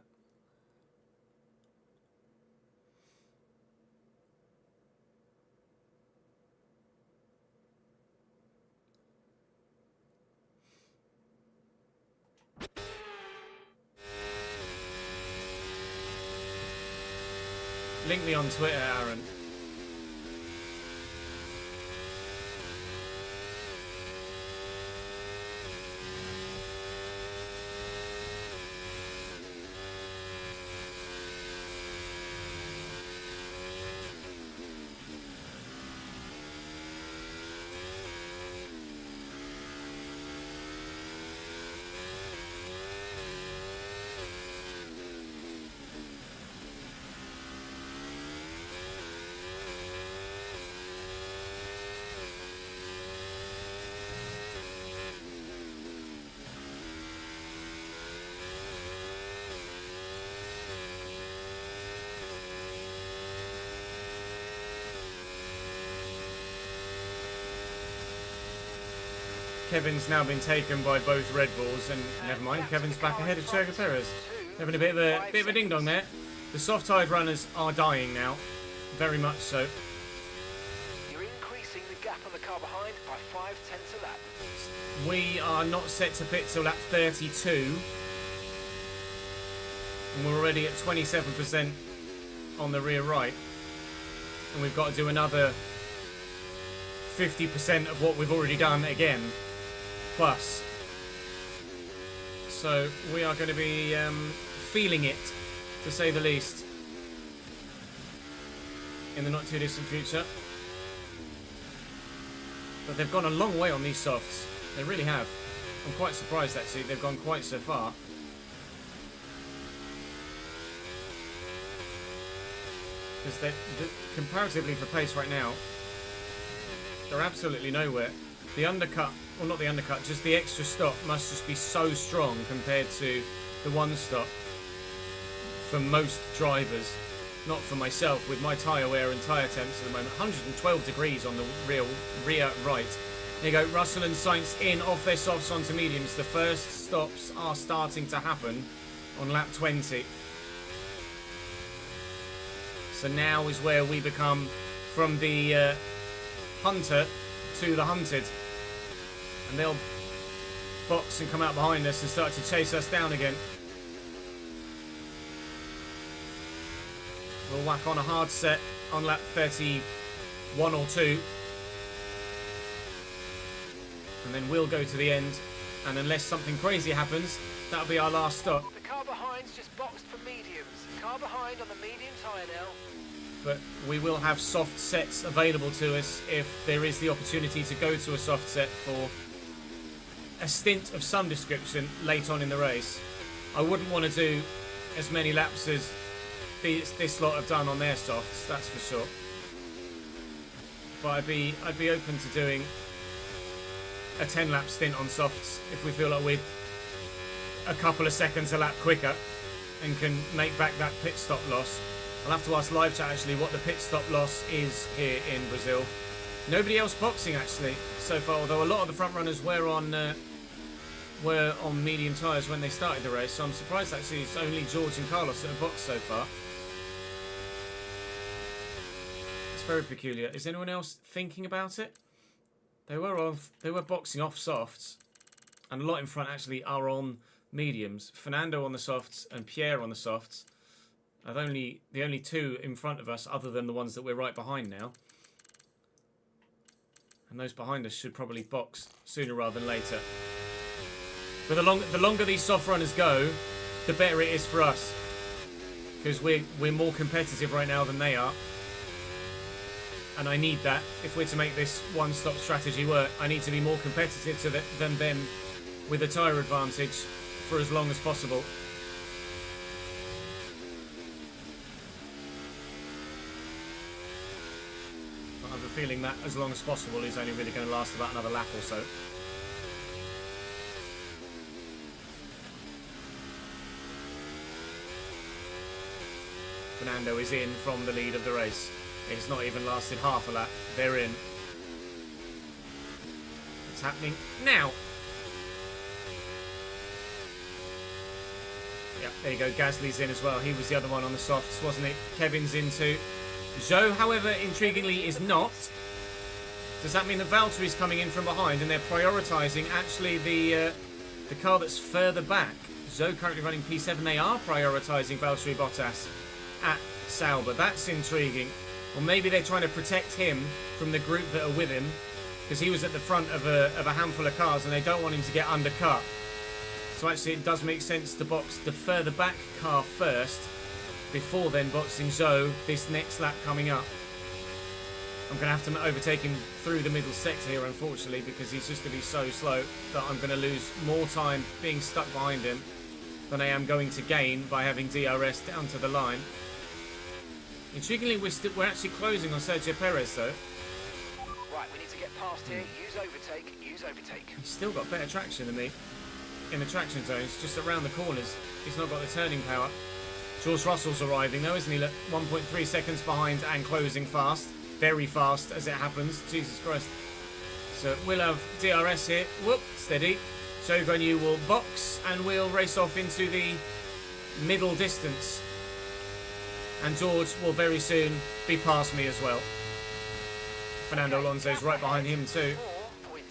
Link me on Twitter, Aaron. Kevin's now been taken by both Red Bulls, and never mind, Kevin's back ahead of Checo Perez. Having a bit of a ding dong there. The soft tide runners are dying now, very much so. You're increasing the gap on the car behind by 0.5 a lap. We are not set to pit till lap 32, and we're already at 27% on the rear right, and we've got to do another 50% of what we've already done again. Plus. So we are going to be feeling it, to say the least, in the not too distant future. But they've gone a long way on these softs. They really have. I'm quite surprised actually they've gone quite so far. Because they're comparatively for pace right now, they're absolutely nowhere. The undercut, well not the undercut, just the extra stop must just be so strong compared to the one stop for most drivers. Not for myself, with my tyre wear and tyre temps at the moment. 112 degrees on the rear right. There you go, Russell and Sainz in, off their softs onto mediums. The first stops are starting to happen on lap 20. So now is where we become from the hunter to the hunted. And they'll box and come out behind us and start to chase us down again. We'll whack on a hard set on lap 31 or 2. And then we'll go to the end. And unless something crazy happens, that'll be our last stop. The car behind's just boxed for mediums. Car behind on the medium tyre now. But we will have soft sets available to us if there is the opportunity to go to a soft set for a stint of some description late on in the race. I wouldn't want to do as many laps as this lot have done on their softs, that's for sure. But I'd be open to doing a 10-lap stint on softs if we feel like we're a couple of seconds a lap quicker and can make back that pit stop loss. I'll have to ask live chat actually what the pit stop loss is here in Brazil. Nobody else boxing actually so far, although a lot of the front runners were on medium tyres when they started the race, so I'm surprised actually it's only George and Carlos that have boxed so far. It's very peculiar. Is anyone else thinking about it? They were boxing off softs, and a lot in front actually are on mediums. Fernando on the softs and Pierre on the softs. The only two in front of us, other than the ones that we're right behind now. And those behind us should probably box sooner rather than later. But the longer these soft runners go, the better it is for us, because we're more competitive right now than they are. And I need that. If we're to make this one-stop strategy work, I need to be more competitive than them with a tyre advantage for as long as possible. I have a feeling that as long as possible is only really going to last about another lap or so. Fernando is in from the lead of the race. It's not even lasted half a lap. They're in. It's happening now. Yep, there you go. Gasly's in as well. He was the other one on the softs, wasn't it? Kevin's in too. Zhou, however, intriguingly, is not. Does that mean that Valtteri's coming in from behind and they're prioritising actually the car that's further back? Zhou currently running P7. They are prioritising Valtteri Bottas at Sauber. That's intriguing. Or maybe they're trying to protect him from the group that are with him, because he was at the front of a handful of cars and they don't want him to get undercut. So actually it does make sense to box the further back car first, before then boxing Zhou this next lap coming up. I'm going to have to overtake him through the middle sector here, unfortunately, because he's just going to be so slow that I'm going to lose more time being stuck behind him than I am going to gain by having DRS down to the line. Intriguingly, we're actually closing on Sergio Perez, though. Right, we need to get past here. Use overtake. Use overtake. He's still got better traction than me in the traction zones, just around the corners. He's not got the turning power. George Russell's arriving, though, isn't he? Look, 1.3 seconds behind and closing fast. Very fast, as it happens. Jesus Christ. So we'll have DRS here. Whoop, steady. Zhou Guanyu will box, and we'll race off into the middle distance. And George will very soon be past me as well. Fernando Alonso's right behind him too.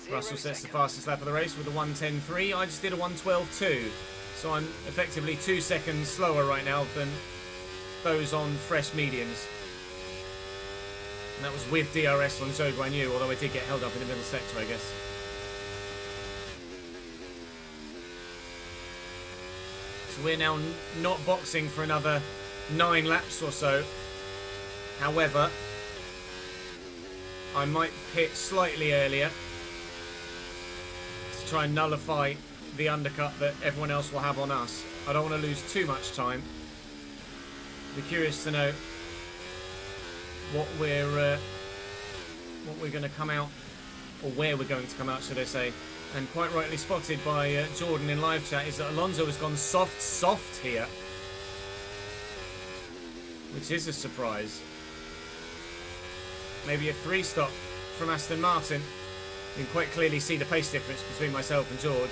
Russell sets the fastest lap of the race with a 1:10.3. I just did a 1:12.2. So I'm effectively 2 seconds slower right now than those on fresh mediums. And that was with DRS on Zhou Guanyu, although I did get held up in the middle sector, I guess. So we're now not boxing for another 9 laps or so. However, I might pit slightly earlier to try and nullify the undercut that everyone else will have on us. I don't want to lose too much time. Be curious to know what we're going to come out, or where we're going to come out, should I say. And quite rightly spotted by Jordan in live chat is that Alonso has gone soft here, which is a surprise. Maybe a 3-stop from Aston Martin. You can quite clearly see the pace difference between myself and George.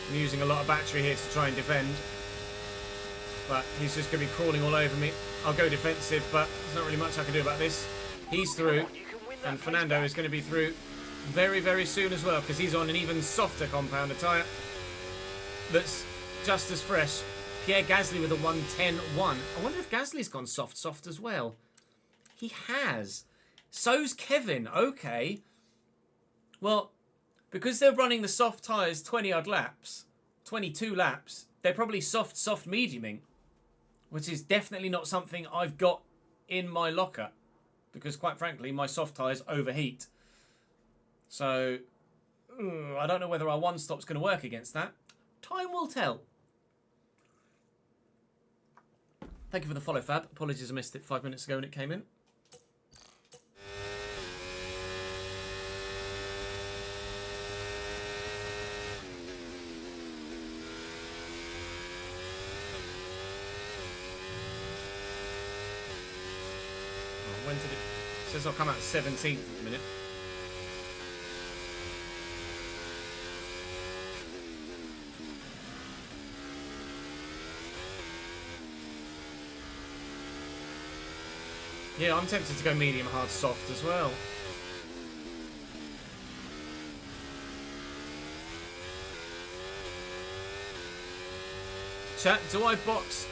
I'm using a lot of battery here to try and defend, but he's just going to be crawling all over me. I'll go defensive, but there's not really much I can do about this. He's through, and Fernando is going to be through very, very soon as well, because he's on an even softer compounder tyre that's just as fresh. Pierre Gasly with a 1:10.1. I wonder if Gasly's gone soft as well. He has. So's Kevin. Okay. Well, because they're running the soft tyres 20-odd laps, 22 laps, they're probably soft mediuming, which is definitely not something I've got in my locker, because quite frankly, my soft tyres overheat. So, I don't know whether our 1-stop's going to work against that. Time will tell. Thank you for the follow, Fab. Apologies I missed it 5 minutes ago when it came in. When did it? It says I'll come out 17th at the minute. Yeah, I'm tempted to go medium, hard, soft as well. Chat, do I box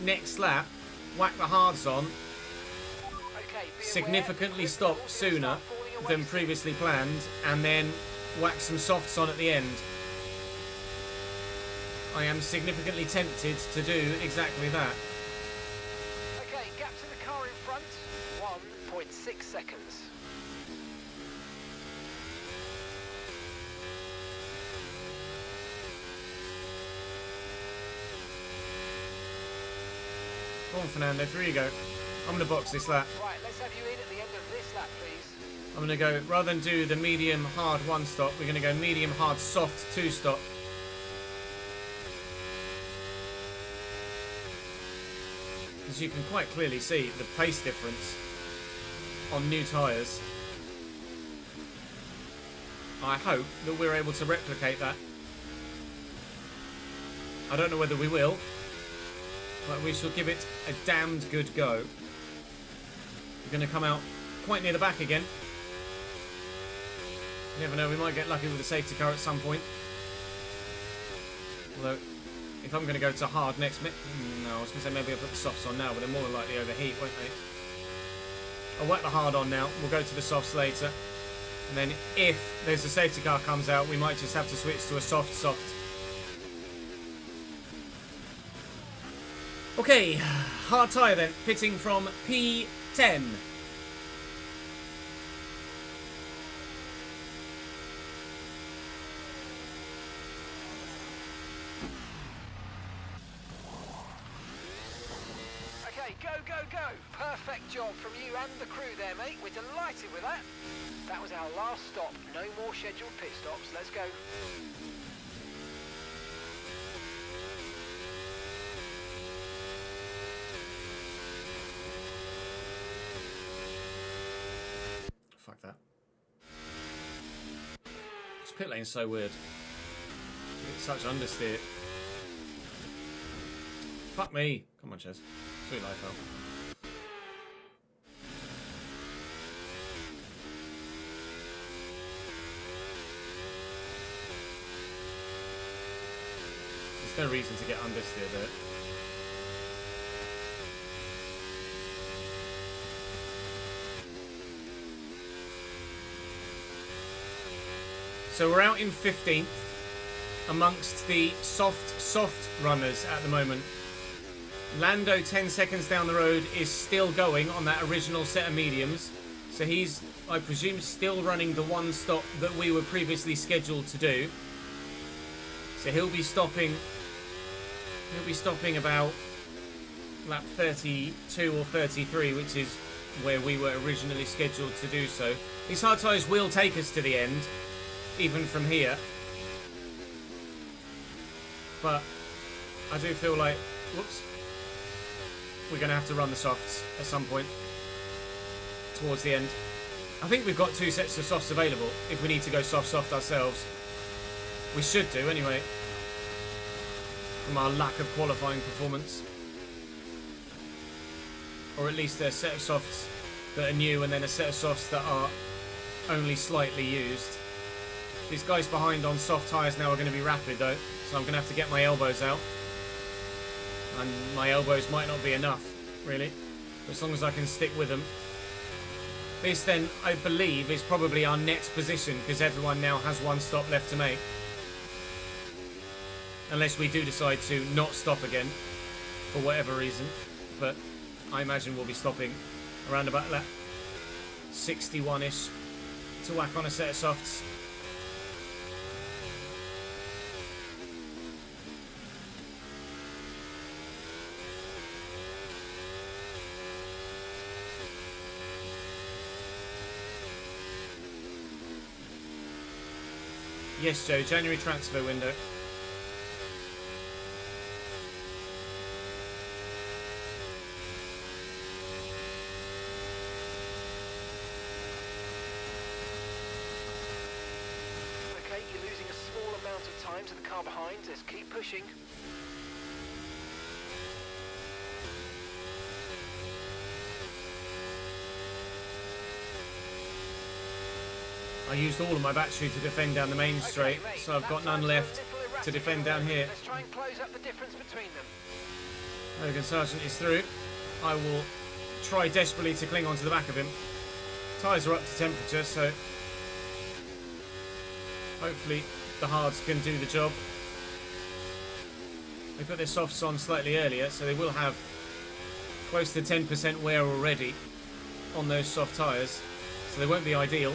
next lap, whack the hards on, significantly stop sooner than previously planned, and then whack some softs on at the end? I am significantly tempted to do exactly that. Okay, gap to the car in front, 1.6 seconds. Come on, Fernando, through you go. I'm going to box this lap. Right, let's have you in at the end of this lap, please. I'm going to go, rather than do the medium, hard 1-stop, we're going to go medium, hard, soft 2-stop. As you can quite clearly see, the pace difference on new tyres. I hope that we're able to replicate that. I don't know whether we will, but we shall give it a damned good go. We're going to come out quite near the back again. You never know, we might get lucky with a safety car at some point. Although, if I'm going to go to hard next... No, I was going to say maybe I'll put the softs on now, but they're more likely overheat, won't they? I'll whack the hard on now. We'll go to the softs later. And then if there's a safety car comes out, we might just have to switch to a soft. Okay, hard tyre then, pitting from P10. Okay, go. Perfect job from you and the crew there, mate. We're delighted with that. That was our last stop. No more scheduled pit stops. Let's go. Fuck that. This pit lane's so weird. It's such understeer. Fuck me. Come on, Ches. Sweet life, Al. There's no reason to get understeer there. So we're out in 15th. amongst the soft runners at the moment. Lando, 10 seconds down the road, is still going on that original set of mediums. So he's, I presume, still running the one stop that we were previously scheduled to do. So he'll be stopping about lap 32 or 33, which is where we were originally scheduled to do so. These hard tyres will take us to the end, even from here. But I do feel like, whoops, we're going to have to run the softs at some point towards the end. I think we've got 2 sets of softs available if we need to go soft ourselves. We should do anyway, from our lack of qualifying performance. Or at least a set of softs that are new and then a set of softs that are only slightly used. These guys behind on soft tyres now are going to be rapid though, so I'm going to have to get my elbows out. And my elbows might not be enough, really, but as long as I can stick with them. This then, I believe, is probably our next position, because everyone now has 1 stop left to make. Unless we do decide to not stop again, for whatever reason. But I imagine we'll be stopping around about that 61-ish to whack on a set of softs. Yes, Joe, January transfer window. Okay, you're losing a small amount of time to the car behind. Let's keep pushing. I used all of my battery to defend down the main straight, Okay, mate, so I've got that none time's left a little to erratic defend at the down moment. here. Let's try and close up the difference between them. Logan Sargent is through. I will try desperately to cling onto the back of him. Tyres are up to temperature, so hopefully the hards can do the job. They put their softs on slightly earlier, so they will have close to 10% wear already on those soft tyres, so they won't be ideal.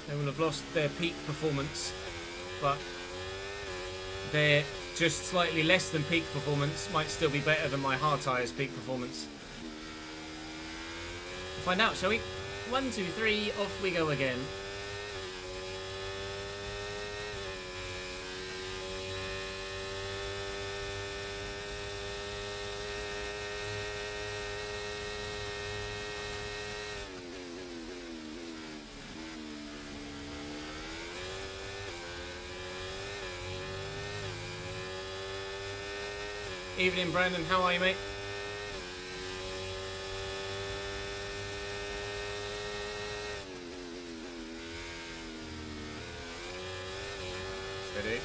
They will have lost their peak performance, but their just slightly less than peak performance might still be better than my hard tyres peak performance. We'll find out, shall we? 1, 2, 3, off we go again. Evening, Brandon. How are you, mate? Steady.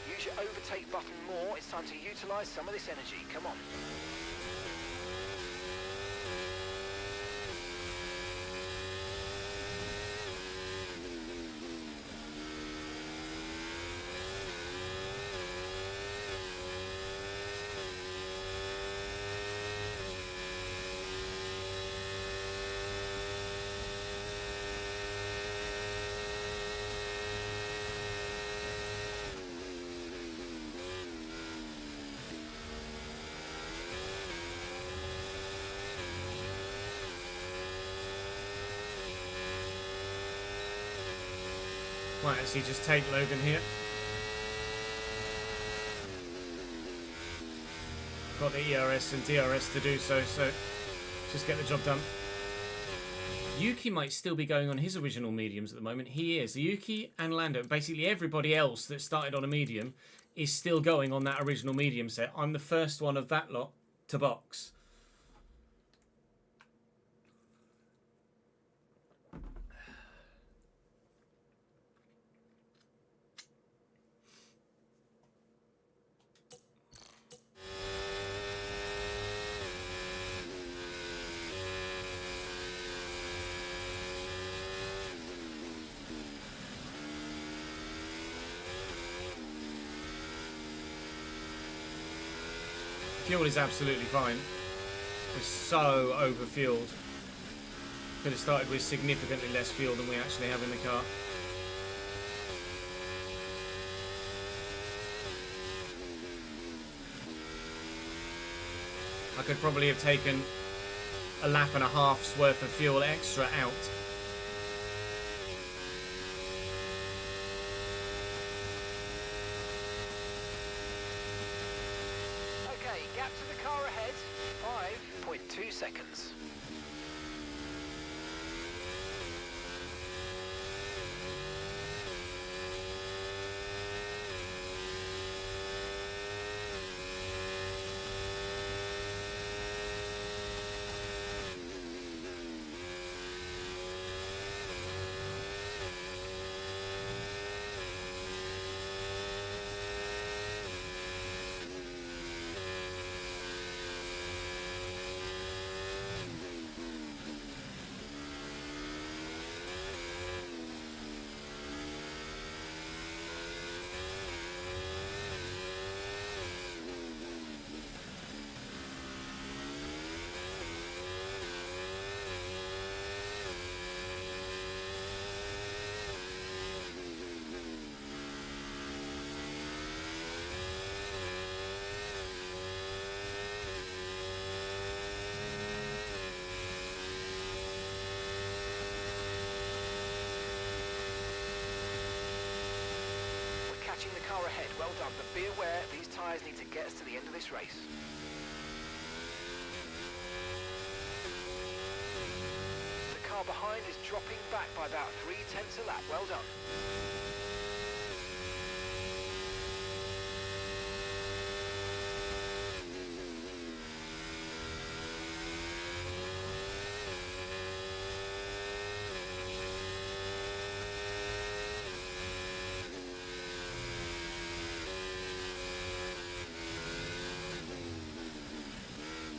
Use your overtake button more. It's time to utilise some of this energy. Come on. Might actually just take Logan here. Got the ERS and DRS to do so, so just get the job done. Yuki might still be going on his original mediums at the moment. He is. Yuki and Lando, basically everybody else that started on a medium, is still going on that original medium set. I'm the first one of that lot to box. Fuel is absolutely fine. We're so over-fueled. Could have started with significantly less fuel than we actually have in the car. I could probably have taken a lap and a half's worth of fuel extra out. Okay, gap to the car ahead, 5.2 seconds. Catching the car ahead, well done, but be aware these tyres need to get us to the end of this race. The car behind is dropping back by about 3/10 a lap, well done.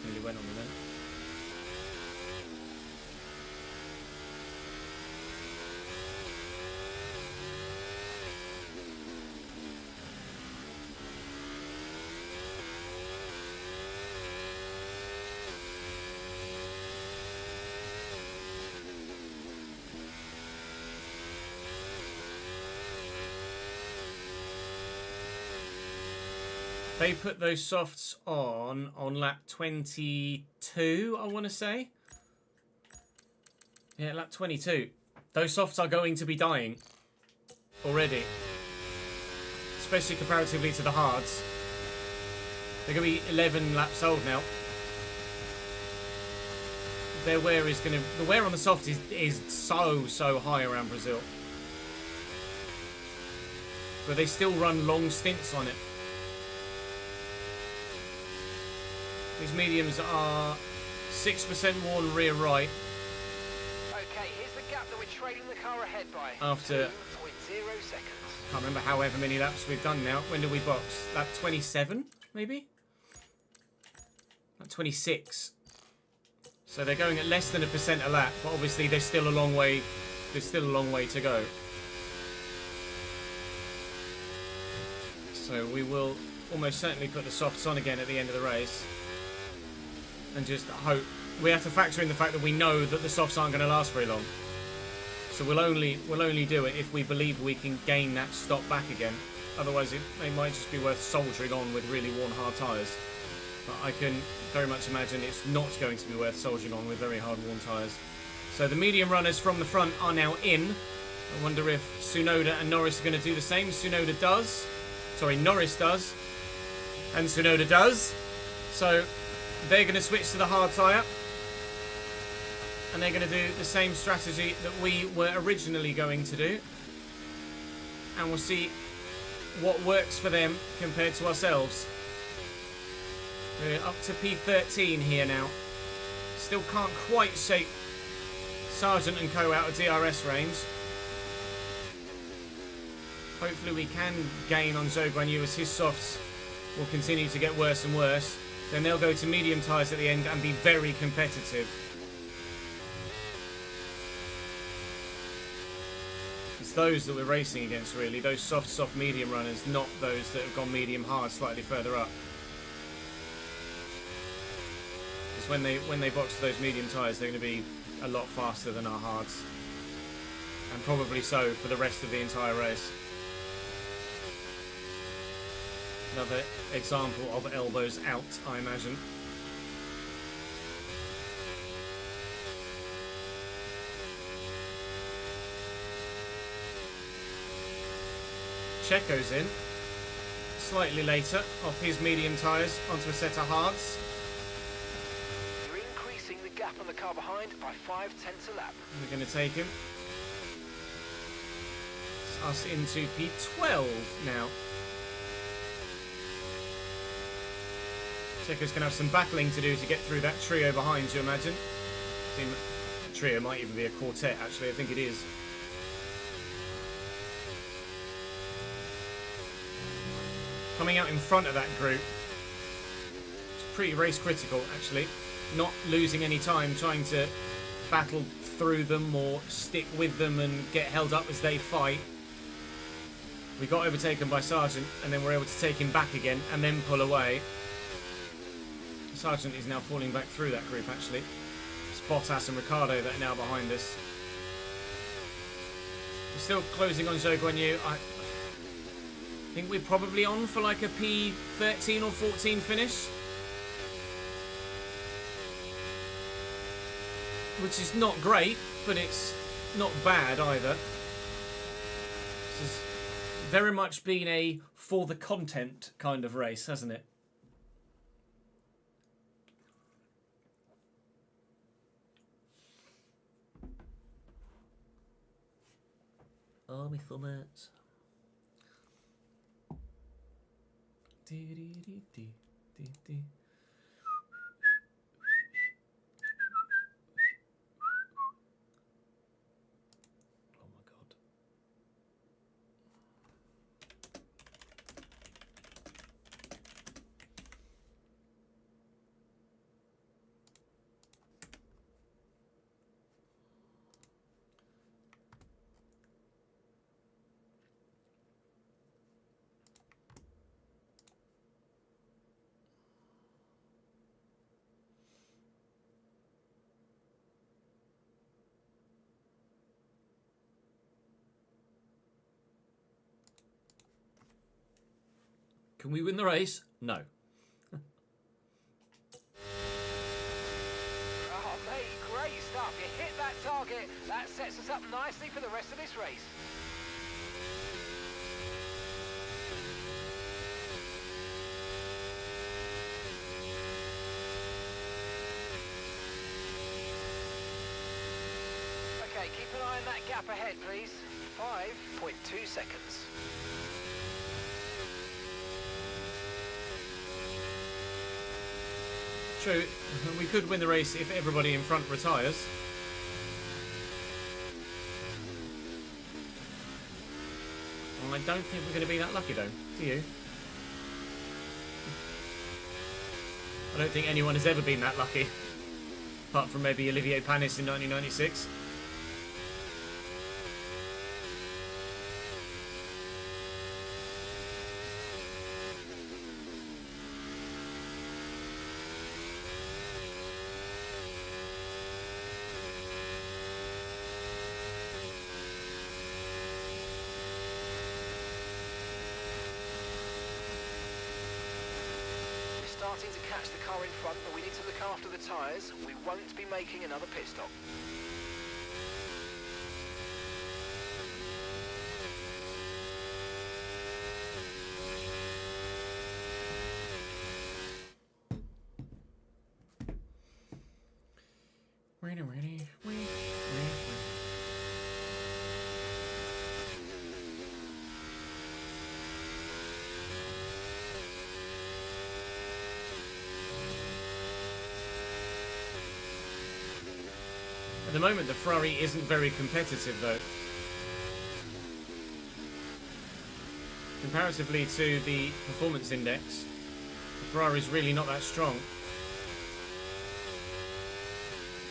Nearly went on the limit. They put those softs on lap 22, I want to say. Yeah, lap 22. Those softs are going to be dying already. Especially comparatively to the hards. They're going to be 11 laps old now. Their wear is going to... The wear on the soft is so high around Brazil. But they still run long stints on it. These mediums are 6% worn rear right. Okay, here's the gap that we're trailing the car ahead by. After 2.0 seconds. Can't remember however many laps we've done now. When did we box? Lap 27, maybe? Lap 26. So they're going at less than 1% a lap, but obviously there's still a long way. There's still a long way to go. So we will almost certainly put the softs on again at the end of the race. And just hope. We have to factor in the fact that we know that the softs aren't going to last very long. So we'll only do it if we believe we can gain that stop back again. Otherwise it might just be worth soldiering on with really worn hard tyres. But I can very much imagine it's not going to be worth soldiering on with very hard worn tyres. So the medium runners from the front are now in. I wonder if Tsunoda and Norris are going to do the same. Tsunoda does. Sorry, Norris does. And Tsunoda does. So they're going to switch to the hard tyre. And they're going to do the same strategy that we were originally going to do. And we'll see what works for them compared to ourselves. We're up to P13 here now. Still can't quite shake Sargent and Co out of DRS range. Hopefully we can gain on Zhou Guanyu as his softs will continue to get worse and worse. Then they'll go to medium tyres at the end and be very competitive. It's those that we're racing against, really. Those soft medium runners, not those that have gone medium hard slightly further up. Because when they box those medium tyres, they're going to be a lot faster than our hards, and probably so for the rest of the entire race. Another example of elbows out, I imagine. Checo's in slightly later off his medium tyres onto a set of hards. You're increasing the gap on the car behind by 0.5 a lap. We're going to take him. It's us into P12 now. Checo's going to have some battling to do to get through that trio behind, you imagine. The trio might even be a quartet, actually. I think it is. Coming out in front of that group. It's pretty race critical, actually. Not losing any time trying to battle through them or stick with them and get held up as they fight. We got overtaken by Sargent and then we're able to take him back again and then pull away. Sargent is now falling back through that group, actually. It's Bottas and Ricciardo that are now behind us. We're still closing on Zhou Guanyu. I think we're probably on for like a P13 or 14 finish. Which is not great, but it's not bad either. This has very much been a for the content kind of race, hasn't it? Oh, me thumbs. Oh my god. Can we win the race? No. Oh, mate, great stuff. You hit that target. That sets us up nicely for the rest of this race. Okay, keep an eye on that gap ahead, please. 5.2 seconds. True, we could win the race if everybody in front retires. Well, I don't think we're going to be that lucky though, do you? I don't think anyone has ever been that lucky. Apart from maybe Olivier Panis in 1996. Starting to catch the car in front, but we need to look after the tyres. We won't be making another pit stop. At the moment, the Ferrari isn't very competitive, though. Comparatively to the performance index, the Ferrari's really not that strong.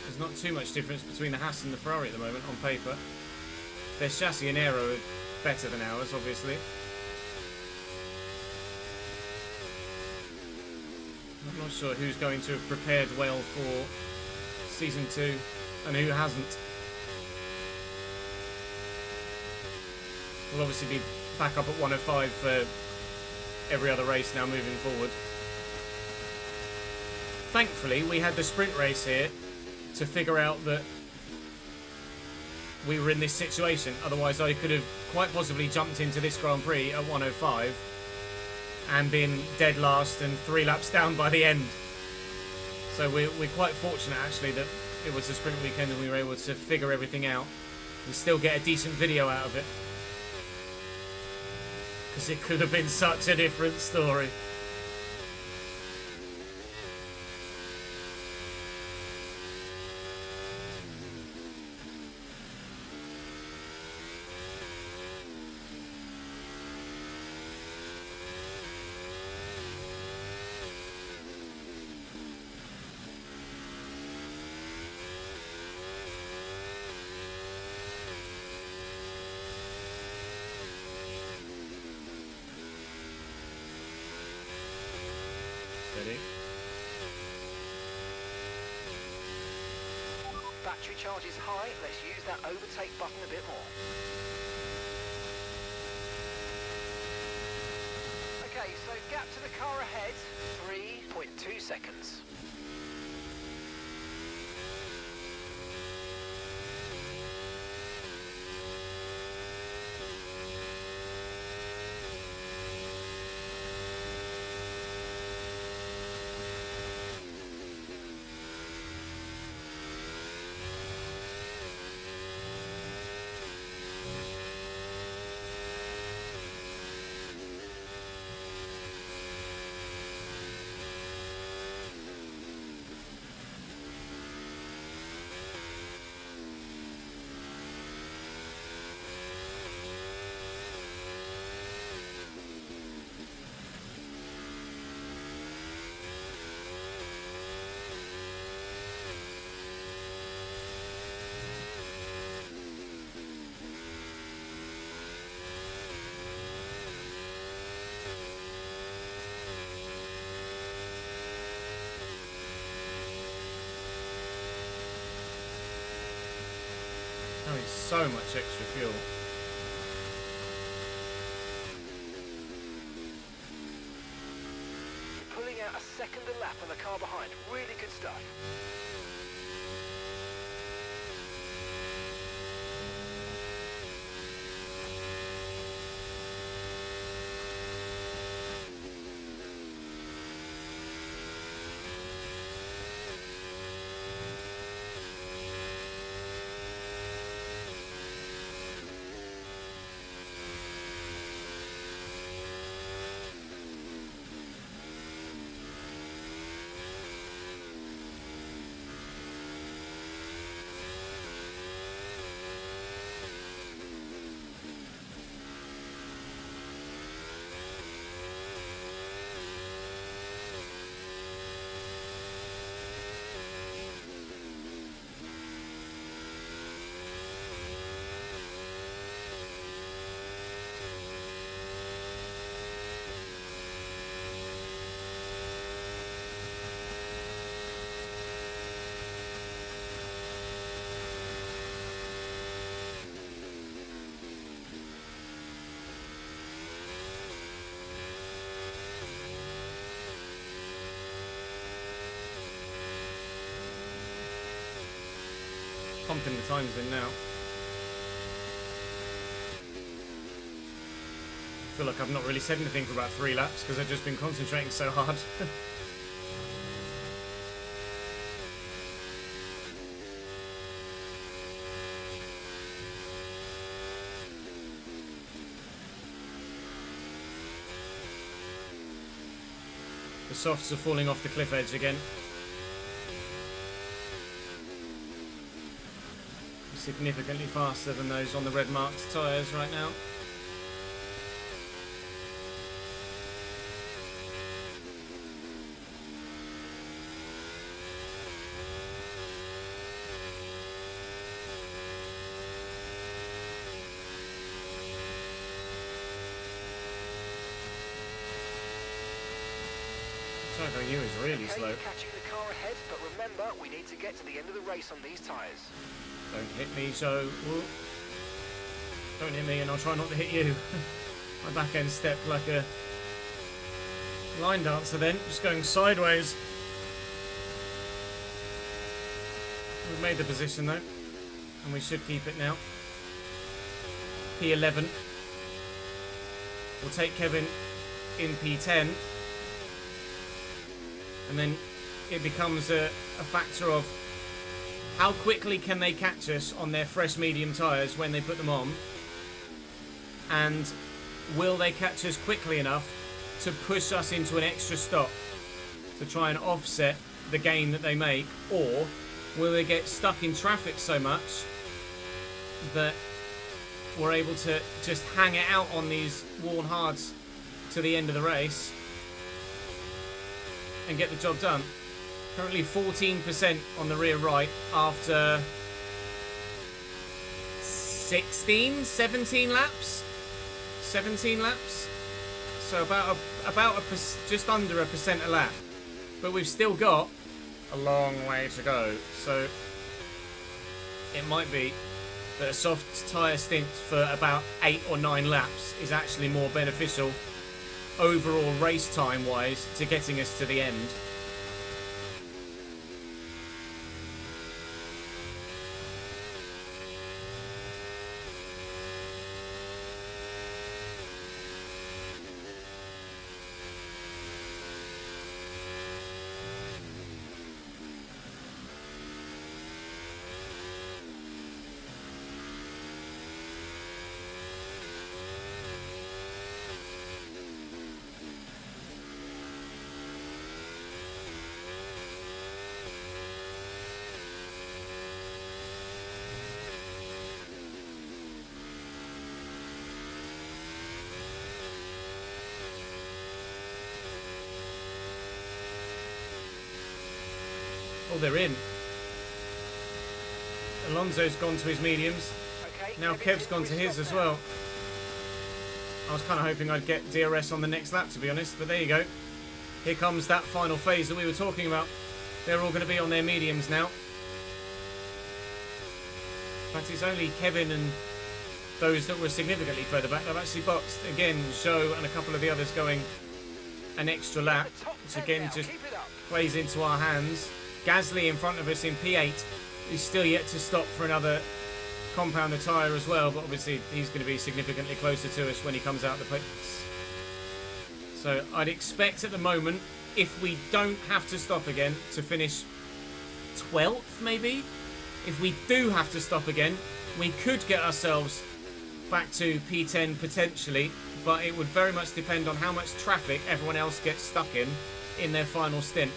There's not too much difference between the Haas and the Ferrari at the moment on paper. Their chassis and aero are better than ours, obviously. I'm not sure who's going to have prepared well for Season 2 and who hasn't. We'll obviously be back up at 105 for every other race now moving forward. Thankfully, we had the sprint race here to figure out that we were in this situation. Otherwise, I could have quite possibly jumped into this Grand Prix at 105 and been dead last and 3 laps down by the end. So we're quite fortunate, actually, that it was a sprint weekend and we were able to figure everything out and still get a decent video out of it. Because it could have been such a different story. Battery charge is high. Let's use that overtake button a bit more. Okay, so gap to the car ahead, 3.2 seconds. Oh, it's so much extra fuel. Pulling out a second a lap on the car behind. Really good stuff. Pumping the times in now. I feel like I've not really said anything for about 3 laps because I've just been concentrating so hard. The softs are falling off the cliff edge again. Significantly faster than those on the red marked tyres right now. Track on you is really Okay, slow. you're catching the car ahead, but remember, we need to get to the end of the race on these tyres. Don't hit me, so... Whoop. Don't hit me and I'll try not to hit you. My back end stepped like a line dancer then, just going sideways. We've made the position though, and we should keep it now. P11. We'll take Kevin in P10. And then it becomes a factor of how quickly can they catch us on their fresh medium tyres when they put them on, and will they catch us quickly enough to push us into an extra stop to try and offset the gain that they make, or will they get stuck in traffic so much that we're able to just hang it out on these worn hards to the end of the race and get the job done. Currently 14% on the rear right after 17 laps. 17 laps. So just under 1% a lap. But we've still got a long way to go. So it might be that a soft tyre stint for about 8 or 9 laps is actually more beneficial overall race time wise to getting us to the end. Oh, they're in. Alonso's gone to his mediums. Okay, Now Kev's gone to his as well. I was kind of hoping I'd get DRS on the next lap, to be honest, but there you go. Here comes that final phase that we were talking about. They're all going to be on their mediums now. In fact, it's only Kevin and those that were significantly further back. They've actually boxed. Again, Joe and a couple of the others going an extra lap, which again just plays into our hands. Gasly in front of us in P8 is still yet to stop for another compounder tyre as well, but obviously he's going to be significantly closer to us when he comes out the pits. So I'd expect at the moment, if we don't have to stop again, to finish 12th maybe. If we do have to stop again, we could get ourselves back to P10 potentially, but it would very much depend on how much traffic everyone else gets stuck in their final stint,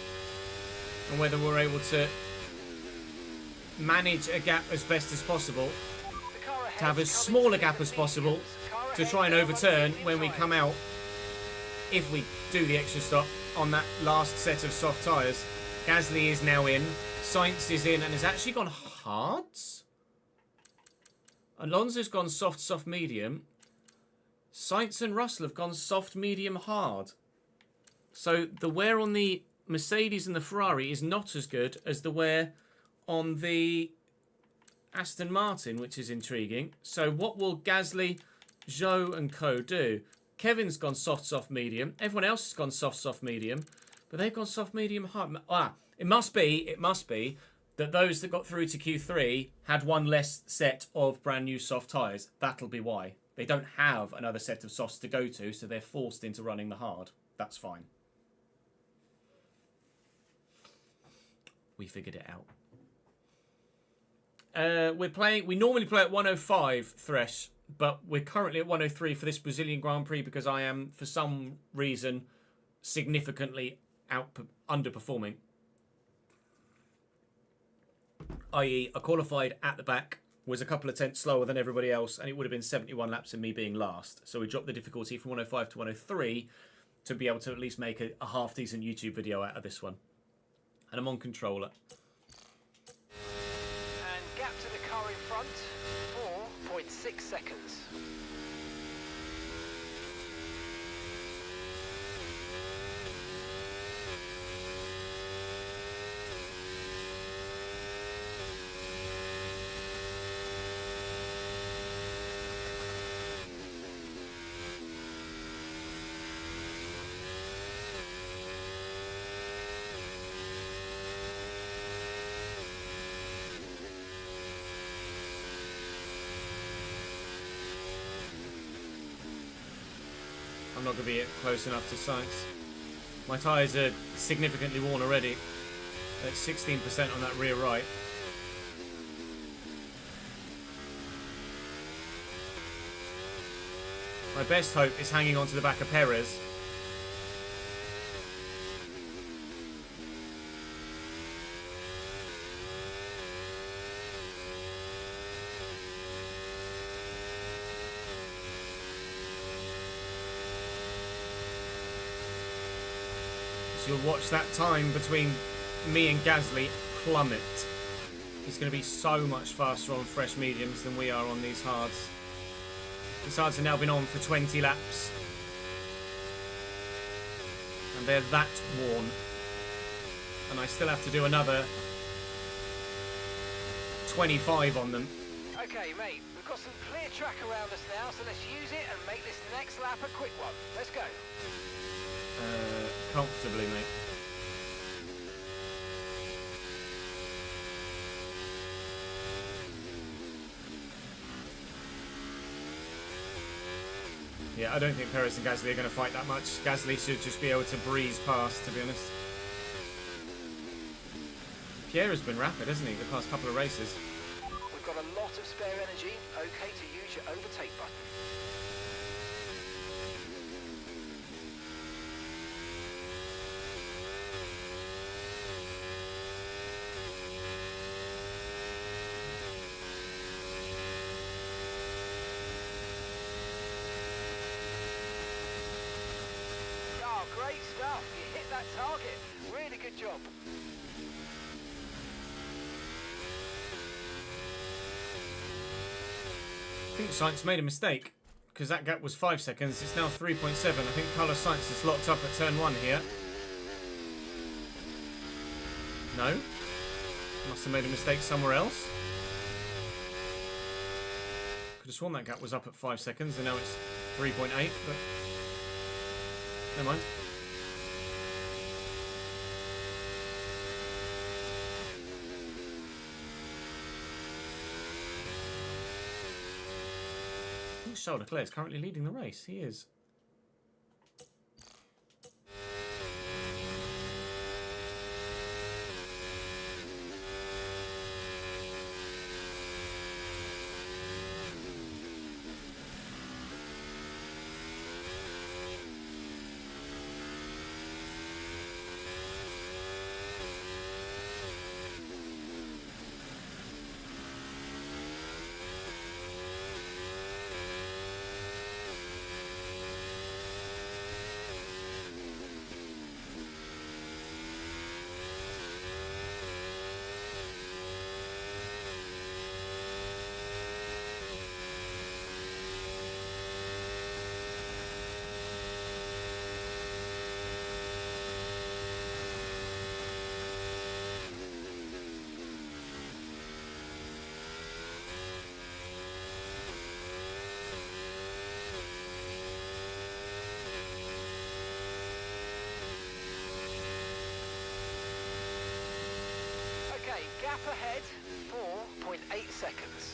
and whether we're able to manage a gap as best as possible, to have as small a gap as possible to try and overturn when we come out, if we do the extra stop on that last set of soft tyres. Gasly is now in, Sainz is in and has actually gone hards. Alonso's gone soft, medium. Sainz and Russell have gone soft, medium, hard. So the wear on the Mercedes and the Ferrari is not as good as the wear on the Aston Martin, which is intriguing. So what will Gasly, Zhou and co do? Kevin's gone soft, medium. Everyone else has gone soft, medium. But they've gone soft, medium, hard. It must be that those that got through to Q3 had one less set of brand new soft tyres. That'll be why. They don't have another set of softs to go to, so they're forced into running the hard. That's fine. We figured it out. We normally play at 105 Thresh, but we're currently at 103 for this Brazilian Grand Prix because I am, for some reason, significantly underperforming. I.e., I qualified at the back, was a couple of tenths slower than everybody else, and it would have been 71 laps and me being last. So we dropped the difficulty from 105 to 103 to be able to at least make a half-decent YouTube video out of this one. And I'm on controller. And gap to the car in front, 4.6 seconds. I'm not going to be close enough to Sykes. My tyres are significantly worn already. At 16% on that rear right. My best hope is hanging on to the back of Perez. So you'll watch that time between me and Gasly plummet. He's going to be so much faster on fresh mediums than we are on these hards. These hards have now been on for 20 laps. And they're that worn. And I still have to do another 25 on them. Okay, mate, we've got some clear track around us now, so let's use it and make this next lap a quick one. Let's go. Comfortably, mate. Yeah, I don't think Perez and Gasly are going to fight that much. Gasly should just be able to breeze past, to be honest. Pierre has been rapid, hasn't he, the past couple of races? We've got a lot of spare energy. Okay to use your overtake button. Oh, great stuff. You hit that target. Really good job. I think Sainz made a mistake, because that gap was 5 seconds. It's now 3.7. I think Carlos Sainz is locked up at turn 1 here. No? Must have made a mistake somewhere else. Could have sworn that gap was up at 5 seconds, and now it's 3.8, but never mind. I think Charles Leclerc is currently leading the race. He is. Okay, gap ahead, 4.8 seconds.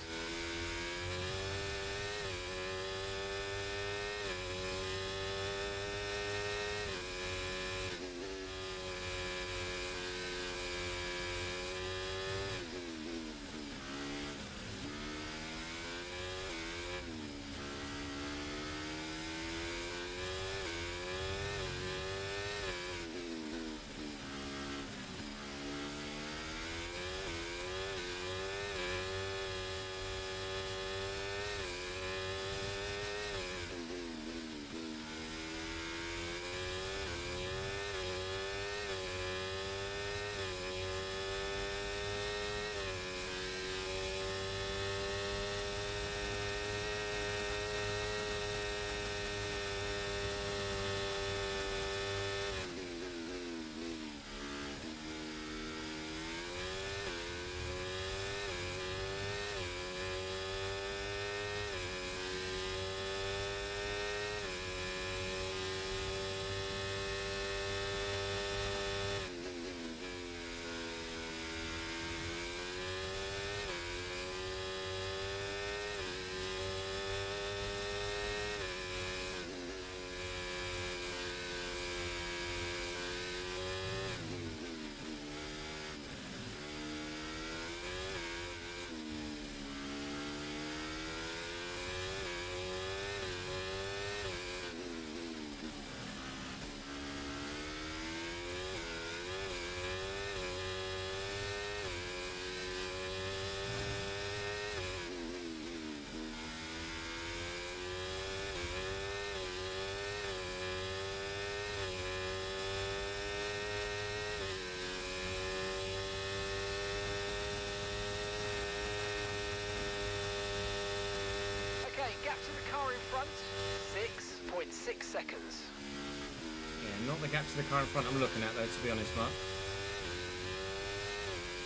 Okay, gap to the car in front, 6.6 seconds. Yeah, not the gap to the car in front I'm looking at, though, to be honest, Mark.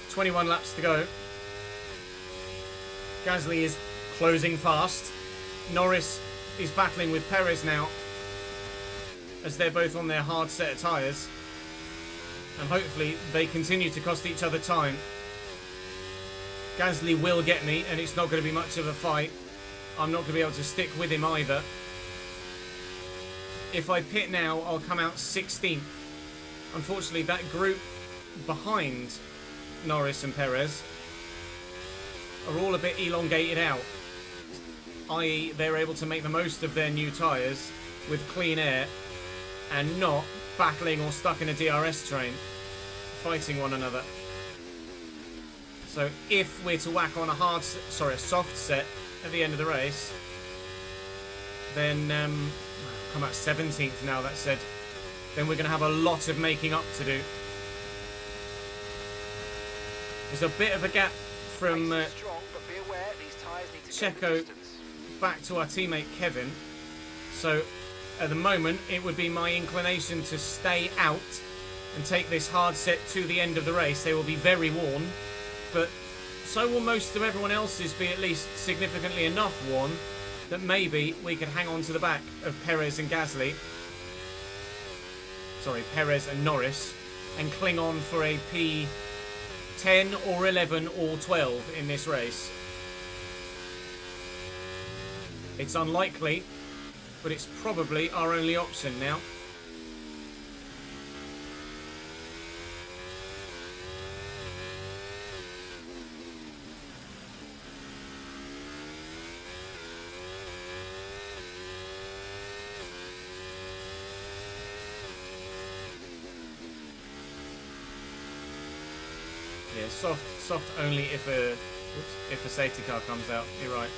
21 laps to go. Gasly is closing fast. Norris is battling with Perez now, as they're both on their hard set of tyres. And hopefully they continue to cost each other time. Gasly will get me, and it's not going to be much of a fight. I'm not going to be able to stick with him either. If I pit now, I'll come out 16th. Unfortunately, that group behind Norris and Perez are all a bit elongated out, i.e. they're able to make the most of their new tyres with clean air and not battling or stuck in a DRS train, fighting one another. So if we're to whack on a soft set at the end of the race, then come out 17th now, that said, then we're going to have a lot of making up to do. There's a bit of a gap from Strong, but be aware, these tyres need to Checo go the distance. back to our teammate Kevin. So at the moment it would be my inclination to stay out and take this hard set to the end of the race. They will be very worn, but so will most of everyone else's be at least significantly enough worn that maybe we could hang on to the back of Perez and Gasly. Sorry, Perez and Norris, and cling on for a P10 or 11 or 12 in this race. It's unlikely, but it's probably our only option now. Yeah, soft only if a safety car comes out. You're right.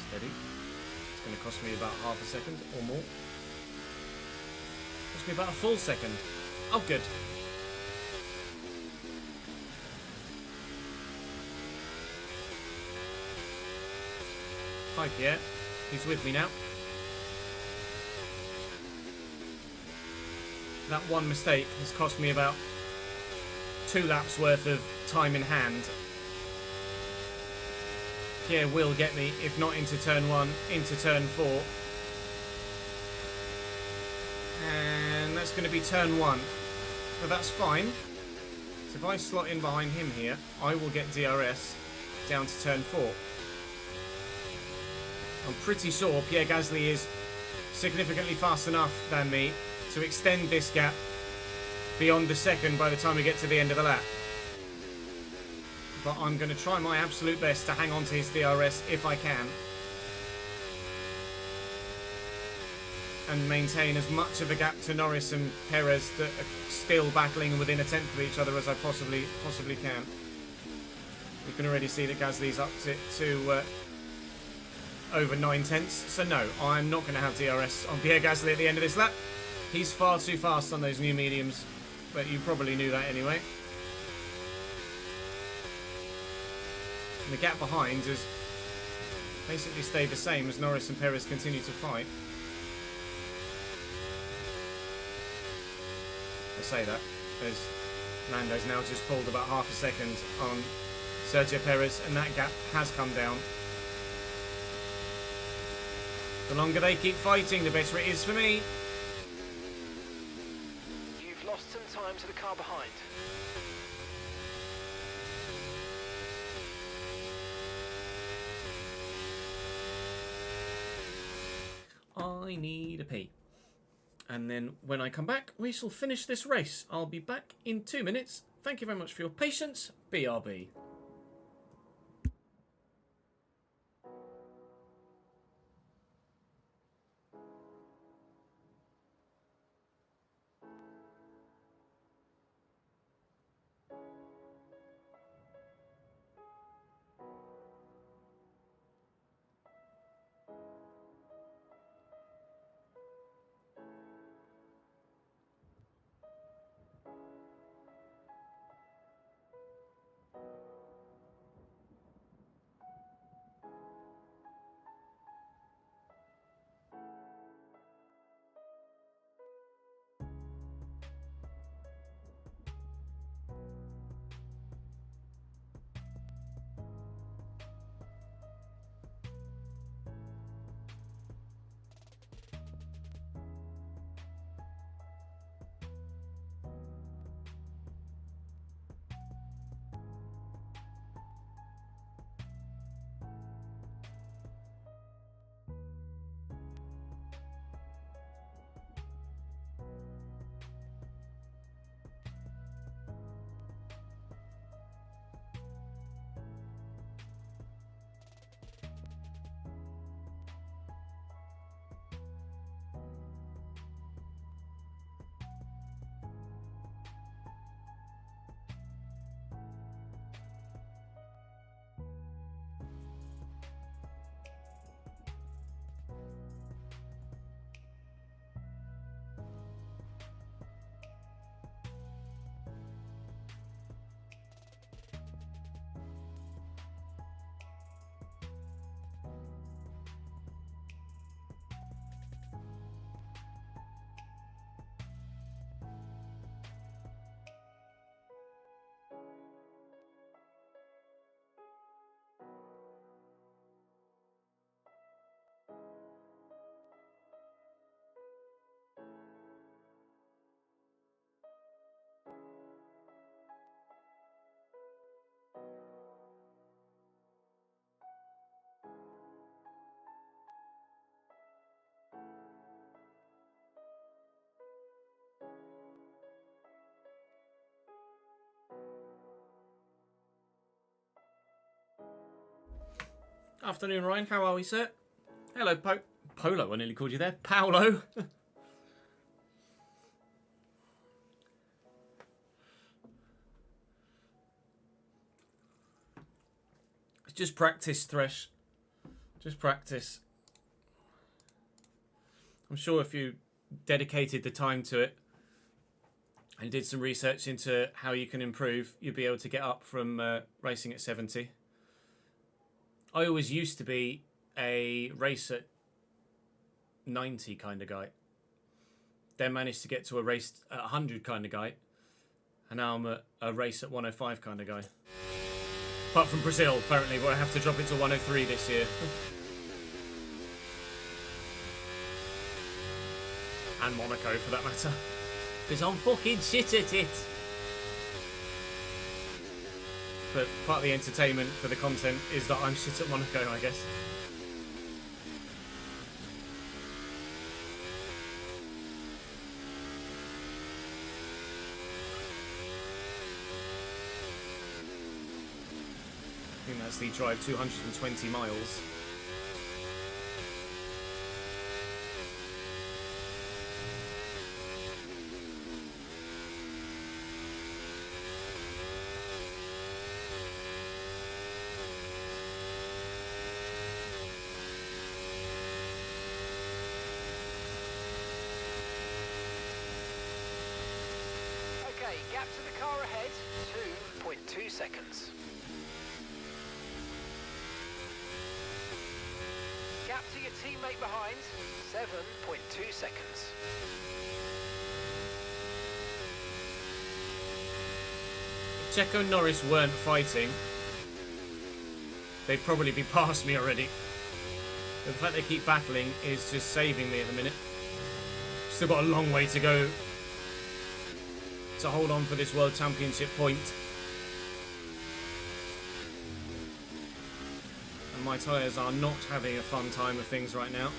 Steady. It's going to cost me about half a second or more. Cost me about a full second. Oh, good. Hi, Pierre. He's with me now. That one mistake has cost me about 2 laps worth of time in hand. Pierre will get me, if not into turn 1, into turn 4. And that's going to be turn 1. But that's fine. So if I slot in behind him here, I will get DRS down to turn 4. I'm pretty sure Pierre Gasly is significantly fast enough than me to extend this gap beyond the second by the time we get to the end of the lap. But I'm going to try my absolute best to hang on to his DRS if I can, and maintain as much of a gap to Norris and Perez that are still battling within a tenth of each other as I possibly can. We can already see that Gasly's up to over 9/10, so no, I'm not going to have DRS on Pierre Gasly at the end of this lap. He's far too fast on those new mediums, but you probably knew that anyway. And the gap behind has basically stayed the same as Norris and Perez continue to fight. I say that as Lando's now just pulled about half a second on Sergio Perez, and that gap has come down. The longer they keep fighting, the better it is for me. You've lost some time to the car behind. I need a pee. And then when I come back, we shall finish this race. I'll be back in 2 minutes. Thank you very much for your patience. BRB. Afternoon, Ryan. How are we, sir? Hello, Polo. I nearly called you there. Paolo. Just practice, Thresh. Just practice. I'm sure if you dedicated the time to it and did some research into how you can improve, you'd be able to get up from racing at 70. I always used to be a race at 90 kind of guy. Then managed to get to a race at 100 kind of guy. And now I'm a race at 105 kind of guy. Apart from Brazil, apparently, where I have to drop it to 103 this year. And Monaco, for that matter. Because I'm fucking shit at it. But part of the entertainment for the content is that I'm shit at Monaco, I guess. I think that's the drive 220 miles. Okay, gap to the car ahead, 2.2 seconds. Gap to your teammate behind, 7.2 seconds. If Checo and Norris weren't fighting, they'd probably be past me already. But the fact they keep battling is just saving me at the minute. Still got a long way to go to hold on for this World Championship point. And my tyres are not having a fun time of things right now.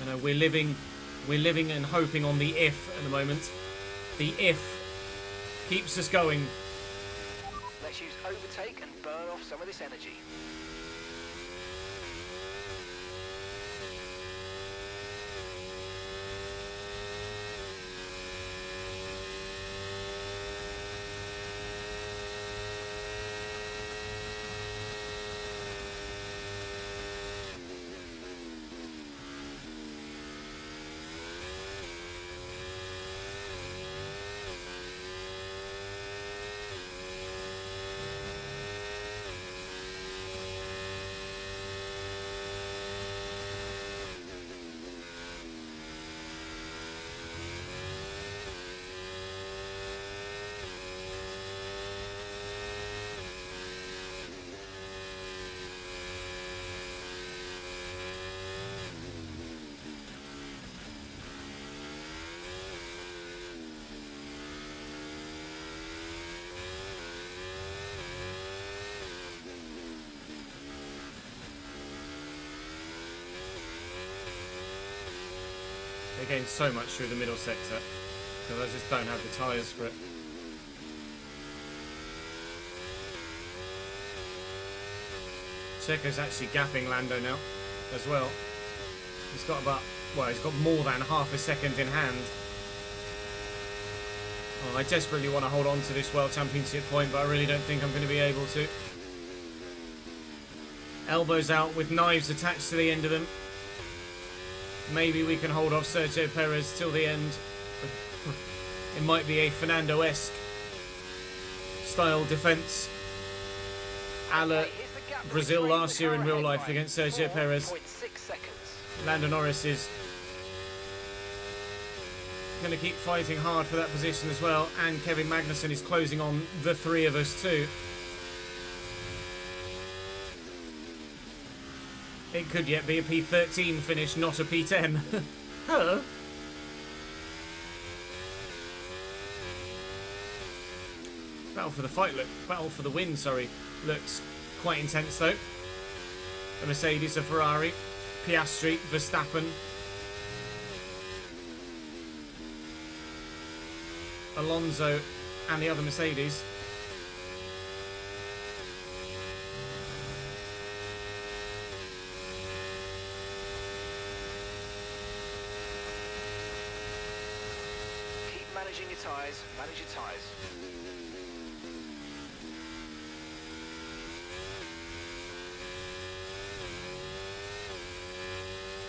I know we're living and hoping on the if at the moment. The if keeps us going. Let's use overtake and burn off some of this energy. They gain so much through the middle sector because I just don't have the tyres for it. Checo's actually gapping Lando now as well. He's got about, well, he's got more than half a second in hand. Oh, I desperately want to hold on to this World Championship point, but I really don't think I'm going to be able to. Elbows out with knives attached to the end of them. Maybe we can hold off Sergio Perez till the end. It might be a Fernando-esque style defence, a la Brazil last year in real life against Sergio Perez. Lando Norris is going to keep fighting hard for that position as well, and Kevin Magnussen is closing on the three of us too. It could yet be a P13 finish, not a P10. Hello. Battle for the fight, look. Battle for the win, sorry. Looks quite intense though. A Mercedes, a Ferrari, Piastri, Verstappen, Alonso, and the other Mercedes. Managing your tyres, manage your tyres.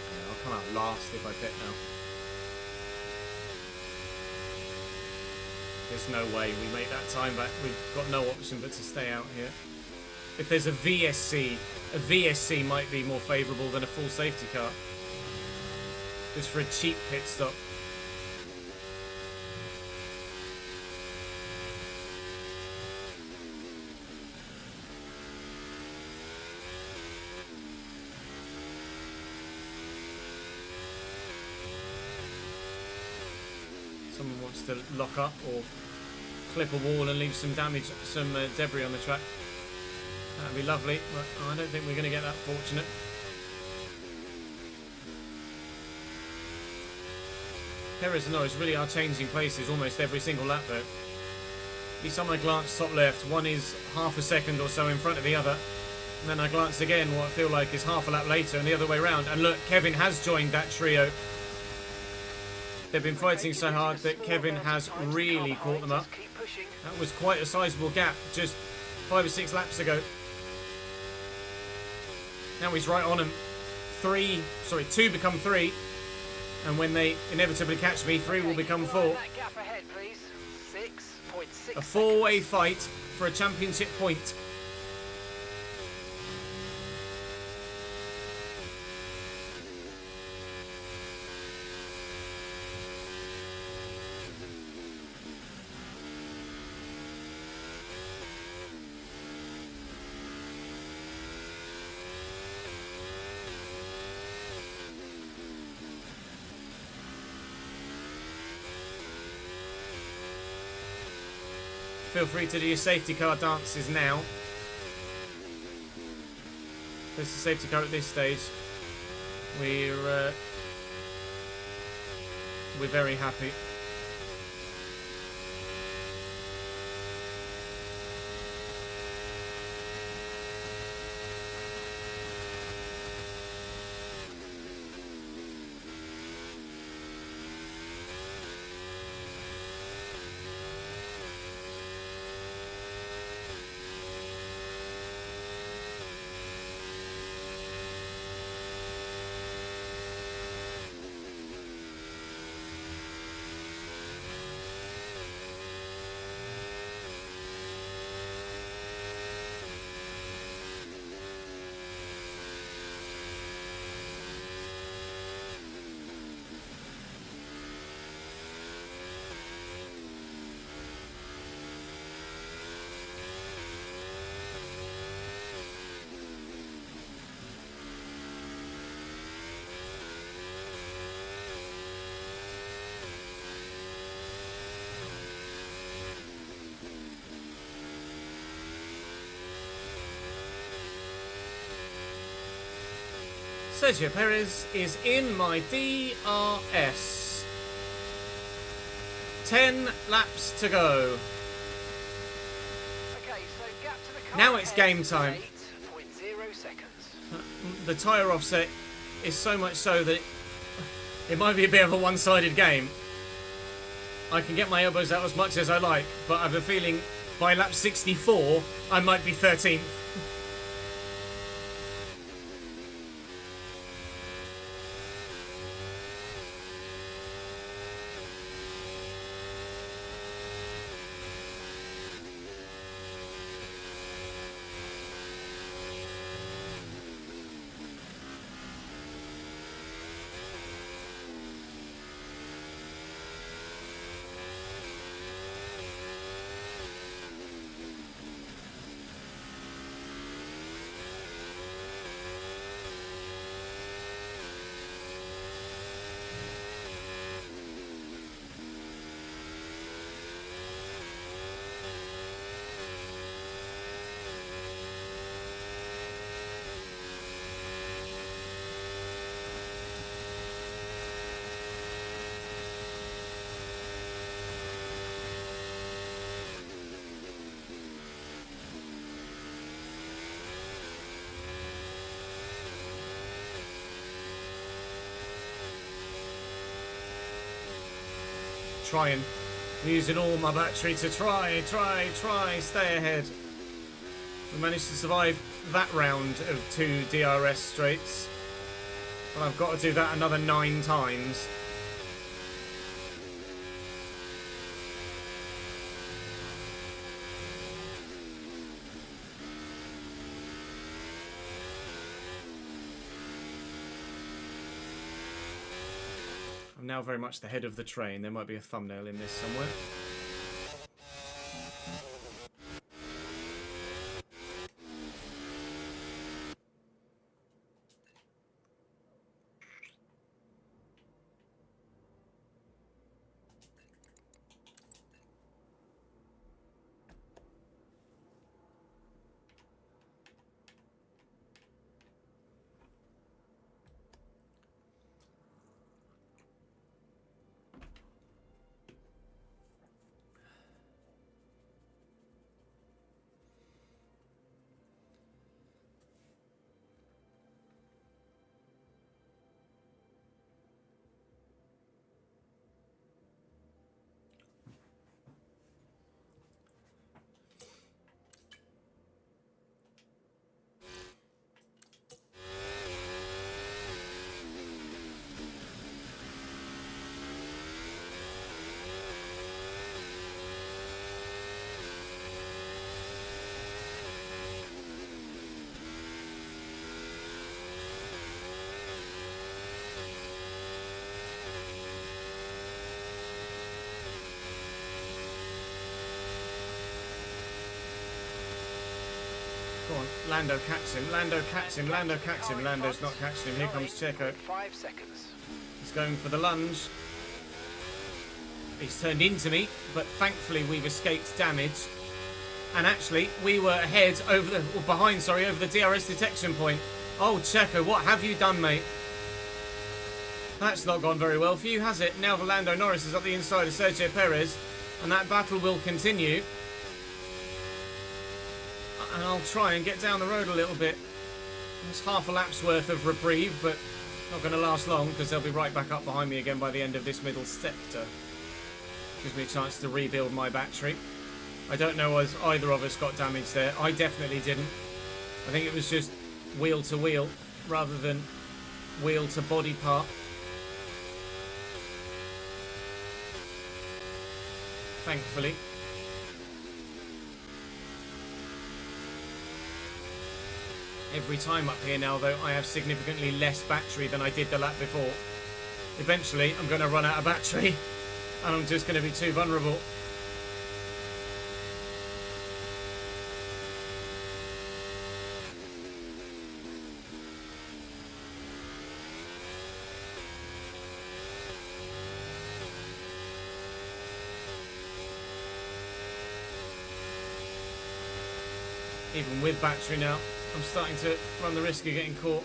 Yeah, I'll come out last if I pit now. There's no way we make that time back. We've got no option but to stay out here. If there's a VSC might be more favourable than a full safety car. Just for a cheap pit stop. Someone wants to lock up or clip a wall and leave some damage, some debris on the track. That'd be lovely, but I don't think we're going to get that fortunate. Perez and Norris really are changing places almost every single lap though. Each time I glance top left, one is half a second or so in front of the other. And then I glance again, what I feel like is half a lap later and the other way round. And look, Kevin has joined that trio. They've been fighting so hard that Kevin has really caught them up. That was quite a sizable gap just 5 or 6 laps ago. Now he's right on him. 2 become 3. And when they inevitably catch me, 3 will become 4. A 4-way fight for a championship point. Feel free to do your safety car dances now. There's the safety car at this stage. We're we're very happy. Sergio Perez is in my DRS. 10 laps to go. Okay, so gap to the car Now it's ahead game is time. 8.0 seconds. The tyre offset is so much so that it might be a bit of a one-sided game. I can get my elbows out as much as I like, but I have a feeling by lap 64 I might be 13th. Trying, using all my battery to try, stay ahead. We managed to survive that round of 2 DRS straights. But I've got to do that another 9 times. I'm now very much the head of the train. There might be a thumbnail in this somewhere. Go on, Lando catches him, Lando catches him, Lando catches him, Lando's not catching him, here comes Checo. 5 seconds. He's going for the lunge. He's turned into me, but thankfully we've escaped damage. And actually, we were ahead over the, or behind, sorry, over the DRS detection point. Oh, Checo, what have you done, mate? That's not gone very well for you, has it? Now Lando Norris is up the inside of Sergio Perez, and that battle will continue. And I'll try and get down the road a little bit. It's half a lap's worth of reprieve, but not going to last long because they'll be right back up behind me again by the end of this middle sector. Gives me a chance to rebuild my battery. I don't know as either of us got damaged there. I definitely didn't. I think it was just wheel to wheel rather than wheel to body part. Thankfully. Every time up here now, though, I have significantly less battery than I did the lap before. Eventually, I'm going to run out of battery, and I'm just going to be too vulnerable. Even with battery now, I'm starting to run the risk of getting caught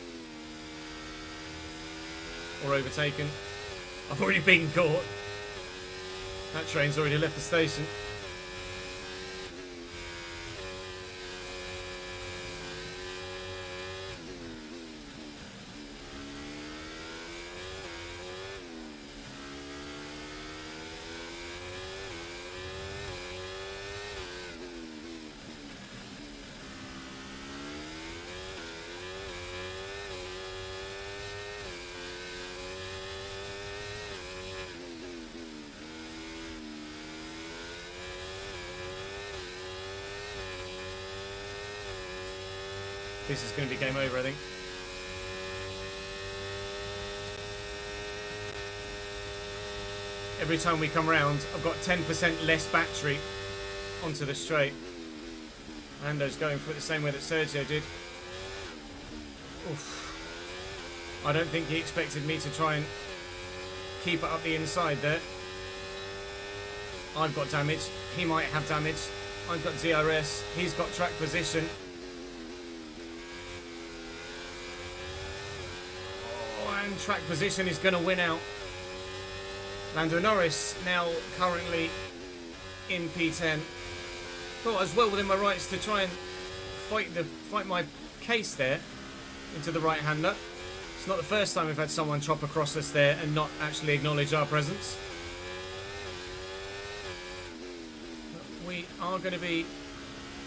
or overtaken. I've already been caught. That train's already left the station. This is going to be game over, I think. Every time we come round, I've got 10% less battery onto the straight. Lando's going for it the same way that Sergio did. Oof. I don't think he expected me to try and keep it up the inside there. I've got damage. He might have damage. I've got DRS. He's got track position. And track position is going to win out. Lando Norris now currently in P10. Thought I was well within my rights to try and fight my case there into the right-hander. It's not the first time we've had someone chop across us there and not actually acknowledge our presence. But we are going to be,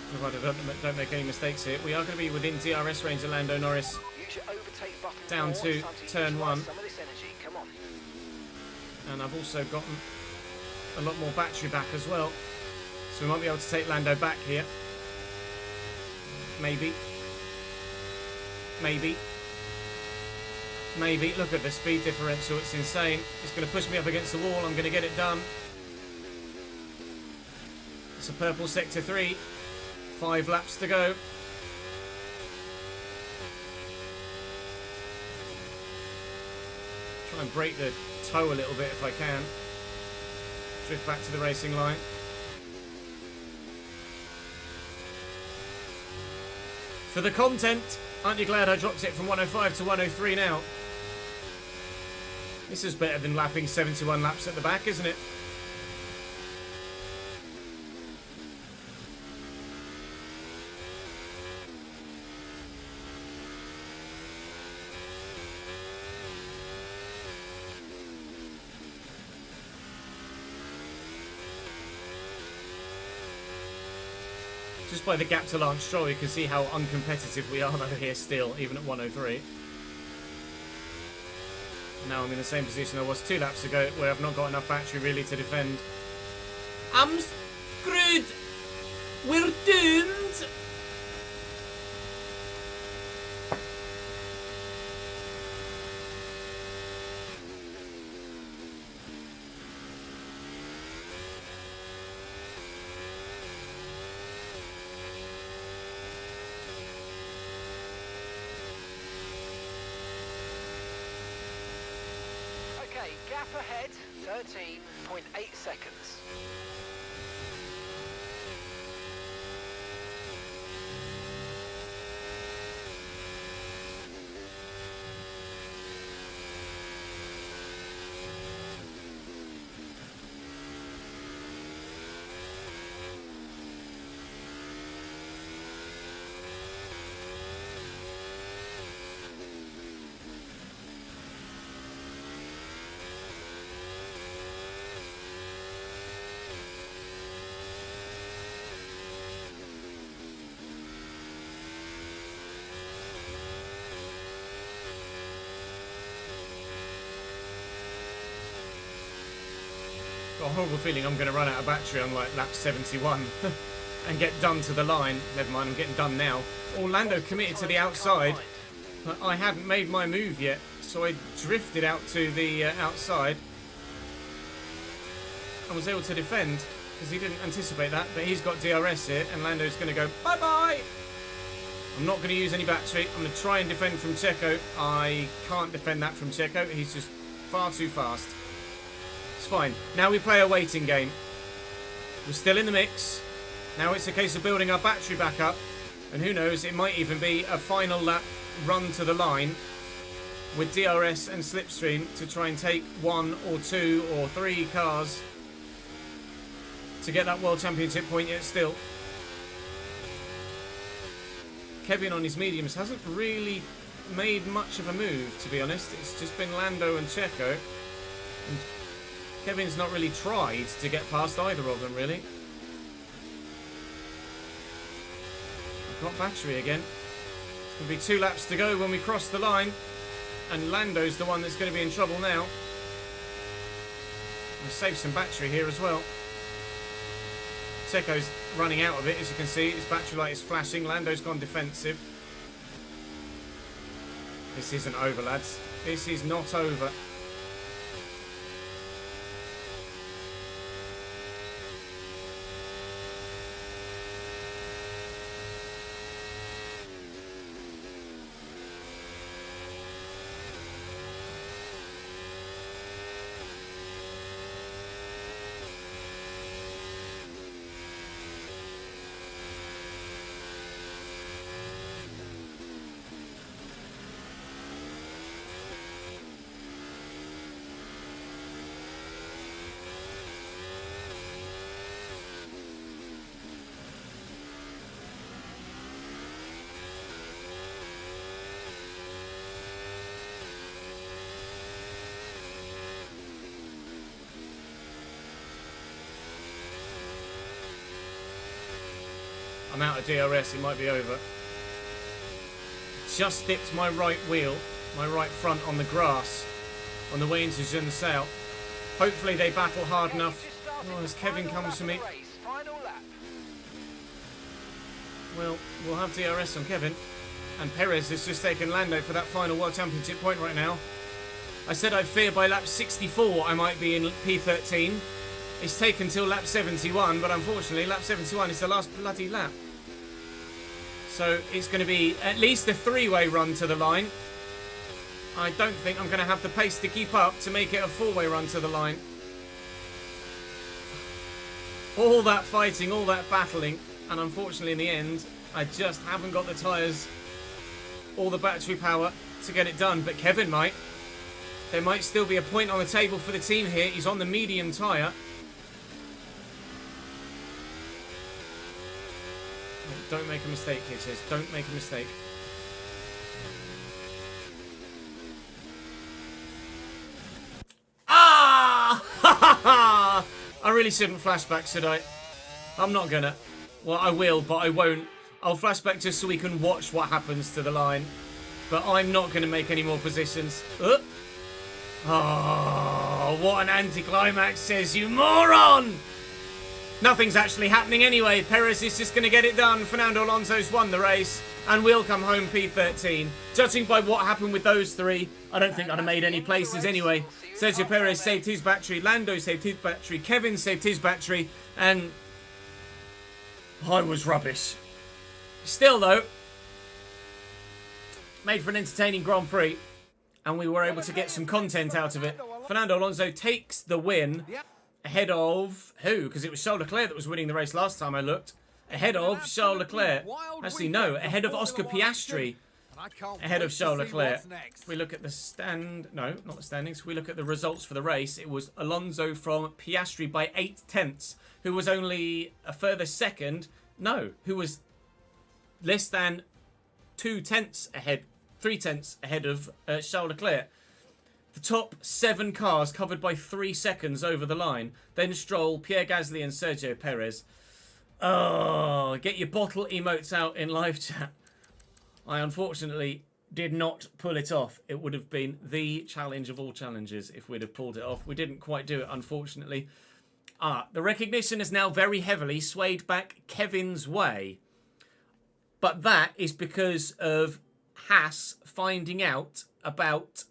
provided I don't make any mistakes here, we are going to be within DRS range of Lando Norris. Down to turn 1. And I've also gotten a lot more battery back as well. So we might be able to take Lando back here. Maybe. Maybe. Maybe. Look at the speed differential. It's insane. It's going to push me up against the wall. I'm going to get it done. It's a purple sector 3. 5 laps to go. Try and break the toe a little bit if I can. Drift back to the racing line. For the content, aren't you glad I dropped it from 105 to 103 now? This is better than lapping 71 laps at the back, isn't it? Just by the gap to Lance Stroll, you can see how uncompetitive we are though here still, even at 103. Now I'm in the same position I was 2 laps ago, where I've not got enough battery really to defend. I'm screwed. We're doomed. Gap ahead, 13.8 seconds. got a horrible feeling I'm going to run out of battery on like lap 71 and get done to the line. Never mind, I'm getting done now. Orlando committed to the outside, but I hadn't made my move yet, so I drifted out to the outside and was able to defend because he didn't anticipate that, but he's got DRS here and Lando's going to go bye-bye. I'm not going to use any battery. I'm going to try and defend from Checo. I can't defend that from Checo. He's just far too fast. It's fine. Now we play a waiting game. We're still in the mix. Now it's a case of building our battery back up. And who knows, it might even be a final lap run to the line with DRS and slipstream to try and take 1 or 2 or 3 cars to get that World Championship point yet still. Kevin on his mediums hasn't really made much of a move, to be honest. It's just been Lando and Checo. And Kevin's not really tried to get past either of them, really. I've got battery again. It's going to be 2 laps to go when we cross the line. And Lando's the one that's going to be in trouble now. We'll save some battery here as well. Checo's running out of it, as you can see. His battery light is flashing. Lando's gone defensive. This isn't over, lads. This is not over. I'm out of DRS, it might be over. Just dipped my right wheel, my right front on the grass on the way into Jeune-Sao. Hopefully they battle hard enough. Oh, as Kevin comes to me. Well, we'll have DRS on Kevin. And Perez has just taken Lando for that final World Championship point right now. I said I fear by lap 64 I might be in P13. It's taken till lap 71, but unfortunately lap 71 is the last bloody lap. So it's going to be at least a 3-way run to the line. I don't think I'm going to have the pace to keep up to make it a 4-way run to the line. All that fighting, all that battling, and unfortunately in the end, I just haven't got the tyres or the battery power to get it done. But Kevin might. There might still be a point on the table for the team here. He's on the medium tyre. Don't make a mistake, he says. Don't make a mistake. Ah! I really shouldn't flashback, should I? I'm not gonna. Well, I will, but I won't. I'll flashback just so we can watch what happens to the line. But I'm not gonna make any more positions. Oh, what an anticlimax, says you moron! Nothing's actually happening anyway. Perez is just going to get it done. Fernando Alonso's won the race. And we'll come home P13. Judging by what happened with those three, I don't think I'd have made any places anyway. Sergio Perez saved his battery. Lando saved his battery. Kevin saved his battery. And I was rubbish. Still, though, made for an entertaining Grand Prix. And we were able to get some content out of it. Fernando Alonso takes the win. Ahead of who? Because it was Charles Leclerc that was winning the race last time I looked. Ahead of Charles Leclerc. Actually, no. Ahead of Oscar Piastri. Ahead of Charles Leclerc. If we look at the stand... No, not the standings. If we look at the results for the race, it was Alonso from Piastri by 8 tenths. Who was only a further second. No, who was less than 2 tenths ahead. 3 tenths ahead of Charles Leclerc. The top 7 cars covered by 3 seconds over the line. Then Stroll, Pierre Gasly and Sergio Perez. Oh, get your bottle emotes out in live chat. I unfortunately did not pull it off. It would have been the challenge of all challenges if we'd have pulled it off. We didn't quite do it, unfortunately. The recognition is now very heavily swayed back Kevin's way. But that is because of Haas finding out about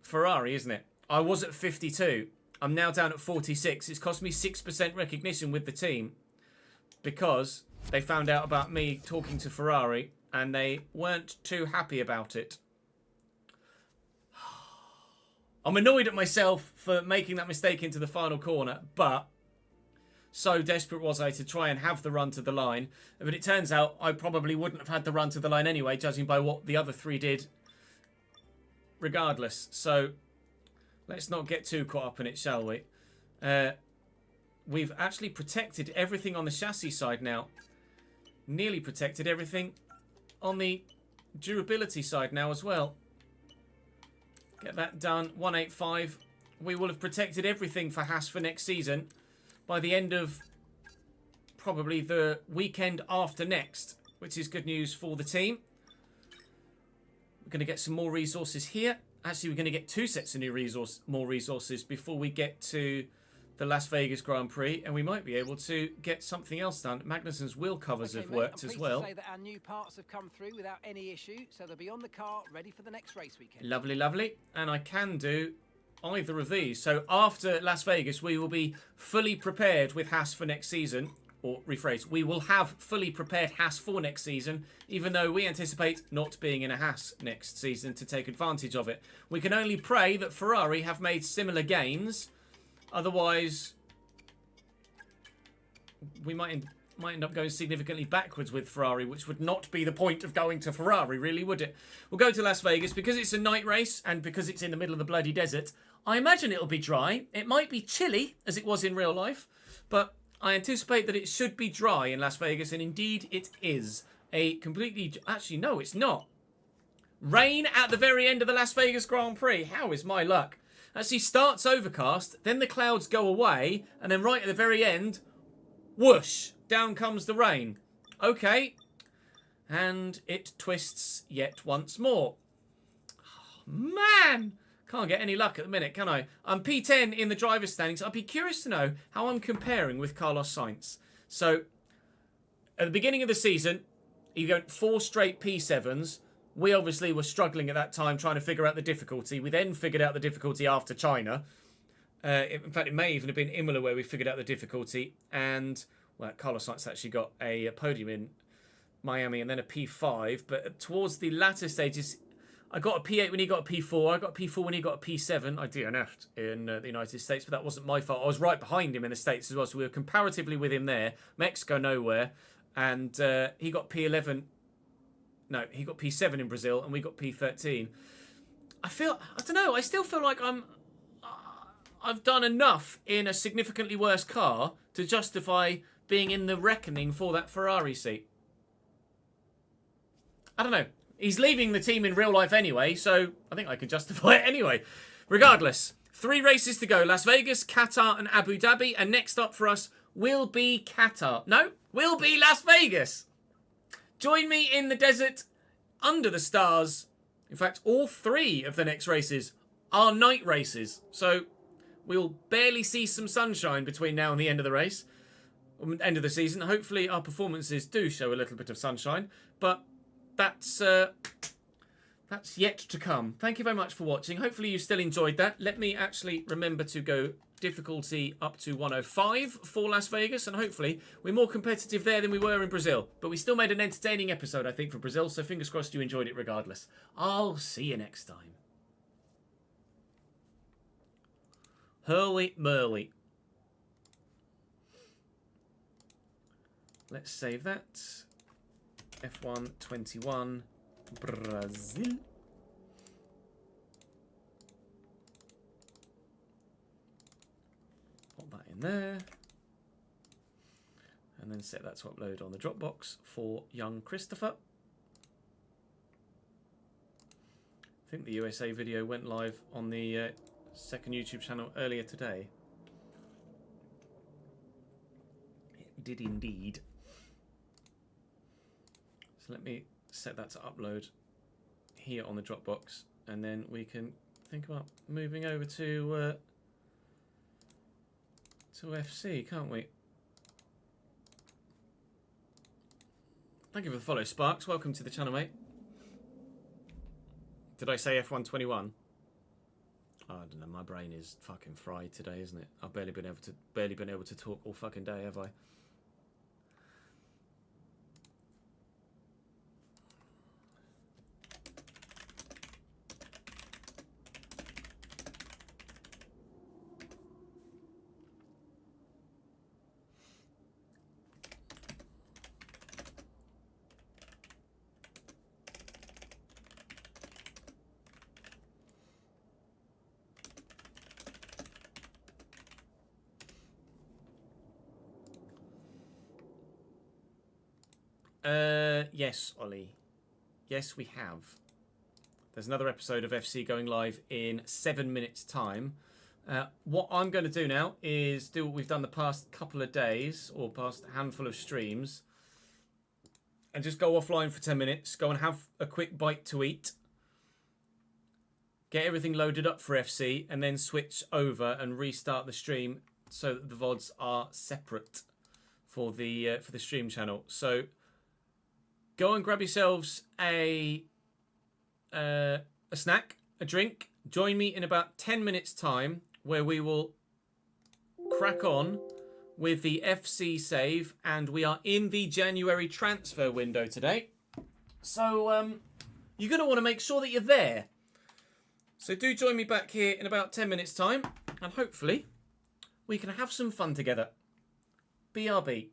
Ferrari, isn't it? I was at 52. I'm now down at 46. It's cost me 6% recognition with the team because they found out about me talking to Ferrari and they weren't too happy about it. I'm annoyed at myself for making that mistake into the final corner, but so desperate was I to try and have the run to the line. But it turns out I probably wouldn't have had the run to the line anyway, judging by what the other three did regardless. So let's not get too caught up in it, shall we? We've actually protected everything on the chassis side now. Nearly protected everything on the durability side now as well. Get that done. 185. We will have protected everything for Haas for next season by the end of probably the weekend after next, which is good news for the team. We're going to get some more resources here. Actually, we're going to get 2 sets of more resources before we get to the Las Vegas Grand Prix, and we might be able to get something else done. Magnussen's wheel covers have worked as well. I'm pleased to say that our new parts have come through without any issue, so they'll be on the car ready for the next race weekend. Lovely, lovely. And I can do either of these. So after Las Vegas, we will be fully prepared with Haas for next season. Or rephrase, we will have fully prepared Haas for next season, even though we anticipate not being in a Haas next season to take advantage of it. We can only pray that Ferrari have made similar gains. Otherwise, we might end up going significantly backwards with Ferrari, which would not be the point of going to Ferrari, really, would it? We'll go to Las Vegas because it's a night race and because it's in the middle of the bloody desert. I imagine it'll be dry. It might be chilly, as it was in real life, but I anticipate that it should be dry in Las Vegas, and indeed it is. Actually, no, it's not. Rain at the very end of the Las Vegas Grand Prix. How is my luck? Actually starts overcast, then the clouds go away, and then right at the very end, whoosh, down comes the rain. Okay. And it twists yet once more. Oh, man! Can't get any luck at the minute, can I? I'm P10 in the driver's standings. I'd be curious to know how I'm comparing with Carlos Sainz. So, at the beginning of the season, you got 4 straight P7s. We obviously were struggling at that time trying to figure out the difficulty. We then figured out the difficulty after China. In fact, it may even have been Imola where we figured out the difficulty. And, well, Carlos Sainz actually got a podium in Miami and then a P5. But towards the latter stages, I got a P8 when he got a P4. I got a P4 when he got a P7. I DNF'd in the United States, but that wasn't my fault. I was right behind him in the States as well, so we were comparatively with him there. Mexico, nowhere. And he got P11. No, he got P7 in Brazil, and we got P13. I don't know, I still feel like I've done enough in a significantly worse car to justify being in the reckoning for that Ferrari seat. I don't know. He's leaving the team in real life anyway, so I think I can justify it anyway. Regardless, 3 races to go. Las Vegas, Qatar and Abu Dhabi. And next up for us will be Qatar. No, will be Las Vegas. Join me in the desert under the stars. In fact, all 3 of the next races are night races. So we'll barely see some sunshine between now and the end of the race. End of the season. Hopefully our performances do show a little bit of sunshine. But that's yet to come. Thank you very much for watching. Hopefully you still enjoyed that. Let me actually remember to go difficulty up to 105 for Las Vegas, and hopefully we're more competitive there than we were in Brazil. But we still made an entertaining episode, I think, for Brazil, so fingers crossed you enjoyed it regardless. I'll see you next time. Hurly Murly. Let's save that. F1 21 Brazil. Put that in there. And then set that to upload on the Dropbox for young Christopher. I think the USA video went live on the second YouTube channel earlier today. It did indeed. So let me set that to upload here on the Dropbox, and then we can think about moving over to to FC, can't we? Thank you for the follow, Sparks. Welcome to the channel, mate. Did I say F121? Oh, I don't know. My brain is fucking fried today, isn't it? I've barely been able to talk all fucking day, have I? Yes, Ollie. Yes, we have. There's another episode of FC going live in 7 minutes' time. What I'm going to do now is do what we've done the past couple of days, or past handful of streams, and just go offline for 10 minutes, go and have a quick bite to eat, get everything loaded up for FC, and then switch over and restart the stream so that the VODs are separate for the stream channel. So go and grab yourselves a snack, a drink. Join me in about 10 minutes' time, where we will crack on with the FC save, and we are in the January transfer window today. So you're going to want to make sure that you're there. So do join me back here in about 10 minutes' time, and hopefully we can have some fun together. BRB.